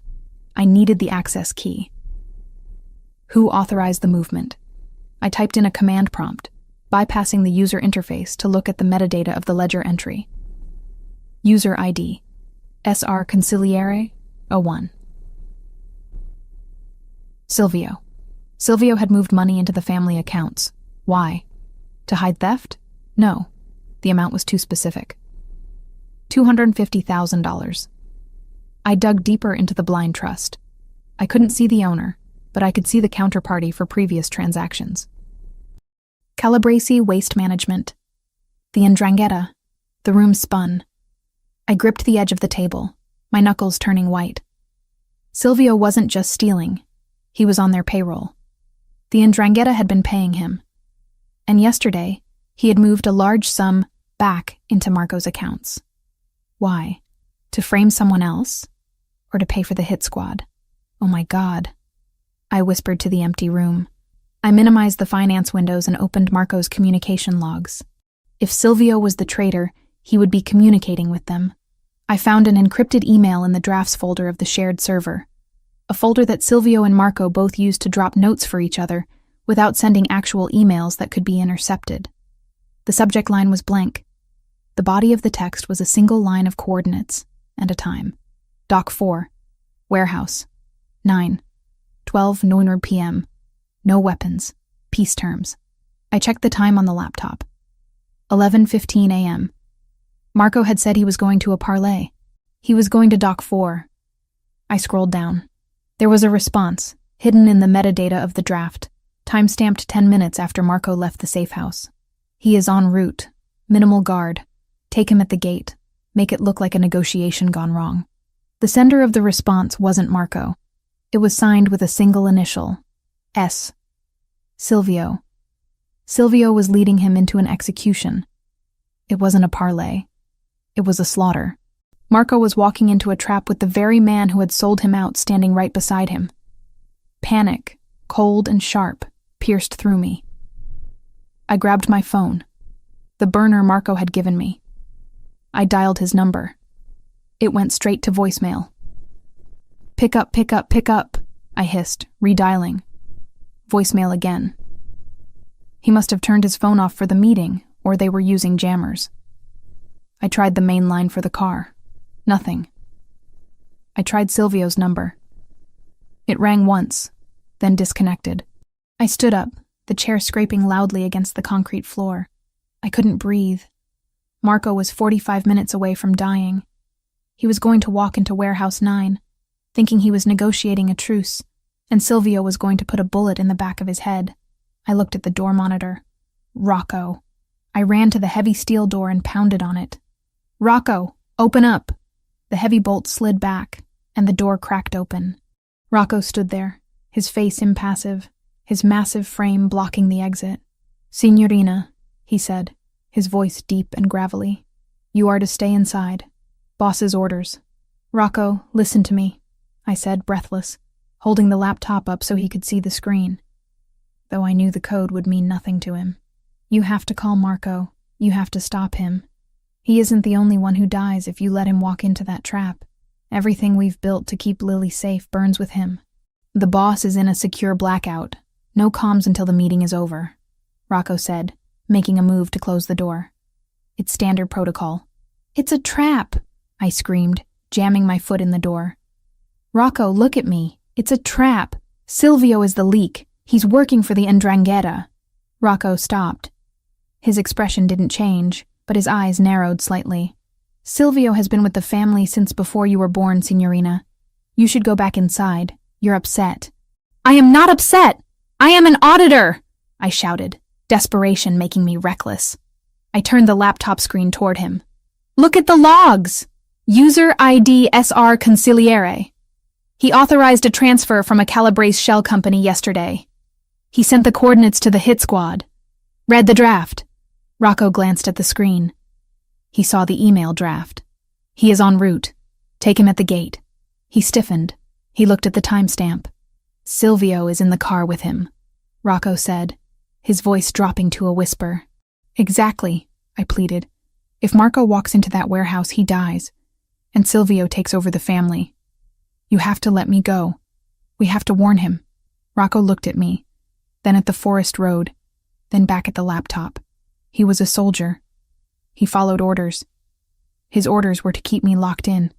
I needed the access key. Who authorized the movement? I typed in a command prompt, bypassing the user interface to look at the metadata of the ledger entry. User ID, SR Conciliere 01. Silvio. Silvio had moved money into the family accounts. Why? To hide theft? No. The amount was too specific. $250,000. I dug deeper into the blind trust. I couldn't see the owner, but I could see the counterparty for previous transactions. Calabrese Waste Management. The Ndrangheta. The room spun. I gripped the edge of the table, my knuckles turning white. Silvio wasn't just stealing. He was on their payroll. The Ndrangheta had been paying him. And yesterday, he had moved a large sum back into Marco's accounts. Why? To frame someone else? Or to pay for the hit squad? Oh my God. I whispered to the empty room. I minimized the finance windows and opened Marco's communication logs. If Silvio was the traitor, he would be communicating with them. I found an encrypted email in the drafts folder of the shared server, a folder that Silvio and Marco both used to drop notes for each other without sending actual emails that could be intercepted. The subject line was blank. The body of the text was a single line of coordinates and a time. Dock 4, warehouse, 9:12 p.m. No weapons, peace terms. I checked the time on the laptop. 11:15 a.m. Marco had said he was going to a parlay. He was going to Dock 4. I scrolled down. There was a response, hidden in the metadata of the draft, time-stamped 10 minutes after Marco left the safe house. He is en route. Minimal guard. Take him at the gate. Make it look like a negotiation gone wrong. The sender of the response wasn't Marco. It was signed with a single initial. S. Silvio. Silvio was leading him into an execution. It wasn't a parlay. It was a slaughter. Marco was walking into a trap with the very man who had sold him out standing right beside him. Panic, cold and sharp, pierced through me. I grabbed my phone, the burner Marco had given me. I dialed his number. It went straight to voicemail. Pick up, pick up, pick up, I hissed, redialing. Voicemail again. He must have turned his phone off for the meeting, or they were using jammers. I tried the main line for the car. Nothing. I tried Silvio's number. It rang once, then disconnected. I stood up, the chair scraping loudly against the concrete floor. I couldn't breathe. Marco was 45 minutes away from dying. He was going to walk into Warehouse 9, thinking he was negotiating a truce, and Silvio was going to put a bullet in the back of his head. I looked at the door monitor. Rocco. I ran to the heavy steel door and pounded on it. Rocco, open up! The heavy bolt slid back, and the door cracked open. Rocco stood there, his face impassive, his massive frame blocking the exit. Signorina, he said, his voice deep and gravelly. You are to stay inside. Boss's orders. Rocco, listen to me, I said, breathless, holding the laptop up so he could see the screen. Though I knew the code would mean nothing to him. You have to call Marco. You have to stop him. He isn't the only one who dies if you let him walk into that trap. Everything we've built to keep Lily safe burns with him. The boss is in a secure blackout. No comms until the meeting is over, Rocco said, making a move to close the door. It's standard protocol. It's a trap, I screamed, jamming my foot in the door. Rocco, look at me. It's a trap. Silvio is the leak. He's working for the Ndrangheta. Rocco stopped. His expression didn't change, but his eyes narrowed slightly. Silvio has been with the family since before you were born, Signorina. You should go back inside. You're upset. I am not upset! I am an auditor! I shouted, desperation making me reckless. I turned the laptop screen toward him. Look at the logs! User ID SR Conciliere. He authorized a transfer from a Calabrese shell company yesterday. He sent the coordinates to the hit squad. Read the draft. Rocco glanced at the screen. He saw the email draft. He is en route. Take him at the gate. He stiffened. He looked at the timestamp. Silvio is in the car with him, Rocco said, his voice dropping to a whisper. Exactly, I pleaded. If Marco walks into that warehouse, he dies, and Silvio takes over the family. You have to let me go. We have to warn him. Rocco looked at me. then at the forest road, then back at the laptop. He was a soldier. He followed orders. His orders were to keep me locked in.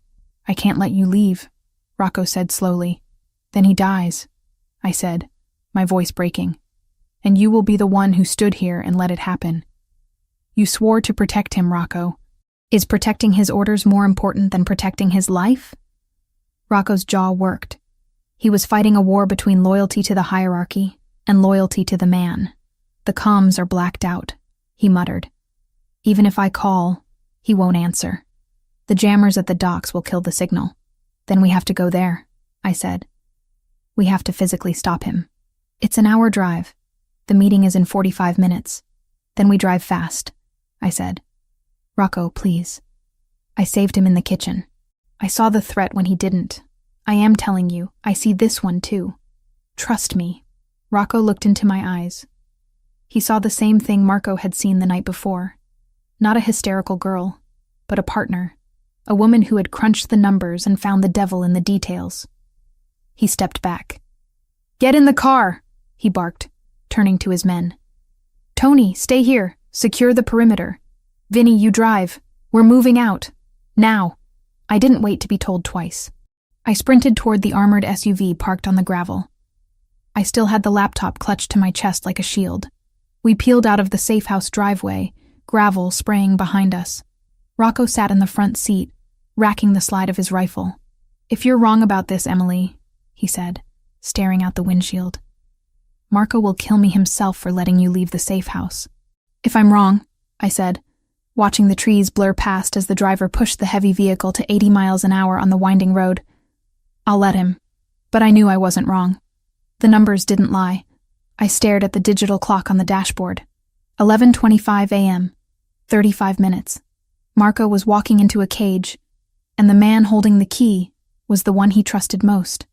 I can't let you leave, Rocco said slowly. Then he dies, I said, my voice breaking. And you will be the one who stood here and let it happen. You swore to protect him, Rocco. Is protecting his orders more important than protecting his life? Rocco's jaw worked. He was fighting a war between loyalty to the hierarchy and loyalty to the man. The comms are blacked out, he muttered. Even if I call, he won't answer. The jammers at the docks will kill the signal. Then we have to go there, I said. We have to physically stop him. It's an hour drive. The meeting is in 45 minutes. Then we drive fast, I said. Rocco, please. I saved him in the kitchen. I saw the threat when he didn't. I am telling you, I see this one too. Trust me. Rocco looked into my eyes. He saw the same thing Marco had seen the night before. Not a hysterical girl, but a partner. A woman who had crunched the numbers and found the devil in the details. He stepped back. Get in the car, he barked, turning to his men. Tony, stay here. Secure the perimeter. Vinny, you drive. We're moving out. Now. I didn't wait to be told twice. I sprinted toward the armored SUV parked on the gravel. I still had the laptop clutched to my chest like a shield. We peeled out of the safe house driveway, gravel spraying behind us. Rocco sat in the front seat, racking the slide of his rifle. If you're wrong about this, Emily, he said, staring out the windshield. Marco will kill me himself for letting you leave the safe house. If I'm wrong, I said, watching the trees blur past as the driver pushed the heavy vehicle to 80 miles an hour on the winding road. I'll let him. But I knew I wasn't wrong. The numbers didn't lie. I stared at the digital clock on the dashboard. 11:25 a.m. 35 minutes. Marco was walking into a cage, and the man holding the key was the one he trusted most.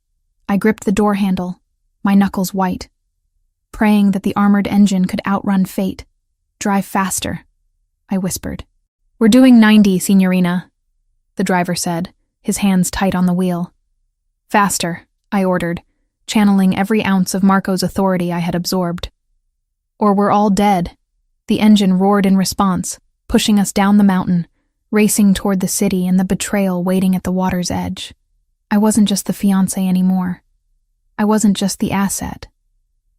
I gripped the door handle, my knuckles white, praying that the armored engine could outrun fate. Drive faster, I whispered. We're doing 90, Signorina, the driver said, his hands tight on the wheel. Faster, I ordered, channeling every ounce of Marco's authority I had absorbed. Or we're all dead. The engine roared in response, pushing us down the mountain, racing toward the city and the betrayal waiting at the water's edge. I wasn't just the fiancé anymore. I wasn't just the asset.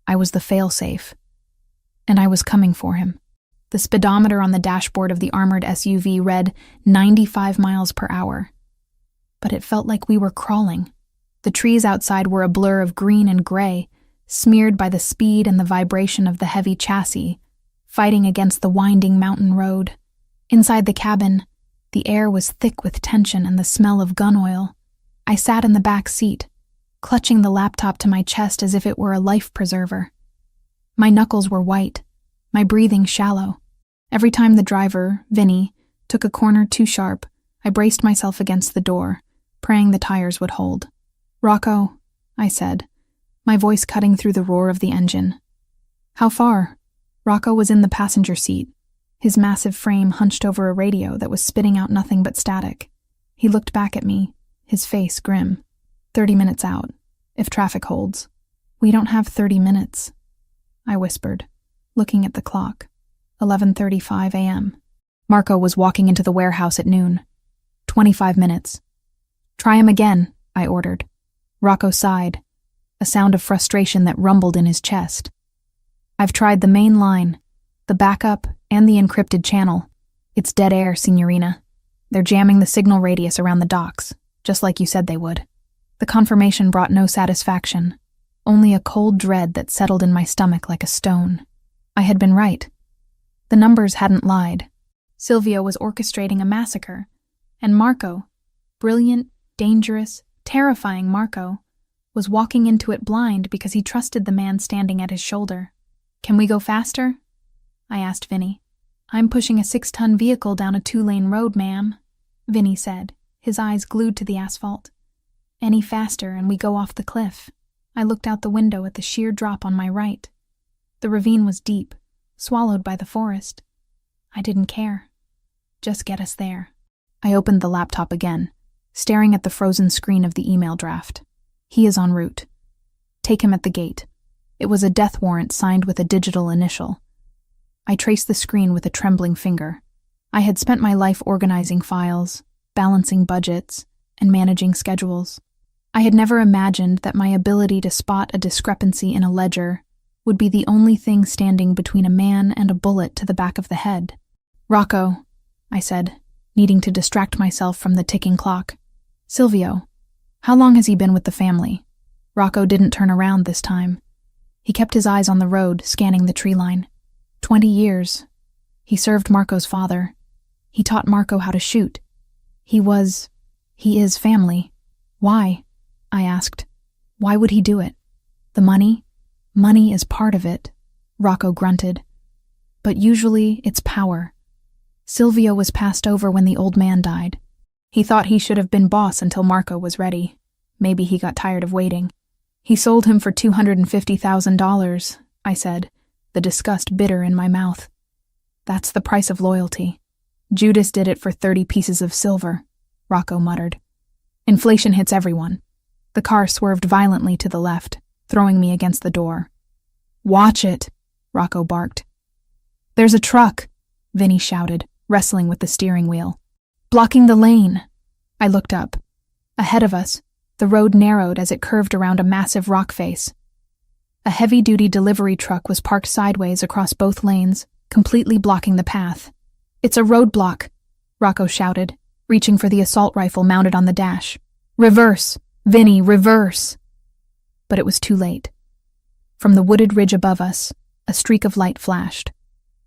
I was the failsafe. And I was coming for him. The speedometer on the dashboard of the armored SUV read 95 miles per hour. But it felt like we were crawling. The trees outside were a blur of green and gray, smeared by the speed and the vibration of the heavy chassis, fighting against the winding mountain road. Inside the cabin, the air was thick with tension and the smell of gun oil. I sat in the back seat, clutching the laptop to my chest as if it were a life preserver. My knuckles were white, my breathing shallow. Every time the driver, Vinny, took a corner too sharp, I braced myself against the door, praying the tires would hold. Rocco, I said, my voice cutting through the roar of the engine. How far? Rocco was in the passenger seat, his massive frame hunched over a radio that was spitting out nothing but static. He looked back at me, his face grim. 30 minutes out, if traffic holds. We don't have 30 minutes, I whispered, looking at the clock. 11:35 a.m. Marco was walking into the warehouse at noon. 25 minutes. Try him again, I ordered. Rocco sighed, a sound of frustration that rumbled in his chest. I've tried the main line, the backup, and the encrypted channel. It's dead air, Signorina. They're jamming the signal radius around the docks, just like you said they would. The confirmation brought no satisfaction, only a cold dread that settled in my stomach like a stone. I had been right. The numbers hadn't lied. Silvio was orchestrating a massacre, and Marco, brilliant, dangerous, terrifying Marco, was walking into it blind because he trusted the man standing at his shoulder. Can we go faster? I asked Vinny. I'm pushing a 6-ton vehicle down a 2-lane road, ma'am, Vinny said, his eyes glued to the asphalt. Any faster and we go off the cliff. I looked out the window at the sheer drop on my right. The ravine was deep, swallowed by the forest. I didn't care. Just get us there. I opened the laptop again, staring at the frozen screen of the email draft. He is en route. Take him at the gate. It was a death warrant signed with a digital initial. I traced the screen with a trembling finger. I had spent my life organizing files, balancing budgets, and managing schedules. I had never imagined that my ability to spot a discrepancy in a ledger would be the only thing standing between a man and a bullet to the back of the head. "Rocco," I said, needing to distract myself from the ticking clock. "Silvio, how long has he been with the family?" Rocco didn't turn around this time. He kept his eyes on the road, scanning the tree line. 20 years. He served Marco's father. He taught Marco how to shoot. He is family. Why? I asked. Why would he do it? The money? Money is part of it, Rocco grunted. But usually it's power. Silvio was passed over when the old man died. He thought he should have been boss until Marco was ready. Maybe he got tired of waiting. He sold him for $250,000, I said, the disgust bitter in my mouth. That's the price of loyalty. Judas did it for 30 pieces of silver, Rocco muttered. Inflation hits everyone. The car swerved violently to the left, throwing me against the door. Watch it, Rocco barked. There's a truck, Vinny shouted, wrestling with the steering wheel. Blocking the lane. I looked up. Ahead of us, the road narrowed as it curved around a massive rock face. A heavy-duty delivery truck was parked sideways across both lanes, completely blocking the path. It's a roadblock, Rocco shouted, reaching for the assault rifle mounted on the dash. Reverse! Vinny, reverse! But it was too late. From the wooded ridge above us, a streak of light flashed.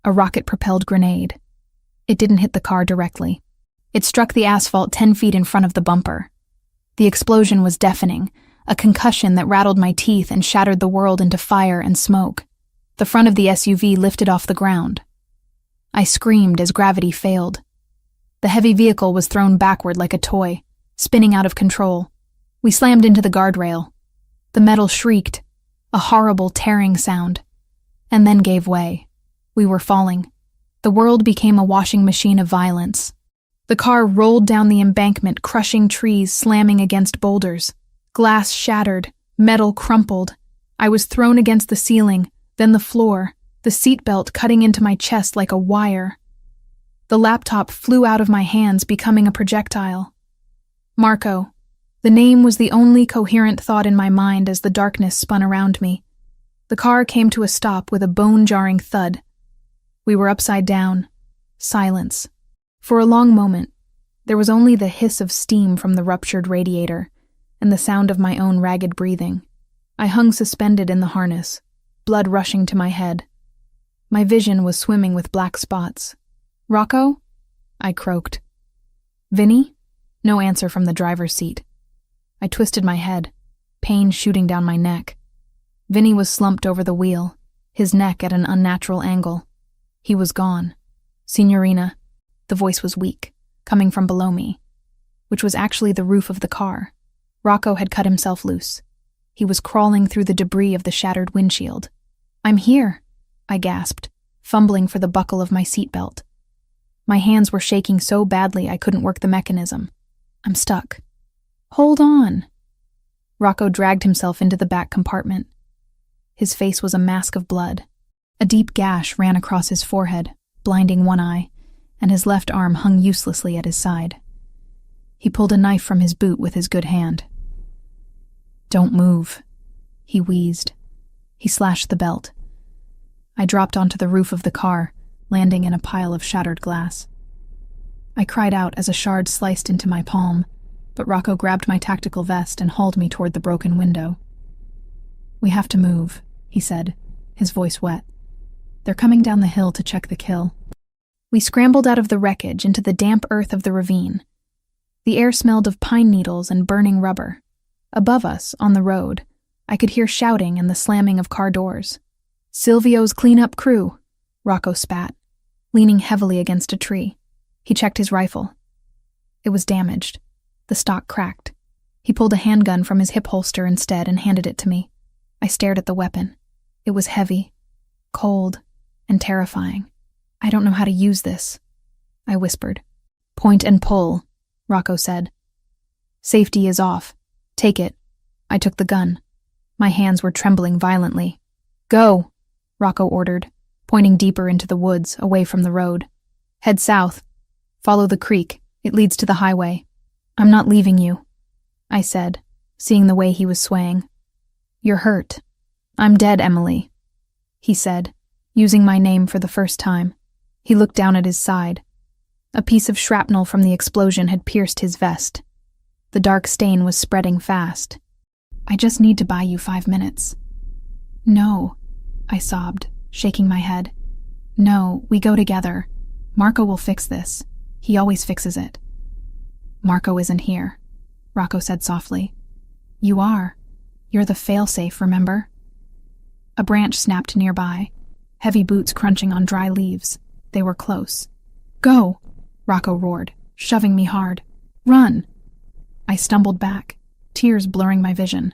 A rocket-propelled grenade. It didn't hit the car directly. It struck the asphalt 10 feet in front of the bumper. The explosion was deafening, a concussion that rattled my teeth and shattered the world into fire and smoke. The front of the SUV lifted off the ground. I screamed as gravity failed. The heavy vehicle was thrown backward like a toy, spinning out of control. We slammed into the guardrail. The metal shrieked, a horrible tearing sound, and then gave way. We were falling. The world became a washing machine of violence. The car rolled down the embankment, crushing trees, slamming against boulders. Glass shattered, metal crumpled. I was thrown against the ceiling, then the floor, the seatbelt cutting into my chest like a wire. The laptop flew out of my hands, becoming a projectile. Marco. The name was the only coherent thought in my mind as the darkness spun around me. The car came to a stop with a bone-jarring thud. We were upside down. Silence. For a long moment, there was only the hiss of steam from the ruptured radiator and the sound of my own ragged breathing. I hung suspended in the harness, blood rushing to my head. My vision was swimming with black spots. Rocco? I croaked. Vinny? No answer from the driver's seat. I twisted my head, pain shooting down my neck. Vinny was slumped over the wheel, his neck at an unnatural angle. He was gone. Signorina. The voice was weak, coming from below me, which was actually the roof of the car. Rocco had cut himself loose. He was crawling through the debris of the shattered windshield. I'm here, I gasped, fumbling for the buckle of my seatbelt. My hands were shaking so badly I couldn't work the mechanism. I'm stuck. Hold on. Rocco dragged himself into the back compartment. His face was a mask of blood. A deep gash ran across his forehead, blinding one eye, and his left arm hung uselessly at his side. He pulled a knife from his boot with his good hand. Don't move, he wheezed. He slashed the belt. I dropped onto the roof of the car, landing in a pile of shattered glass. I cried out as a shard sliced into my palm, but Rocco grabbed my tactical vest and hauled me toward the broken window. We have to move, he said, his voice wet. They're coming down the hill to check the kill. We scrambled out of the wreckage into the damp earth of the ravine. The air smelled of pine needles and burning rubber. Above us, on the road, I could hear shouting and the slamming of car doors. Silvio's cleanup crew, Rocco spat, leaning heavily against a tree. He checked his rifle. It was damaged. The stock cracked. He pulled a handgun from his hip holster instead and handed it to me. I stared at the weapon. It was heavy, cold, and terrifying. I don't know how to use this, I whispered. Point and pull, Rocco said. Safety is off. Take it. I took the gun. My hands were trembling violently. Go, Rocco ordered, pointing deeper into the woods, away from the road. Head south. Follow the creek. It leads to the highway. I'm not leaving you, I said, seeing the way he was swaying. You're hurt. I'm dead, Emily, he said, using my name for the first time. He looked down at his side. A piece of shrapnel from the explosion had pierced his vest. The dark stain was spreading fast. I just need to buy you 5 minutes. No, I sobbed, shaking my head. No, we go together. Marco will fix this. He always fixes it. Marco isn't here, Rocco said softly. You are. You're the failsafe, remember? A branch snapped nearby, heavy boots crunching on dry leaves. They were close. Go, Rocco roared, shoving me hard. Run! I stumbled back, tears blurring my vision.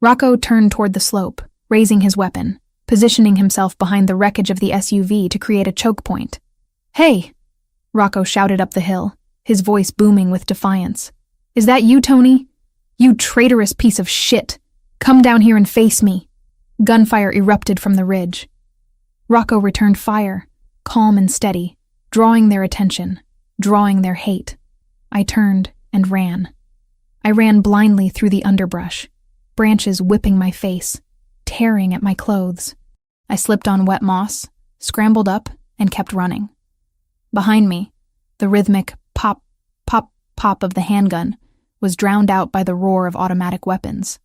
Rocco turned toward the slope, raising his weapon, positioning himself behind the wreckage of the SUV to create a choke point. Hey! Rocco shouted up the hill, his voice booming with defiance. Is that you, Tony? You traitorous piece of shit! Come down here and face me! Gunfire erupted from the ridge. Rocco returned fire, calm and steady, drawing their attention, drawing their hate. I turned and ran. I ran blindly through the underbrush, branches whipping my face, tearing at my clothes. I slipped on wet moss, scrambled up, and kept running. Behind me, the rhythmic pop, pop, pop of the handgun was drowned out by the roar of automatic weapons.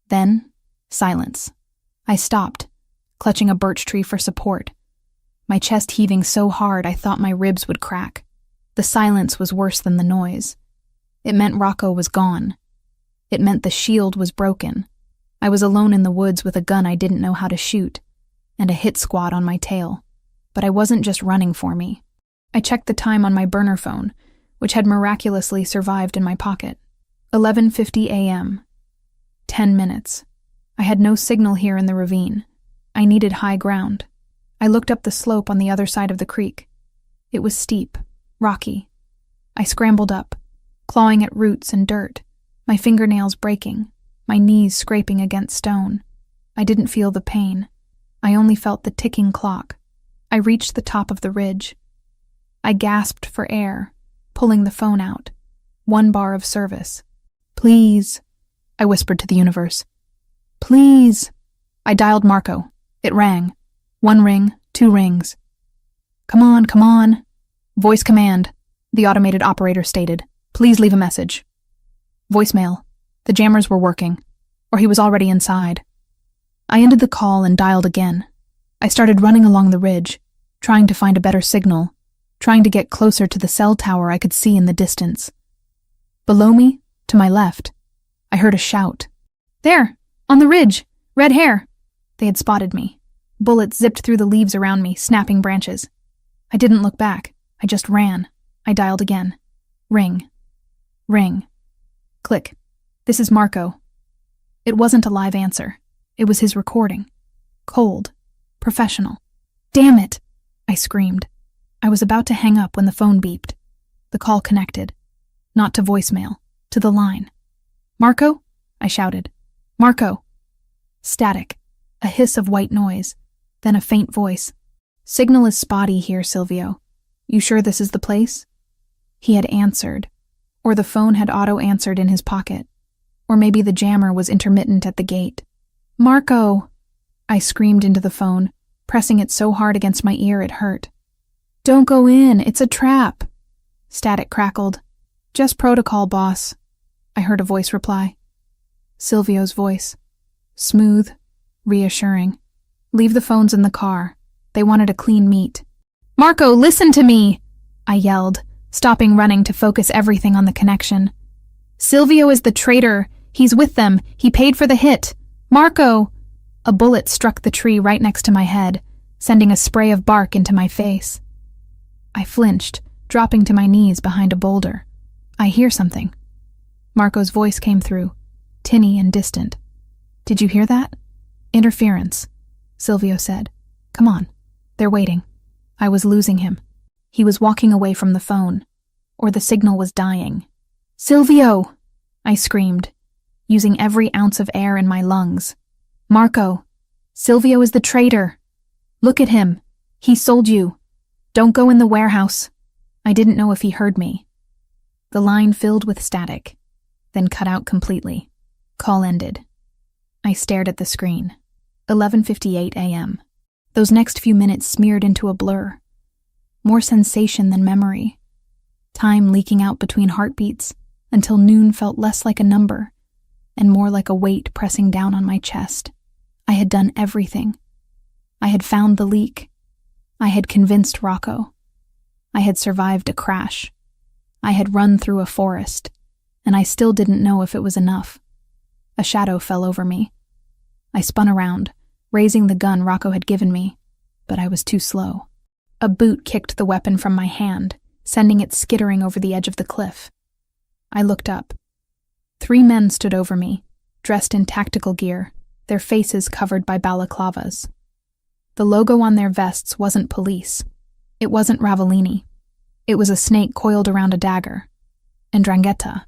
Then, silence. I stopped, clutching a birch tree for support, my chest heaving so hard I thought my ribs would crack. The silence was worse than the noise. It meant Rocco was gone. It meant the shield was broken. I was alone in the woods with a gun I didn't know how to shoot, and a hit squad on my tail. But I wasn't just running for me. I checked the time on my burner phone, which had miraculously survived in my pocket. 11:50 a.m. 10 minutes. I had no signal here in the ravine. I needed high ground. I looked up the slope on the other side of the creek. It was steep, rocky. I scrambled up, clawing at roots and dirt, my fingernails breaking, my knees scraping against stone. I didn't feel the pain. I only felt the ticking clock. I reached the top of the ridge. I gasped for air, pulling the phone out. 1 bar of service. Please, I whispered to the universe. Please. I dialed Marco. It rang. 1 ring, 2 rings. Come on, come on. Voice command, the automated operator stated. Please leave a message. Voicemail. The jammers were working, or he was already inside. I ended the call and dialed again. I started running along the ridge, trying to find a better signal, trying to get closer to the cell tower I could see in the distance. Below me, to my left, I heard a shout. There, on the ridge, red hair. They had spotted me. Bullets zipped through the leaves around me, snapping branches. I didn't look back. I just ran. I dialed again. Ring. Ring. Click. This is Marco. It wasn't a live answer. It was his recording. Cold. Professional. Damn it! I screamed. I was about to hang up when the phone beeped. The call connected. Not to voicemail. To the line. Marco? I shouted. Marco. Static. A hiss of white noise. Then a faint voice. Signal is spotty here, Silvio. You sure this is the place? He had answered. Or the phone had auto-answered in his pocket. Or maybe the jammer was intermittent at the gate. Marco! I screamed into the phone, pressing it so hard against my ear it hurt. Don't go in, it's a trap. Static crackled. Just protocol, boss. I heard a voice reply. Silvio's voice. Smooth, reassuring. Leave the phones in the car. They wanted a clean meet. Marco, listen to me! I yelled, stopping running to focus everything on the connection. Silvio is the traitor. He's with them. He paid for the hit. Marco! A bullet struck the tree right next to my head, sending a spray of bark into my face. I flinched, dropping to my knees behind a boulder. I hear something. Marco's voice came through, tinny and distant. Did you hear that? Interference, Silvio said. Come on. They're waiting. I was losing him. He was walking away from the phone, or the signal was dying. Silvio! I screamed, using every ounce of air in my lungs. Marco! Silvio is the traitor. Look at him. He sold you. Don't go in the warehouse. I didn't know if he heard me. The line filled with static, then cut out completely. Call ended. I stared at the screen. 11:58 a.m. Those next few minutes smeared into a blur. More sensation than memory. Time leaking out between heartbeats until noon felt less like a number and more like a weight pressing down on my chest. I had done everything. I had found the leak. I had convinced Rocco. I had survived a crash. I had run through a forest, and I still didn't know if it was enough. A shadow fell over me. I spun around, raising the gun Rocco had given me, but I was too slow. A boot kicked the weapon from my hand, sending it skittering over the edge of the cliff. I looked up. 3 men stood over me, dressed in tactical gear, their faces covered by balaclavas. The logo on their vests wasn't police. It wasn't Ravellini. It was a snake coiled around a dagger. "'Ndrangheta.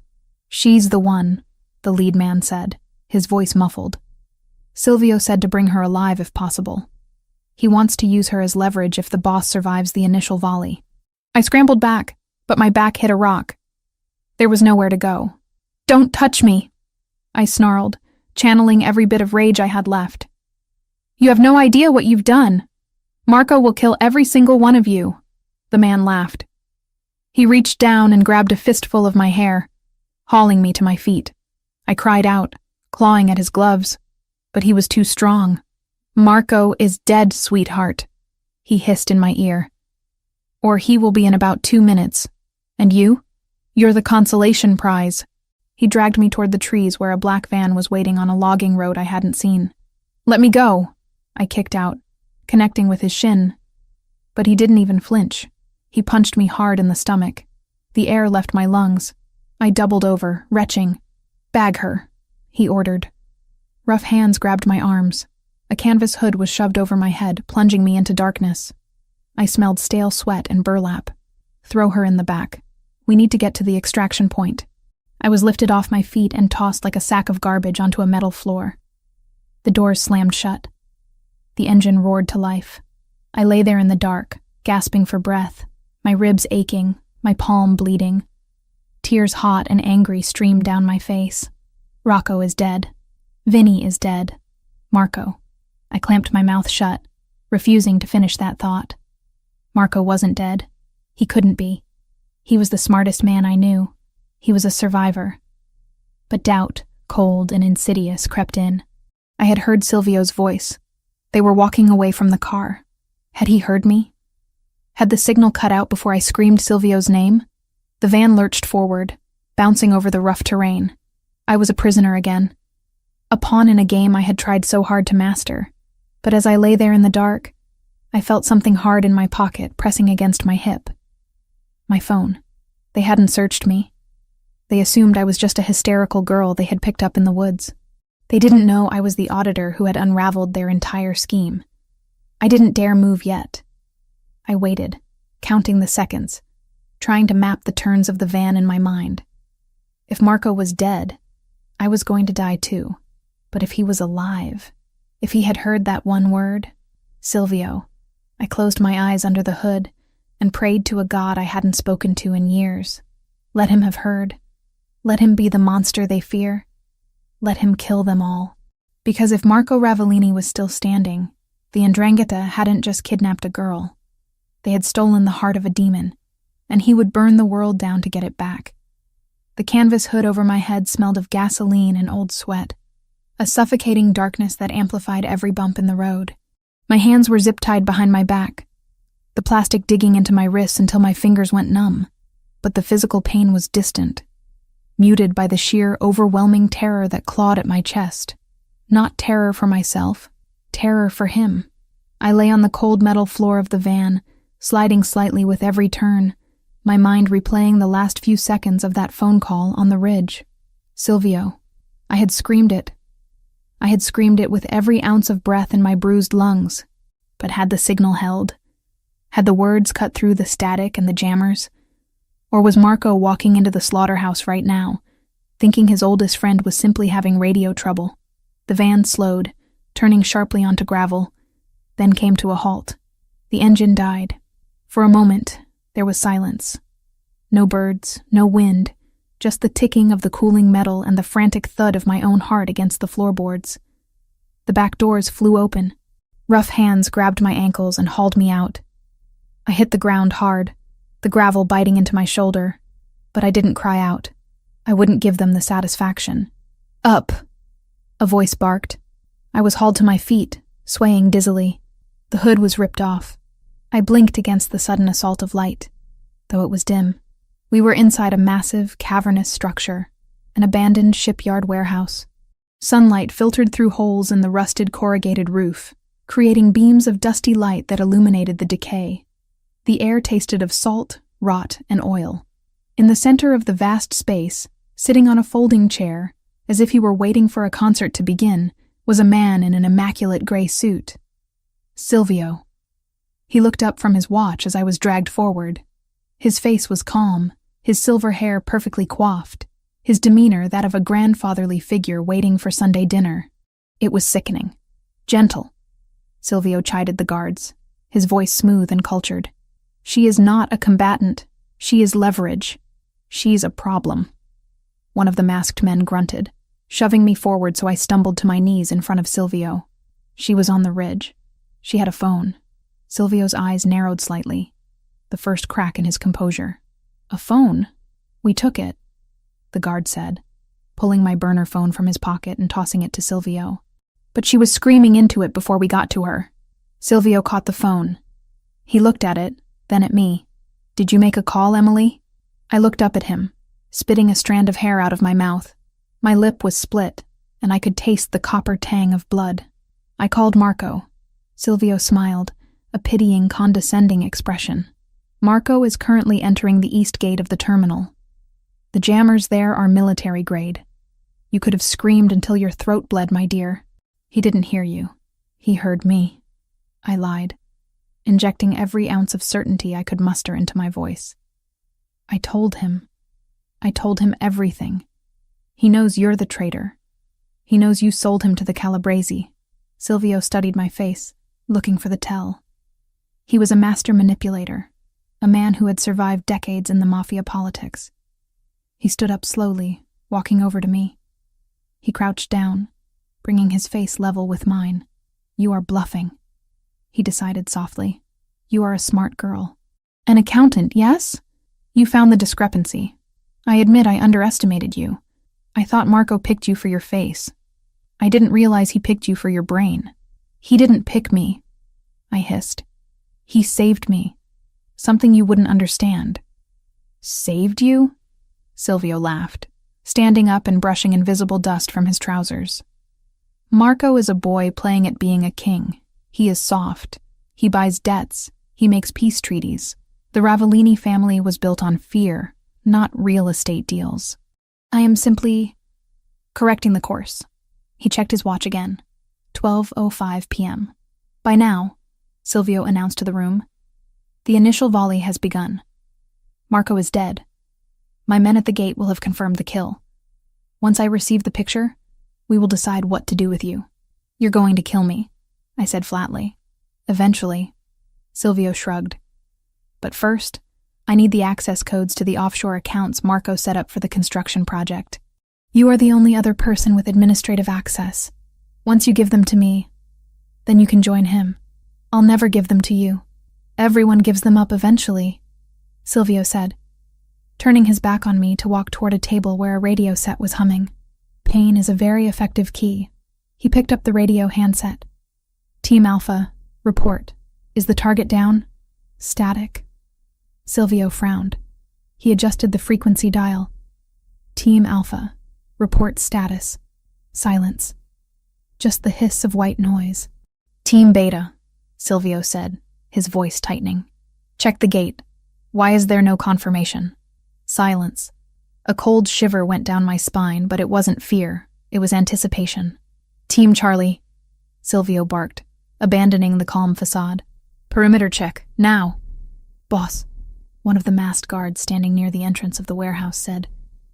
She's the one,' the lead man said, his voice muffled. "Silvio said to bring her alive if possible. He wants to use her as leverage if the boss survives the initial volley." I scrambled back, but my back hit a rock. There was nowhere to go. "Don't touch me," I snarled, channeling every bit of rage I had left. "You have no idea what you've done. Marco will kill every single one of you," the man laughed. He reached down and grabbed a fistful of my hair, hauling me to my feet. I cried out, clawing at his gloves, but he was too strong. "Marco is dead, sweetheart," he hissed in my ear. "Or he will be in about 2 minutes. And you? You're the consolation prize." He dragged me toward the trees where a black van was waiting on a logging road I hadn't seen. "Let me go," I kicked out, connecting with his shin. But he didn't even flinch. He punched me hard in the stomach. The air left my lungs. I doubled over, retching. "Bag her," he ordered. Rough hands grabbed my arms. A canvas hood was shoved over my head, plunging me into darkness. I smelled stale sweat and burlap. "Throw her in the back. We need to get to the extraction point." I was lifted off my feet and tossed like a sack of garbage onto a metal floor. The doors slammed shut. The engine roared to life. I lay there in the dark, gasping for breath, my ribs aching, my palm bleeding. Tears hot and angry streamed down my face. Rocco is dead. Vinny is dead. Marco. I clamped my mouth shut, refusing to finish that thought. Marco wasn't dead. He couldn't be. He was the smartest man I knew. He was a survivor. But doubt, cold and insidious, crept in. I had heard Silvio's voice. They were walking away from the car. Had he heard me? Had the signal cut out before I screamed Silvio's name? The van lurched forward, bouncing over the rough terrain. I was a prisoner again. A pawn in a game I had tried so hard to master. But as I lay there in the dark, I felt something hard in my pocket pressing against my hip. My phone. They hadn't searched me. They assumed I was just a hysterical girl they had picked up in the woods. They didn't know I was the auditor who had unraveled their entire scheme. I didn't dare move yet. I waited, counting the seconds, trying to map the turns of the van in my mind. If Marco was dead, I was going to die too. But if he was alive, if he had heard that one word, Silvio, I closed my eyes under the hood and prayed to a God I hadn't spoken to in years. Let him have heard. Let him be the monster they fear. Let him kill them all. Because if Marco Ravellini was still standing, the 'Ndrangheta hadn't just kidnapped a girl. They had stolen the heart of a demon, and he would burn the world down to get it back. The canvas hood over my head smelled of gasoline and old sweat, a suffocating darkness that amplified every bump in the road. My hands were zip-tied behind my back, the plastic digging into my wrists until my fingers went numb, but the physical pain was distant, muted by the sheer, overwhelming terror that clawed at my chest. Not terror for myself, terror for him. I lay on the cold metal floor of the van, sliding slightly with every turn, my mind replaying the last few seconds of that phone call on the ridge. Silvio. I had screamed it. I had screamed it with every ounce of breath in my bruised lungs. But had the signal held? Had the words cut through the static and the jammers? Or was Marco walking into the slaughterhouse right now, thinking his oldest friend was simply having radio trouble? The van slowed, turning sharply onto gravel, then came to a halt. The engine died. For a moment, there was silence. No birds, no wind, just the ticking of the cooling metal and the frantic thud of my own heart against the floorboards. The back doors flew open. Rough hands grabbed my ankles and hauled me out. I hit the ground hard, the gravel biting into my shoulder, but I didn't cry out. I wouldn't give them the satisfaction. Up! A voice barked. I was hauled to my feet, swaying dizzily. The hood was ripped off. I blinked against the sudden assault of light, though it was dim. We were inside a massive, cavernous structure, an abandoned shipyard warehouse. Sunlight filtered through holes in the rusted corrugated roof, creating beams of dusty light that illuminated the decay. The air tasted of salt, rot, and oil. In the center of the vast space, sitting on a folding chair, as if he were waiting for a concert to begin, was a man in an immaculate gray suit. Silvio. He looked up from his watch as I was dragged forward. His face was calm, his silver hair perfectly coiffed, his demeanor that of a grandfatherly figure waiting for Sunday dinner. It was sickening. Gentle. Silvio chided the guards, his voice smooth and cultured. She is not a combatant. She is leverage. She's a problem. One of the masked men grunted, shoving me forward so I stumbled to my knees in front of Silvio. She was on the ridge. She had a phone. Silvio's eyes narrowed slightly, the first crack in his composure. A phone? We took it, the guard said, pulling my burner phone from his pocket and tossing it to Silvio. But she was screaming into it before we got to her. Silvio caught the phone. He looked at it, then at me. Did you make a call, Emily? I looked up at him, spitting a strand of hair out of my mouth. My lip was split, and I could taste the copper tang of blood. I called Marco. Silvio smiled, a pitying, condescending expression. Marco is currently entering the east gate of the terminal. The jammers there are military grade. You could have screamed until your throat bled, my dear. He didn't hear you. He heard me. I lied, injecting every ounce of certainty I could muster into my voice. I told him everything. He knows you're the traitor. He knows you sold him to the Calabresi. Silvio studied my face, looking for the tell. He was a master manipulator, a man who had survived decades in the Mafia politics. He stood up slowly, walking over to me. He crouched down, bringing his face level with mine. You are bluffing, he decided softly. You are a smart girl. An accountant, yes? You found the discrepancy. I admit I underestimated you. I thought Marco picked you for your face. I didn't realize he picked you for your brain. He didn't pick me, I hissed. He saved me. Something you wouldn't understand. Saved you? Silvio laughed, standing up and brushing invisible dust from his trousers. Marco is a boy playing at being a king. He is soft. He buys debts. He makes peace treaties. The Ravellini family was built on fear, not real estate deals. I am simply correcting the course. He checked his watch again. 12:05 p.m. By now, Silvio announced to the room, the initial volley has begun. Marco is dead. My men at the gate will have confirmed the kill. Once I receive the picture, we will decide what to do with you. You're going to kill me, I said flatly. Eventually, Silvio shrugged. But first, I need the access codes to the offshore accounts Marco set up for the construction project. You are the only other person with administrative access. Once you give them to me, then you can join him. I'll never give them to you. Everyone gives them up eventually, Silvio said, turning his back on me to walk toward a table where a radio set was humming. Pain is a very effective key. He picked up the radio handset. Team Alpha, report. Is the target down? Static. Silvio frowned. He adjusted the frequency dial. Team Alpha, report status. Silence. Just the hiss of white noise. Team Beta, Silvio said, his voice tightening. Check the gate. Why is there no confirmation? Silence. A cold shiver went down my spine, but it wasn't fear. It was anticipation. Team Charlie, Silvio barked, abandoning the calm facade. Perimeter check, now. Boss, one of the masked guards standing near the entrance of the warehouse said,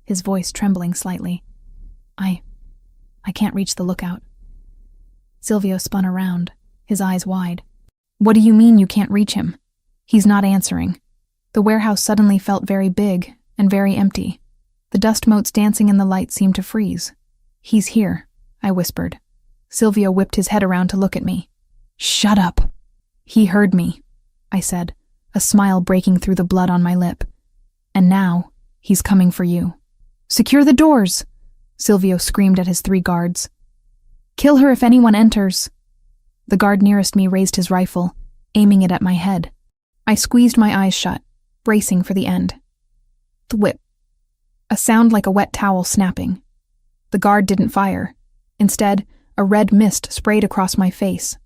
his voice trembling slightly. I can't reach the lookout. Silvio spun around, his eyes wide. What do you mean you can't reach him? He's not answering. The warehouse suddenly felt very big and very empty. The dust motes dancing in the light seemed to freeze. He's here, I whispered. Silvio whipped his head around to look at me. Shut up. He heard me, I said, a smile breaking through the blood on my lip. And now, he's coming for you. Secure the doors, Silvio screamed at his 3 guards. Kill her if anyone enters. The guard nearest me raised his rifle, aiming it at my head. I squeezed my eyes shut, bracing for the end. Thwip. A sound like a wet towel snapping. The guard didn't fire. Instead, a red mist sprayed across my face.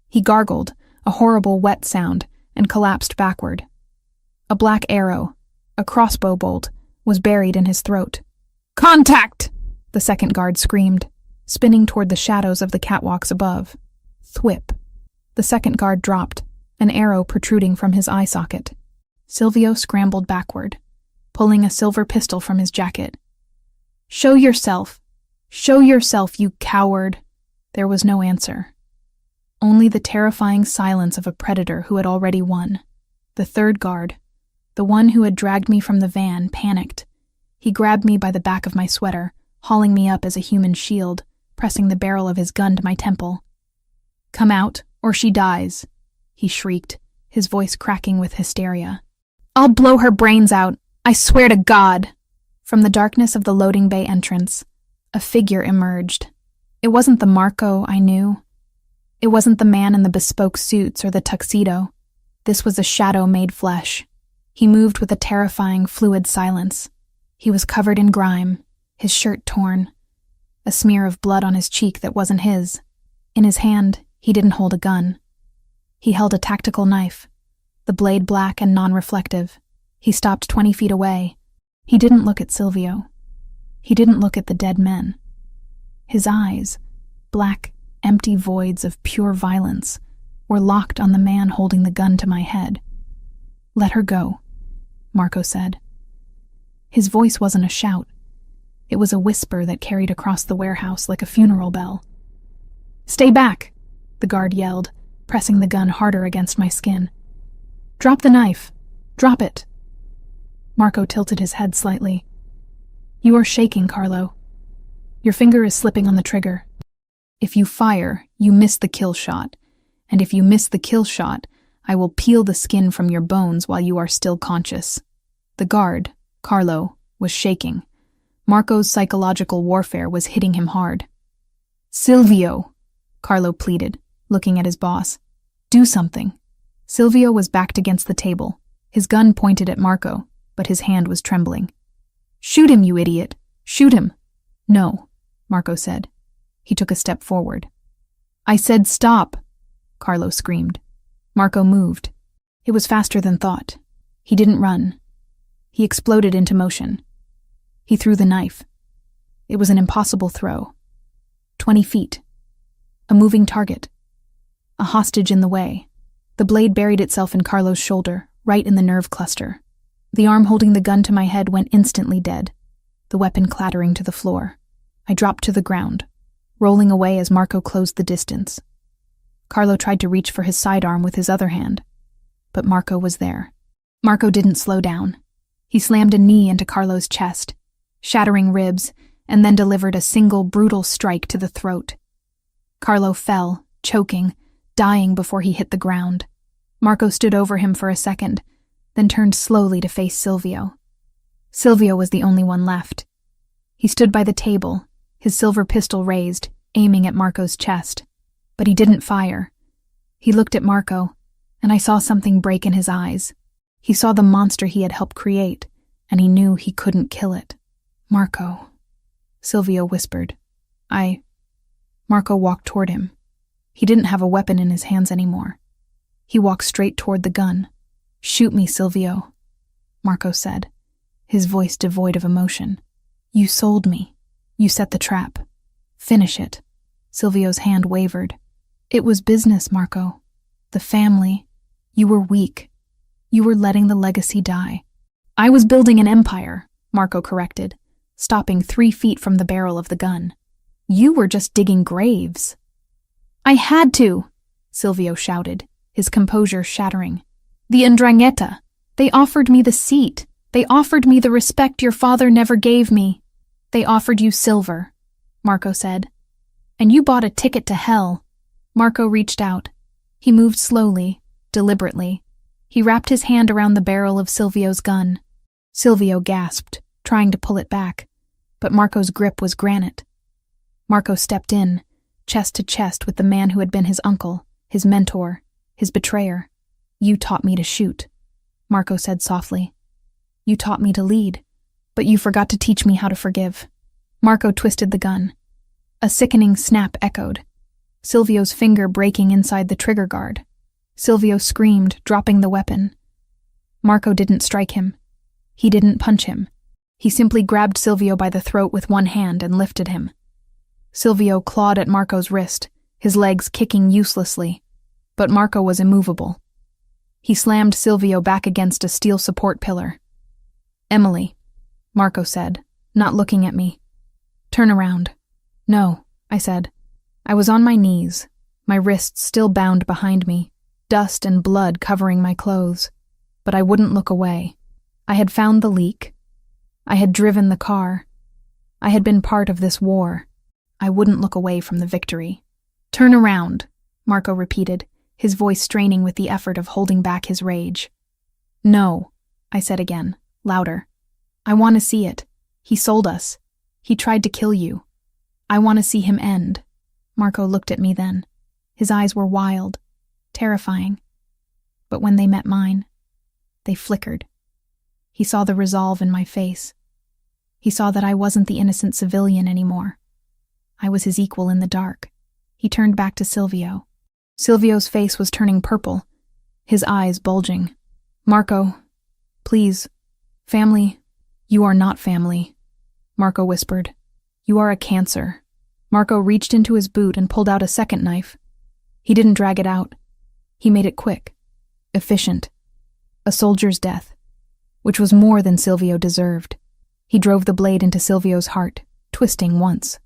He gargled, a horrible wet sound, and collapsed backward. A black arrow, a crossbow bolt, was buried in his throat. Contact! The second guard screamed, spinning toward the shadows of the catwalks above. Thwip. The second guard dropped, an arrow protruding from his eye socket. Silvio scrambled backward, pulling a silver pistol from his jacket. Show yourself! Show yourself, you coward! There was no answer. Only the terrifying silence of a predator who had already won. The third guard, the one who had dragged me from the van, panicked. He grabbed me by the back of my sweater, hauling me up as a human shield, pressing the barrel of his gun to my temple. Come out, or she dies, he shrieked, his voice cracking with hysteria. I'll blow her brains out, I swear to God! From the darkness of the loading bay entrance, a figure emerged. It wasn't the Marco I knew. It wasn't the man in the bespoke suits or the tuxedo. This was a shadow made flesh. He moved with a terrifying, fluid silence. He was covered in grime, his shirt torn, a smear of blood on his cheek that wasn't his. In his hand, he didn't hold a gun. He held a tactical knife, the blade black and non-reflective. He stopped 20 feet away. He didn't look at Silvio. He didn't look at the dead men. His eyes, black, empty voids of pure violence, were locked on the man holding the gun to my head. Let her go, Marco said. His voice wasn't a shout. It was a whisper that carried across the warehouse like a funeral bell. Stay back, the guard yelled, pressing the gun harder against my skin. Drop the knife. Drop it. Marco tilted his head slightly. You are shaking, Carlo. Your finger is slipping on the trigger. If you fire, you miss the kill shot. And if you miss the kill shot, I will peel the skin from your bones while you are still conscious. The guard, Carlo, was shaking. Marco's psychological warfare was hitting him hard. Silvio, Carlo pleaded, looking at his boss. Do something. Silvio was backed against the table, his gun pointed at Marco, but his hand was trembling. Shoot him, you idiot! Shoot him! No, Marco said. He took a step forward. I said stop, Carlo screamed. Marco moved. It was faster than thought. He didn't run. He exploded into motion. He threw the knife. It was an impossible throw. 20 feet. A moving target. A hostage in the way. The blade buried itself in Carlo's shoulder, right in the nerve cluster. The arm holding the gun to my head went instantly dead, the weapon clattering to the floor. I dropped to the ground, rolling away as Marco closed the distance. Carlo tried to reach for his sidearm with his other hand, but Marco was there. Marco didn't slow down. He slammed a knee into Carlo's chest, shattering ribs, and then delivered a single brutal strike to the throat. Carlo fell, choking, dying before he hit the ground. Marco stood over him for a second, then turned slowly to face Silvio. Silvio was the only one left. He stood by the table, his silver pistol raised, aiming at Marco's chest. But he didn't fire. He looked at Marco, and I saw something break in his eyes. He saw the monster he had helped create, and he knew he couldn't kill it. Marco, Silvio whispered. Marco walked toward him. He didn't have a weapon in his hands anymore. He walked straight toward the gun. Shoot me, Silvio, Marco said, his voice devoid of emotion. You sold me. You set the trap. Finish it. Silvio's hand wavered. It was business, Marco. The family. You were weak. You were letting the legacy die. I was building an empire, Marco corrected, stopping 3 feet from the barrel of the gun. You were just digging graves. I had to, Silvio shouted, his composure shattering. The 'ndrangheta. They offered me the seat. They offered me the respect your father never gave me. They offered you silver, Marco said. And you bought a ticket to hell. Marco reached out. He moved slowly, deliberately. He wrapped his hand around the barrel of Silvio's gun. Silvio gasped, trying to pull it back, but Marco's grip was granite. Marco stepped in, chest to chest with the man who had been his uncle, his mentor, his betrayer. You taught me to shoot, Marco said softly. You taught me to lead, but you forgot to teach me how to forgive. Marco twisted the gun. A sickening snap echoed, Silvio's finger breaking inside the trigger guard. Silvio screamed, dropping the weapon. Marco didn't strike him. He didn't punch him. He simply grabbed Silvio by the throat with one hand and lifted him. Silvio clawed at Marco's wrist, his legs kicking uselessly, but Marco was immovable. He slammed Silvio back against a steel support pillar. Emily, Marco said, not looking at me. Turn around. No, I said. I was on my knees, my wrists still bound behind me, dust and blood covering my clothes, but I wouldn't look away. I had found the leak. I had driven the car. I had been part of this war. I wouldn't look away from the victory. Turn around, Marco repeated, his voice straining with the effort of holding back his rage. No, I said again, louder. I want to see it. He sold us. He tried to kill you. I want to see him end. Marco looked at me then. His eyes were wild, terrifying. But when they met mine, they flickered. He saw the resolve in my face. He saw that I wasn't the innocent civilian anymore. I was his equal in the dark. He turned back to Silvio. Silvio's face was turning purple, his eyes bulging. Marco, please, family. You are not family, Marco whispered. You are a cancer. Marco reached into his boot and pulled out a second knife. He didn't drag it out. He made it quick, efficient. A soldier's death, which was more than Silvio deserved. He drove the blade into Silvio's heart, twisting once.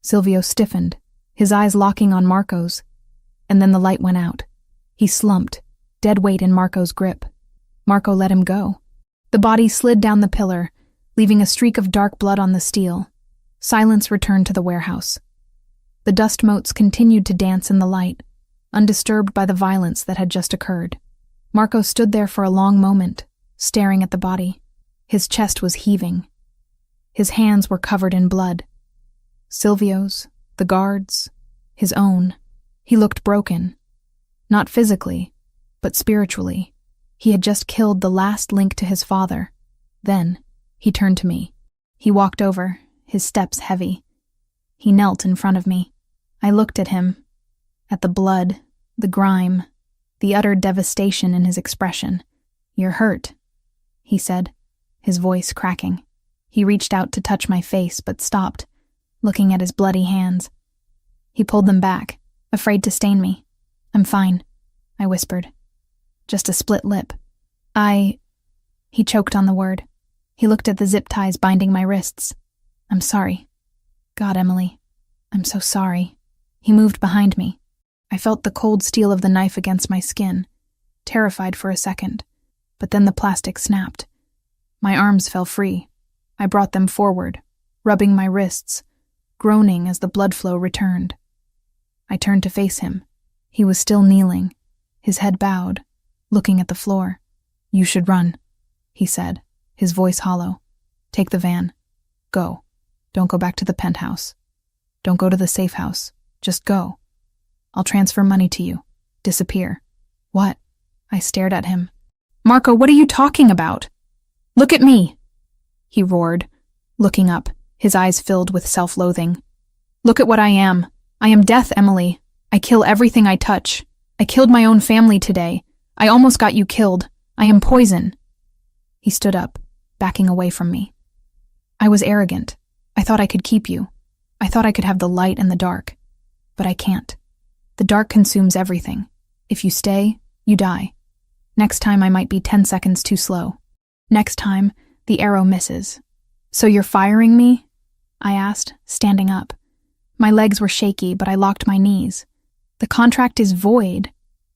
Silvio stiffened, his eyes locking on Marco's, and then the light went out. He slumped, dead weight in Marco's grip. Marco let him go. The body slid down the pillar, leaving a streak of dark blood on the steel. Silence returned to the warehouse. The dust motes continued to dance in the light, undisturbed by the violence that had just occurred. Marco stood there for a long moment, staring at the body. His chest was heaving. His hands were covered in blood. Silvio's, the guards, his own. He looked broken. Not physically, but spiritually. He had just killed the last link to his father. Then, he turned to me. He walked over, his steps heavy. He knelt in front of me. I looked at him, at the blood, the grime, the utter devastation in his expression. You're hurt, he said, his voice cracking. He reached out to touch my face, but stopped, looking at his bloody hands. He pulled them back, afraid to stain me. I'm fine, I whispered. Just a split lip. He choked on the word. He looked at the zip ties binding my wrists. I'm sorry. God, Emily, I'm so sorry. He moved behind me. I felt the cold steel of the knife against my skin, terrified for a second, but then the plastic snapped. My arms fell free. I brought them forward, rubbing my wrists, groaning as the blood flow returned. I turned to face him. He was still kneeling, his head bowed, looking at the floor. You should run, he said, his voice hollow. Take the van. Go. Don't go back to the penthouse. Don't go to the safe house. Just go. I'll transfer money to you. Disappear. What? I stared at him. Marco, what are you talking about? Look at me, he roared, looking up, his eyes filled with self-loathing. Look at what I am. I am death, Emily. I kill everything I touch. I killed my own family today. I almost got you killed. I am poison. He stood up, backing away from me. I was arrogant. I thought I could keep you. I thought I could have the light and the dark. But I can't. The dark consumes everything. If you stay, you die. Next time I might be 10 seconds too slow. Next time, the arrow misses. So you're firing me? I asked, standing up. My legs were shaky, but I locked my knees. The contract is void.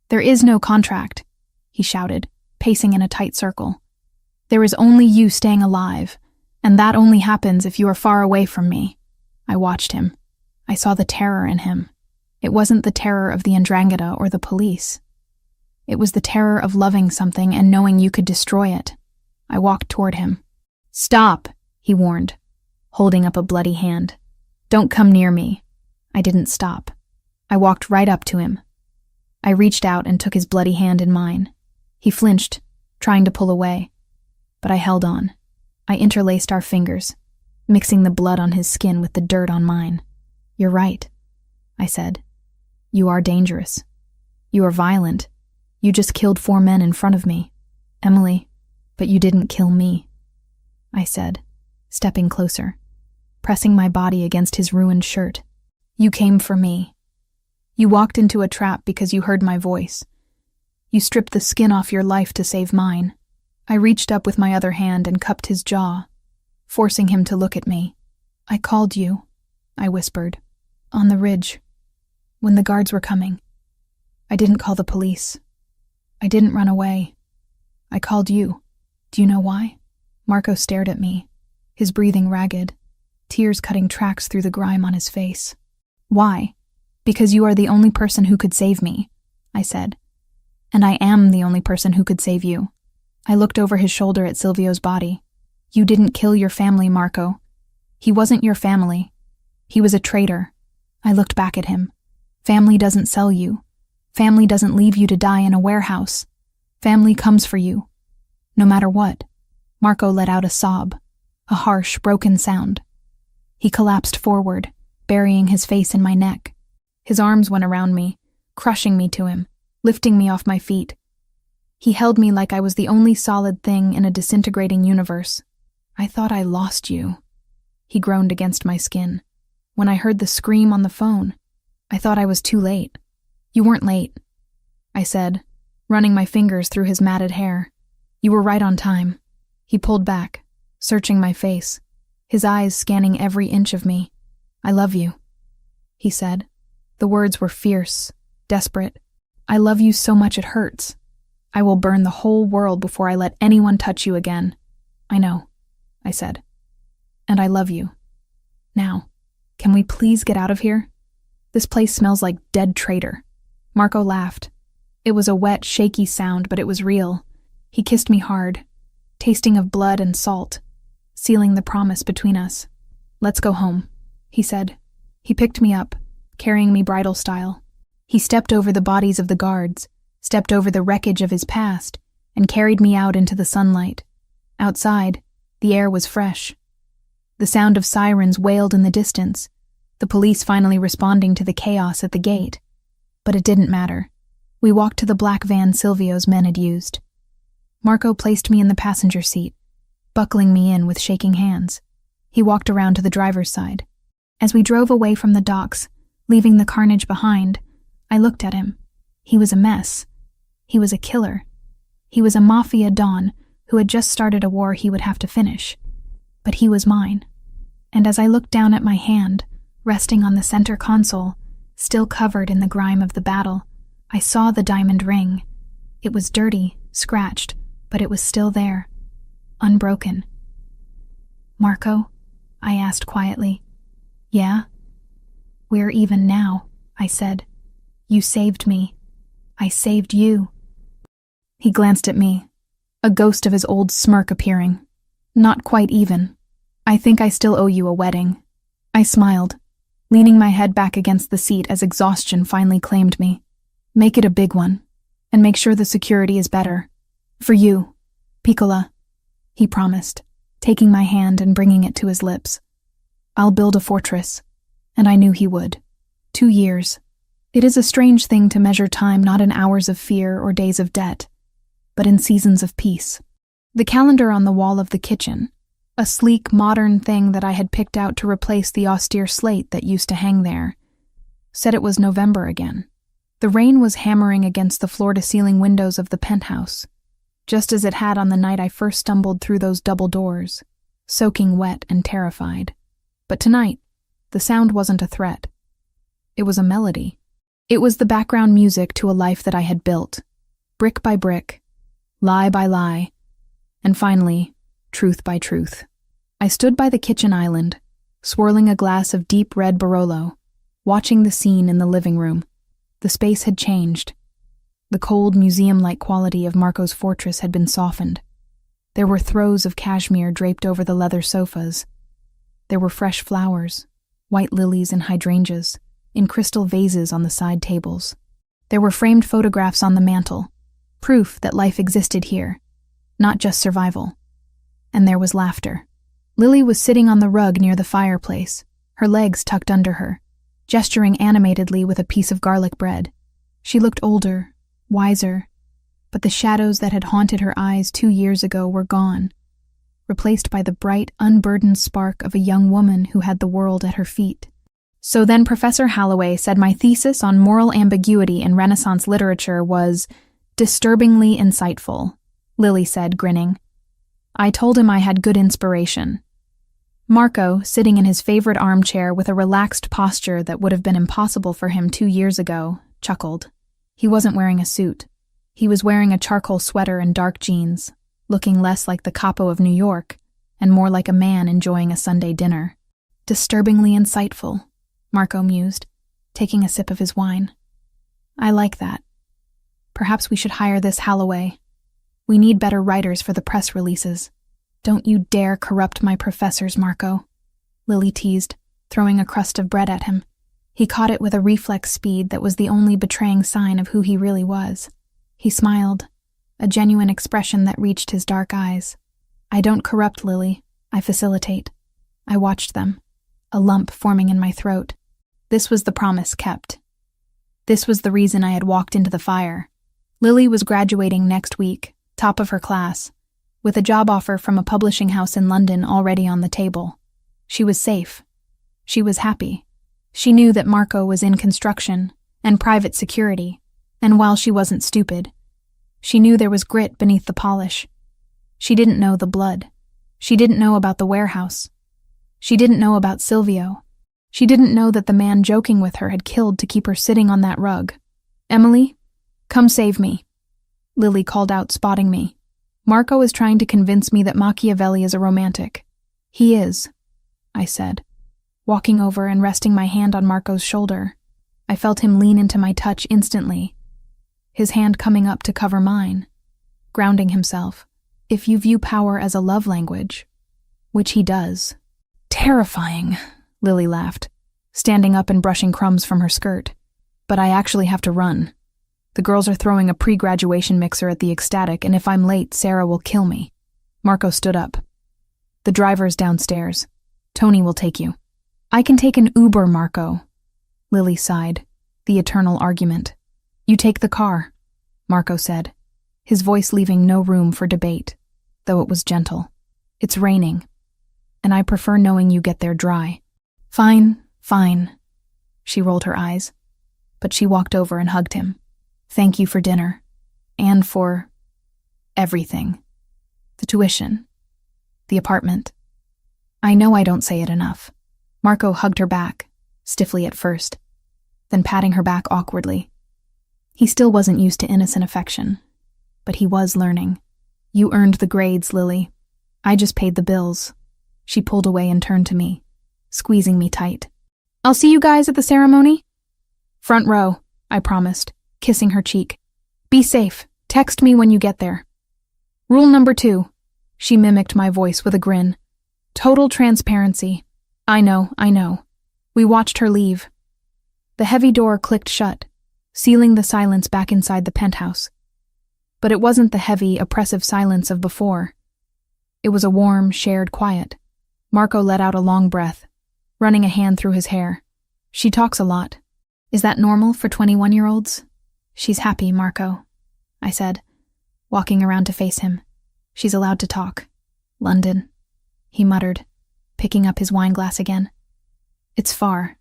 There is no contract, he shouted, pacing in a tight circle. There is only you staying alive, and that only happens if you are far away from me. I watched him. I saw the terror in him. It wasn't the terror of the Andrangeda or the police. It was the terror of loving something and knowing you could destroy it. I walked toward him. Stop, he warned, holding up a bloody hand. Don't come near me. I didn't stop. I walked right up to him. I reached out and took his bloody hand in mine. He flinched, trying to pull away, but I held on. I interlaced our fingers, mixing the blood on his skin with the dirt on mine. You're right, I said. You are dangerous. You are violent. You just killed 4 men in front of me, Emily, but you didn't kill me, I said, stepping closer, pressing my body against his ruined shirt. You came for me. You walked into a trap because you heard my voice. You stripped the skin off your life to save mine. I reached up with my other hand and cupped his jaw, forcing him to look at me. I called you, I whispered, on the ridge, when the guards were coming. I didn't call the police. I didn't run away. I called you. Do you know why? Marco stared at me, his breathing ragged, tears cutting tracks through the grime on his face. Why? Because you are the only person who could save me, I said. And I am the only person who could save you. I looked over his shoulder at Silvio's body. You didn't kill your family, Marco. He wasn't your family. He was a traitor. I looked back at him. Family doesn't sell you. Family doesn't leave you to die in a warehouse. Family comes for you. No matter what. Marco let out a sob, a harsh, broken sound. He collapsed forward, burying his face in my neck. His arms went around me, crushing me to him, lifting me off my feet. He held me like I was the only solid thing in a disintegrating universe. I thought I lost you. He groaned against my skin. When I heard the scream on the phone, I thought I was too late. You weren't late, I said, running my fingers through his matted hair. You were right on time. He pulled back, searching my face, his eyes scanning every inch of me. I love you, he said. The words were fierce, desperate. I love you so much it hurts. I will burn the whole world before I let anyone touch you again. I know, I said. And I love you. Now, can we please get out of here? This place smells like dead traitor. Marco laughed. It was a wet, shaky sound, but it was real. He kissed me hard, tasting of blood and salt, sealing the promise between us. Let's go home, he said. He picked me up, carrying me bridal style. He stepped over the bodies of the guards, stepped over the wreckage of his past, and carried me out into the sunlight. Outside, the air was fresh. The sound of sirens wailed in the distance, the police finally responding to the chaos at the gate. But it didn't matter. We walked to the black van Silvio's men had used. Marco placed me in the passenger seat, buckling me in with shaking hands. He walked around to the driver's side. As we drove away from the docks, leaving the carnage behind, I looked at him. He was a mess. He was a killer. He was a Mafia don who had just started a war he would have to finish. But he was mine. And as I looked down at my hand, resting on the center console, still covered in the grime of the battle, I saw the diamond ring. It was dirty, scratched, but it was still there, unbroken. Marco? I asked quietly. Yeah? We're even now, I said. You saved me. I saved you. He glanced at me, a ghost of his old smirk appearing. Not quite even. I think I still owe you a wedding. I smiled, leaning my head back against the seat as exhaustion finally claimed me. Make it a big one, and make sure the security is better. For you, Piccola, he promised, taking my hand and bringing it to his lips. I'll build a fortress, and I knew he would. 2 years. It is a strange thing to measure time not in hours of fear or days of debt, but in seasons of peace. The calendar on the wall of the kitchen, a sleek, modern thing that I had picked out to replace the austere slate that used to hang there, said it was November again. The rain was hammering against the floor-to-ceiling windows of the penthouse, just as it had on the night I first stumbled through those double doors, soaking wet and terrified. But tonight, the sound wasn't a threat. It was a melody. It was the background music to a life that I had built, brick by brick, lie by lie, and finally, truth by truth. I stood by the kitchen island, swirling a glass of deep red Barolo, watching the scene in the living room. The space had changed. The cold, museum-like quality of Marco's fortress had been softened. There were throws of cashmere draped over the leather sofas. There were fresh flowers, white lilies and hydrangeas, in crystal vases on the side tables. There were framed photographs on the mantel, proof that life existed here, not just survival. And there was laughter. Lily was sitting on the rug near the fireplace, her legs tucked under her, gesturing animatedly with a piece of garlic bread. She looked older, wiser, but the shadows that had haunted her eyes 2 years ago were gone, replaced by the bright, unburdened spark of a young woman who had the world at her feet. So then Professor Holloway said my thesis on moral ambiguity in Renaissance literature was disturbingly insightful, Lily said, grinning. I told him I had good inspiration. Marco, sitting in his favorite armchair with a relaxed posture that would have been impossible for him 2 years ago, chuckled. He wasn't wearing a suit. He was wearing a charcoal sweater and dark jeans, looking less like the capo of New York and more like a man enjoying a Sunday dinner. Disturbingly insightful, Marco mused, taking a sip of his wine. I like that. Perhaps we should hire this Holloway. We need better writers for the press releases. Don't you dare corrupt my professors, Marco, Lily teased, throwing a crust of bread at him. He caught it with a reflex speed that was the only betraying sign of who he really was. He smiled, a genuine expression that reached his dark eyes. I don't corrupt, Lily. I facilitate. I watched them, a lump forming in my throat. This was the promise kept. This was the reason I had walked into the fire. Lily was graduating next week, top of her class, with a job offer from a publishing house in London already on the table. She was safe. She was happy. She knew that Marco was in construction and private security, and while she wasn't stupid, she knew there was grit beneath the polish. She didn't know the blood. She didn't know about the warehouse. She didn't know about Silvio. She didn't know that the man joking with her had killed to keep her sitting on that rug. Emily, come save me, Lily called out, spotting me. Marco is trying to convince me that Machiavelli is a romantic. He is, I said, walking over and resting my hand on Marco's shoulder. I felt him lean into my touch instantly, his hand coming up to cover mine, grounding himself. If you view power as a love language, which he does. Terrifying, Lily laughed, standing up and brushing crumbs from her skirt. But I actually have to run. The girls are throwing a pre-graduation mixer at the Ecstatic, and if I'm late, Sarah will kill me. Marco stood up. The driver's downstairs. Tony will take you. I can take an Uber, Marco. Lily sighed. The eternal argument. You take the car, Marco said, his voice leaving no room for debate, though it was gentle. It's raining, and I prefer knowing you get there dry. Fine, fine. She rolled her eyes, but she walked over and hugged him. Thank you for dinner, and for everything. The tuition, the apartment. I know I don't say it enough. Marco hugged her back, stiffly at first, then patting her back awkwardly. He still wasn't used to innocent affection, but he was learning. You earned the grades, Lily. I just paid the bills. She pulled away and turned to me, squeezing me tight. I'll see you guys at the ceremony? Front row, I promised, kissing her cheek. Be safe. Text me when you get there. Rule number 2. She mimicked my voice with a grin. Total transparency. I know. We watched her leave. The heavy door clicked shut, sealing the silence back inside the penthouse. But it wasn't the heavy, oppressive silence of before. It was a warm, shared quiet. Marco let out a long breath, running a hand through his hair. She talks a lot. Is that normal for 21-year-olds? She's happy, Marco, I said, walking around to face him. She's allowed to talk. London, he muttered, picking up his wine glass again. It's far.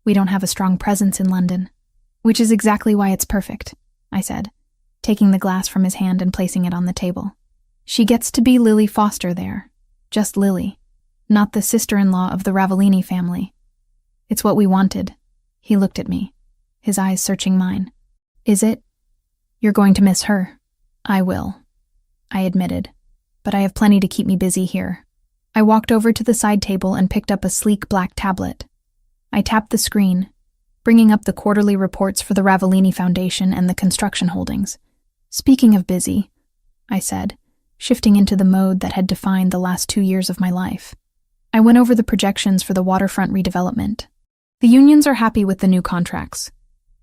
We don't have a strong presence in London, which is exactly why it's perfect, I said, taking the glass from his hand and placing it on the table. She gets to be Lily Foster there, just Lily, not the sister-in-law of the Ravellini family. It's what we wanted. He looked at me, his eyes searching mine. Is it? You're going to miss her. I will, I admitted, but I have plenty to keep me busy here. I walked over to the side table and picked up a sleek black tablet. I tapped the screen, bringing up the quarterly reports for the Ravellini Foundation and the construction holdings. Speaking of busy, I said, shifting into the mode that had defined the last 2 years of my life. I went over the projections for the waterfront redevelopment. The unions are happy with the new contracts,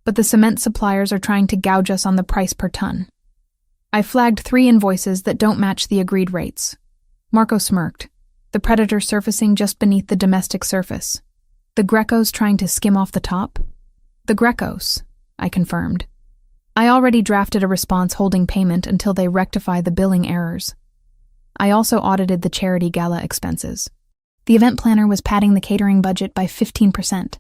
but the cement suppliers are trying to gouge us on the price per ton. I flagged 3 invoices that don't match the agreed rates. Marco smirked, the predator surfacing just beneath the domestic surface. The Grecos trying to skim off the top? The Grecos, I confirmed. I already drafted a response holding payment until they rectify the billing errors. I also audited the charity gala expenses. The event planner was padding the catering budget by 15%.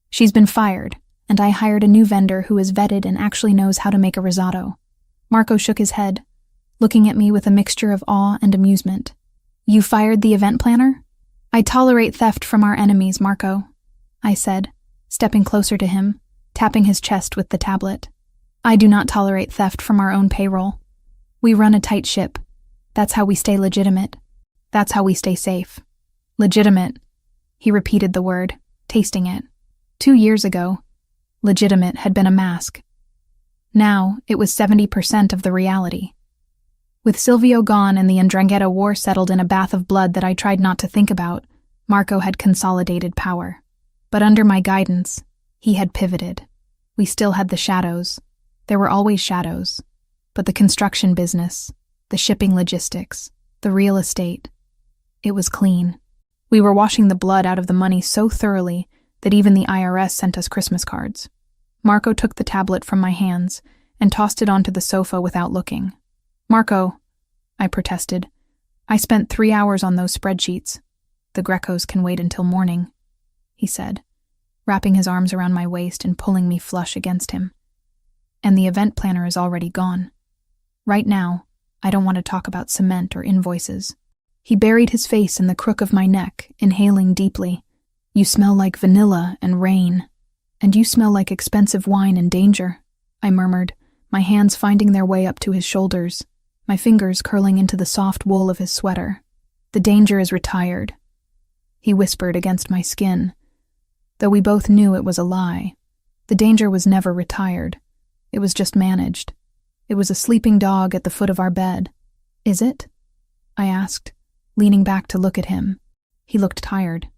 She's been fired, and I hired a new vendor who is vetted and actually knows how to make a risotto. Marco shook his head, looking at me with a mixture of awe and amusement. You fired the event planner? I tolerate theft from our enemies, Marco, I said, stepping closer to him, tapping his chest with the tablet. I do not tolerate theft from our own payroll. We run a tight ship. That's how we stay legitimate. That's how we stay safe. Legitimate. He repeated the word, tasting it. 2 years ago, legitimate had been a mask. Now, it was 70% of the reality. With Silvio gone and the Ndrangheta war settled in a bath of blood that I tried not to think about, Marco had consolidated power. But under my guidance, he had pivoted. We still had the shadows. There were always shadows. But the construction business, the shipping logistics, the real estate, it was clean. We were washing the blood out of the money so thoroughly that even the IRS sent us Christmas cards. Marco took the tablet from my hands and tossed it onto the sofa without looking. Marco, I protested. I spent 3 hours on those spreadsheets. The Grecos can wait until morning, he said, wrapping his arms around my waist and pulling me flush against him. And the event planner is already gone. Right now, I don't want to talk about cement or invoices. He buried his face in the crook of my neck, inhaling deeply. You smell like vanilla and rain. And you smell like expensive wine and danger, I murmured, my hands finding their way up to his shoulders, my fingers curling into the soft wool of his sweater. The danger is retired, he whispered against my skin. Though we both knew it was a lie. The danger was never retired. It was just managed. It was a sleeping dog at the foot of our bed. Is it? I asked, leaning back to look at him. He looked tired.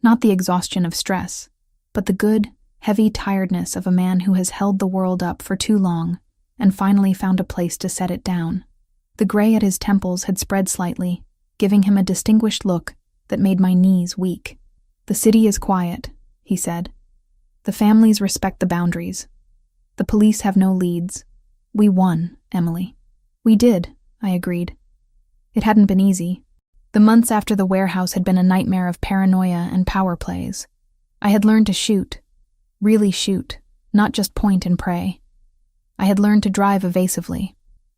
Not the exhaustion of stress, but the good, heavy tiredness of a man who has held the world up for too long and finally found a place to set it down. The gray at his temples had spread slightly, giving him a distinguished look that made my knees weak. The city is quiet, he said. The families respect the boundaries. The police have no leads. We won, Emily. We did, I agreed. It hadn't been easy. The months after the warehouse had been a nightmare of paranoia and power plays. I had learned to shoot. Really shoot, not just point and pray. I had learned to drive evasively.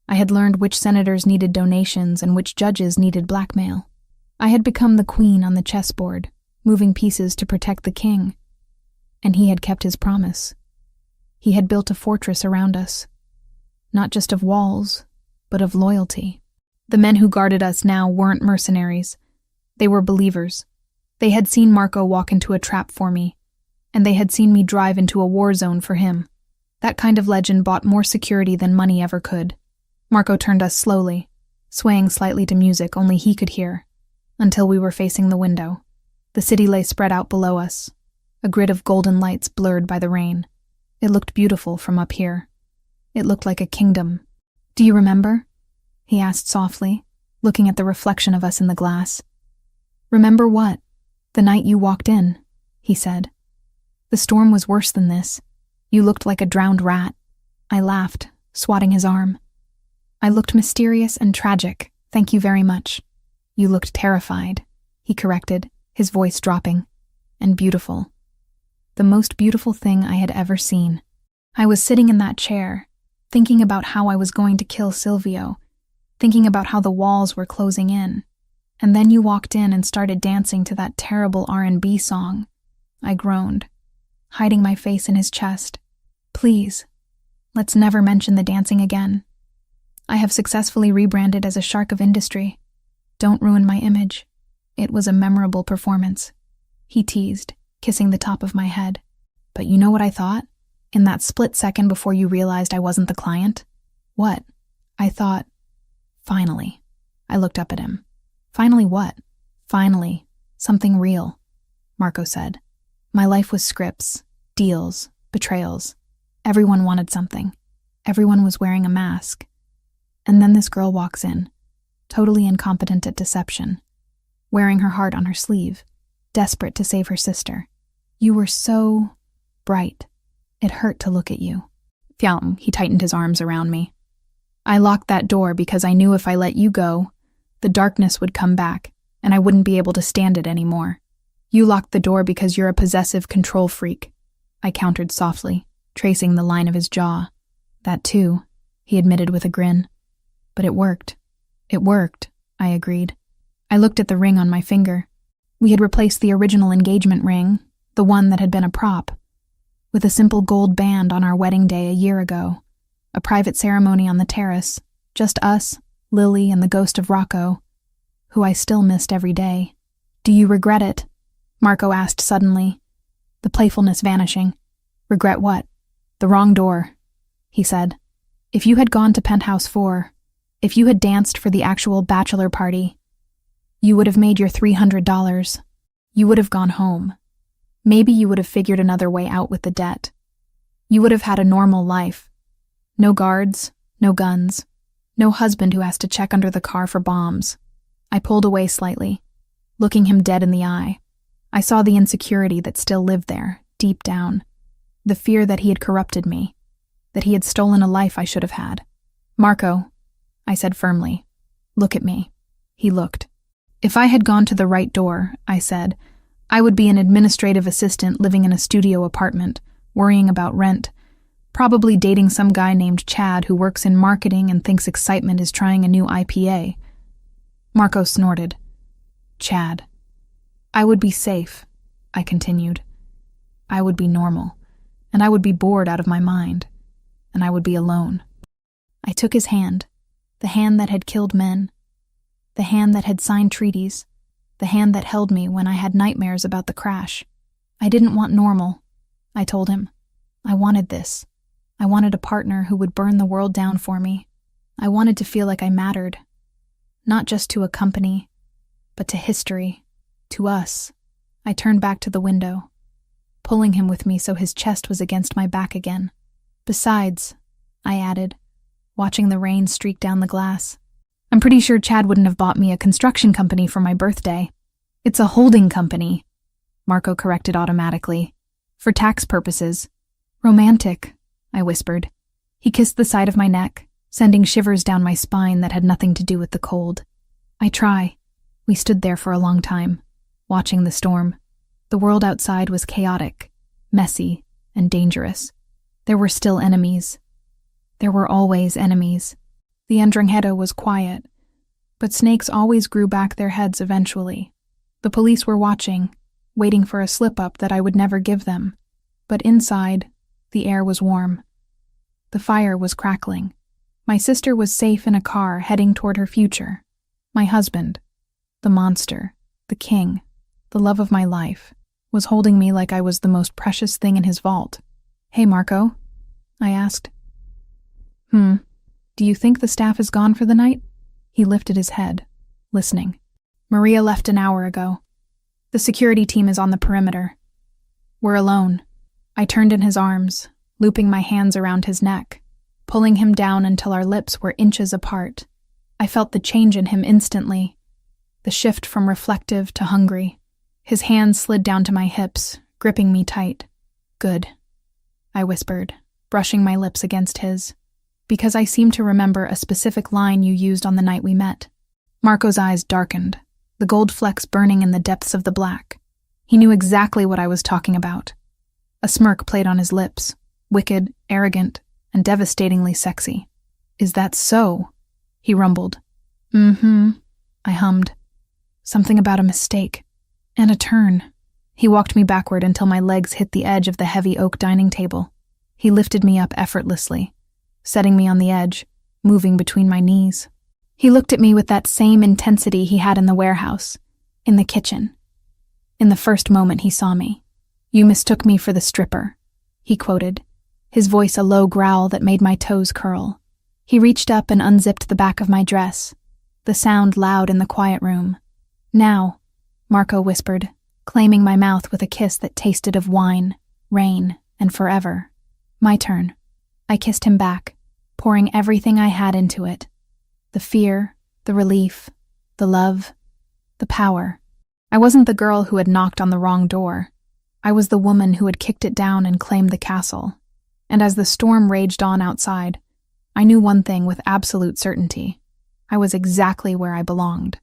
I had learned which senators needed donations and which judges needed blackmail. I had become the queen on the chessboard, moving pieces to protect the king. And he had kept his promise. He had built a fortress around us. Not just of walls, but of loyalty. The men who guarded us now weren't mercenaries. They were believers. They had seen Marco walk into a trap for me, and they had seen me drive into a war zone for him. That kind of legend bought more security than money ever could. Marco turned us slowly, swaying slightly to music only he could hear, until we were facing the window. The city lay spread out below us, a grid of golden lights blurred by the rain. It looked beautiful from up here. It looked like a kingdom. Do you remember? He asked softly, looking at the reflection of us in the glass. Remember what? The night you walked in, he said. The storm was worse than this. You looked like a drowned rat. I laughed, swatting his arm. I looked mysterious and tragic, thank you very much. You looked terrified, he corrected, his voice dropping. And beautiful. The most beautiful thing I had ever seen. I was sitting in that chair, thinking about how I was going to kill Silvio, thinking about how the walls were closing in. And then you walked in and started dancing to that terrible R&B song. I groaned. hiding my face in his chest. Please, let's never mention the dancing again. I have successfully rebranded as a shark of industry. Don't ruin my image. It was a memorable performance. He teased, kissing the top of my head. But you know what I thought? In that split second before you realized I wasn't the client? What? I thought, finally. I looked up at him. Finally what? Finally, something real, Marco said. My life was scripts, deals, betrayals. Everyone wanted something. Everyone was wearing a mask. And then this girl walks in, totally incompetent at deception, wearing her heart on her sleeve, desperate to save her sister. You were so bright. It hurt to look at you. Fiam, he tightened his arms around me. I locked that door because I knew if I let you go, the darkness would come back, and I wouldn't be able to stand it anymore. You locked the door because you're a possessive control freak, I countered softly, tracing the line of his jaw. That too, he admitted with a grin. But it worked. It worked, I agreed. I looked at the ring on my finger. We had replaced the original engagement ring, the one that had been a prop, with a simple gold band on our wedding day a year ago. A private ceremony on the terrace, just us, Lily, and the ghost of Rocco, who I still missed every day. Do you regret it? Marco asked suddenly, the playfulness vanishing. Regret what? The wrong door, he said. If you had gone to Penthouse 4, if you had danced for the actual bachelor party, you would have made your $300. You would have gone home. Maybe you would have figured another way out with the debt. You would have had a normal life. No guards, no guns, no husband who has to check under the car for bombs. I pulled away slightly, looking him dead in the eye. I saw the insecurity that still lived there, deep down. The fear that he had corrupted me, that he had stolen a life I should have had. Marco, I said firmly, look at me. He looked. If I had gone to the right door, I said, I would be an administrative assistant living in a studio apartment, worrying about rent, probably dating some guy named Chad who works in marketing and thinks excitement is trying a new IPA. Marco snorted. Chad. I would be safe, I continued. I would be normal, and I would be bored out of my mind, and I would be alone. I took his hand, the hand that had killed men, the hand that had signed treaties, the hand that held me when I had nightmares about the crash. I didn't want normal, I told him. I wanted this. I wanted a partner who would burn the world down for me. I wanted to feel like I mattered, not just to a company, but to history, to us. I turned back to the window, pulling him with me so his chest was against my back again. Besides, I added, watching the rain streak down the glass, I'm pretty sure Chad wouldn't have bought me a construction company for my birthday. It's a holding company, Marco corrected automatically. For tax purposes. Romantic, I whispered. He kissed the side of my neck, sending shivers down my spine that had nothing to do with the cold. I try. We stood there for a long time, watching the storm. The world outside was chaotic, messy, and dangerous. There were still enemies. There were always enemies. The Ndrangheta was quiet, but snakes always grew back their heads eventually. The police were watching, waiting for a slip-up that I would never give them. But inside, the air was warm. The fire was crackling. My sister was safe in a car heading toward her future. My husband, the monster, the king, the love of my life, was holding me like I was the most precious thing in his vault. Hey, Marco, I asked. Do you think the staff is gone for the night? He lifted his head, listening. Maria left an hour ago. The security team is on the perimeter. We're alone. I turned in his arms, looping my hands around his neck, pulling him down until our lips were inches apart. I felt the change in him instantly, the shift from reflective to hungry. His hands slid down to my hips, gripping me tight. Good, I whispered, brushing my lips against his, because I seemed to remember a specific line you used on the night we met. Marco's eyes darkened, the gold flecks burning in the depths of the black. He knew exactly what I was talking about. A smirk played on his lips, wicked, arrogant, and devastatingly sexy. Is that so? He rumbled. I hummed. Something about a mistake. And a turn. He walked me backward until my legs hit the edge of the heavy oak dining table. He lifted me up effortlessly, setting me on the edge, moving between my knees. He looked at me with that same intensity he had in the warehouse, in the kitchen. In the first moment he saw me. "You mistook me for the stripper," he quoted, his voice a low growl that made my toes curl. He reached up and unzipped the back of my dress, the sound loud in the quiet room. "Now," Marco whispered, claiming my mouth with a kiss that tasted of wine, rain, and forever. "My turn." I kissed him back, pouring everything I had into it. The fear, the relief, the love, the power. I wasn't the girl who had knocked on the wrong door. I was the woman who had kicked it down and claimed the castle. And as the storm raged on outside, I knew one thing with absolute certainty. I was exactly where I belonged.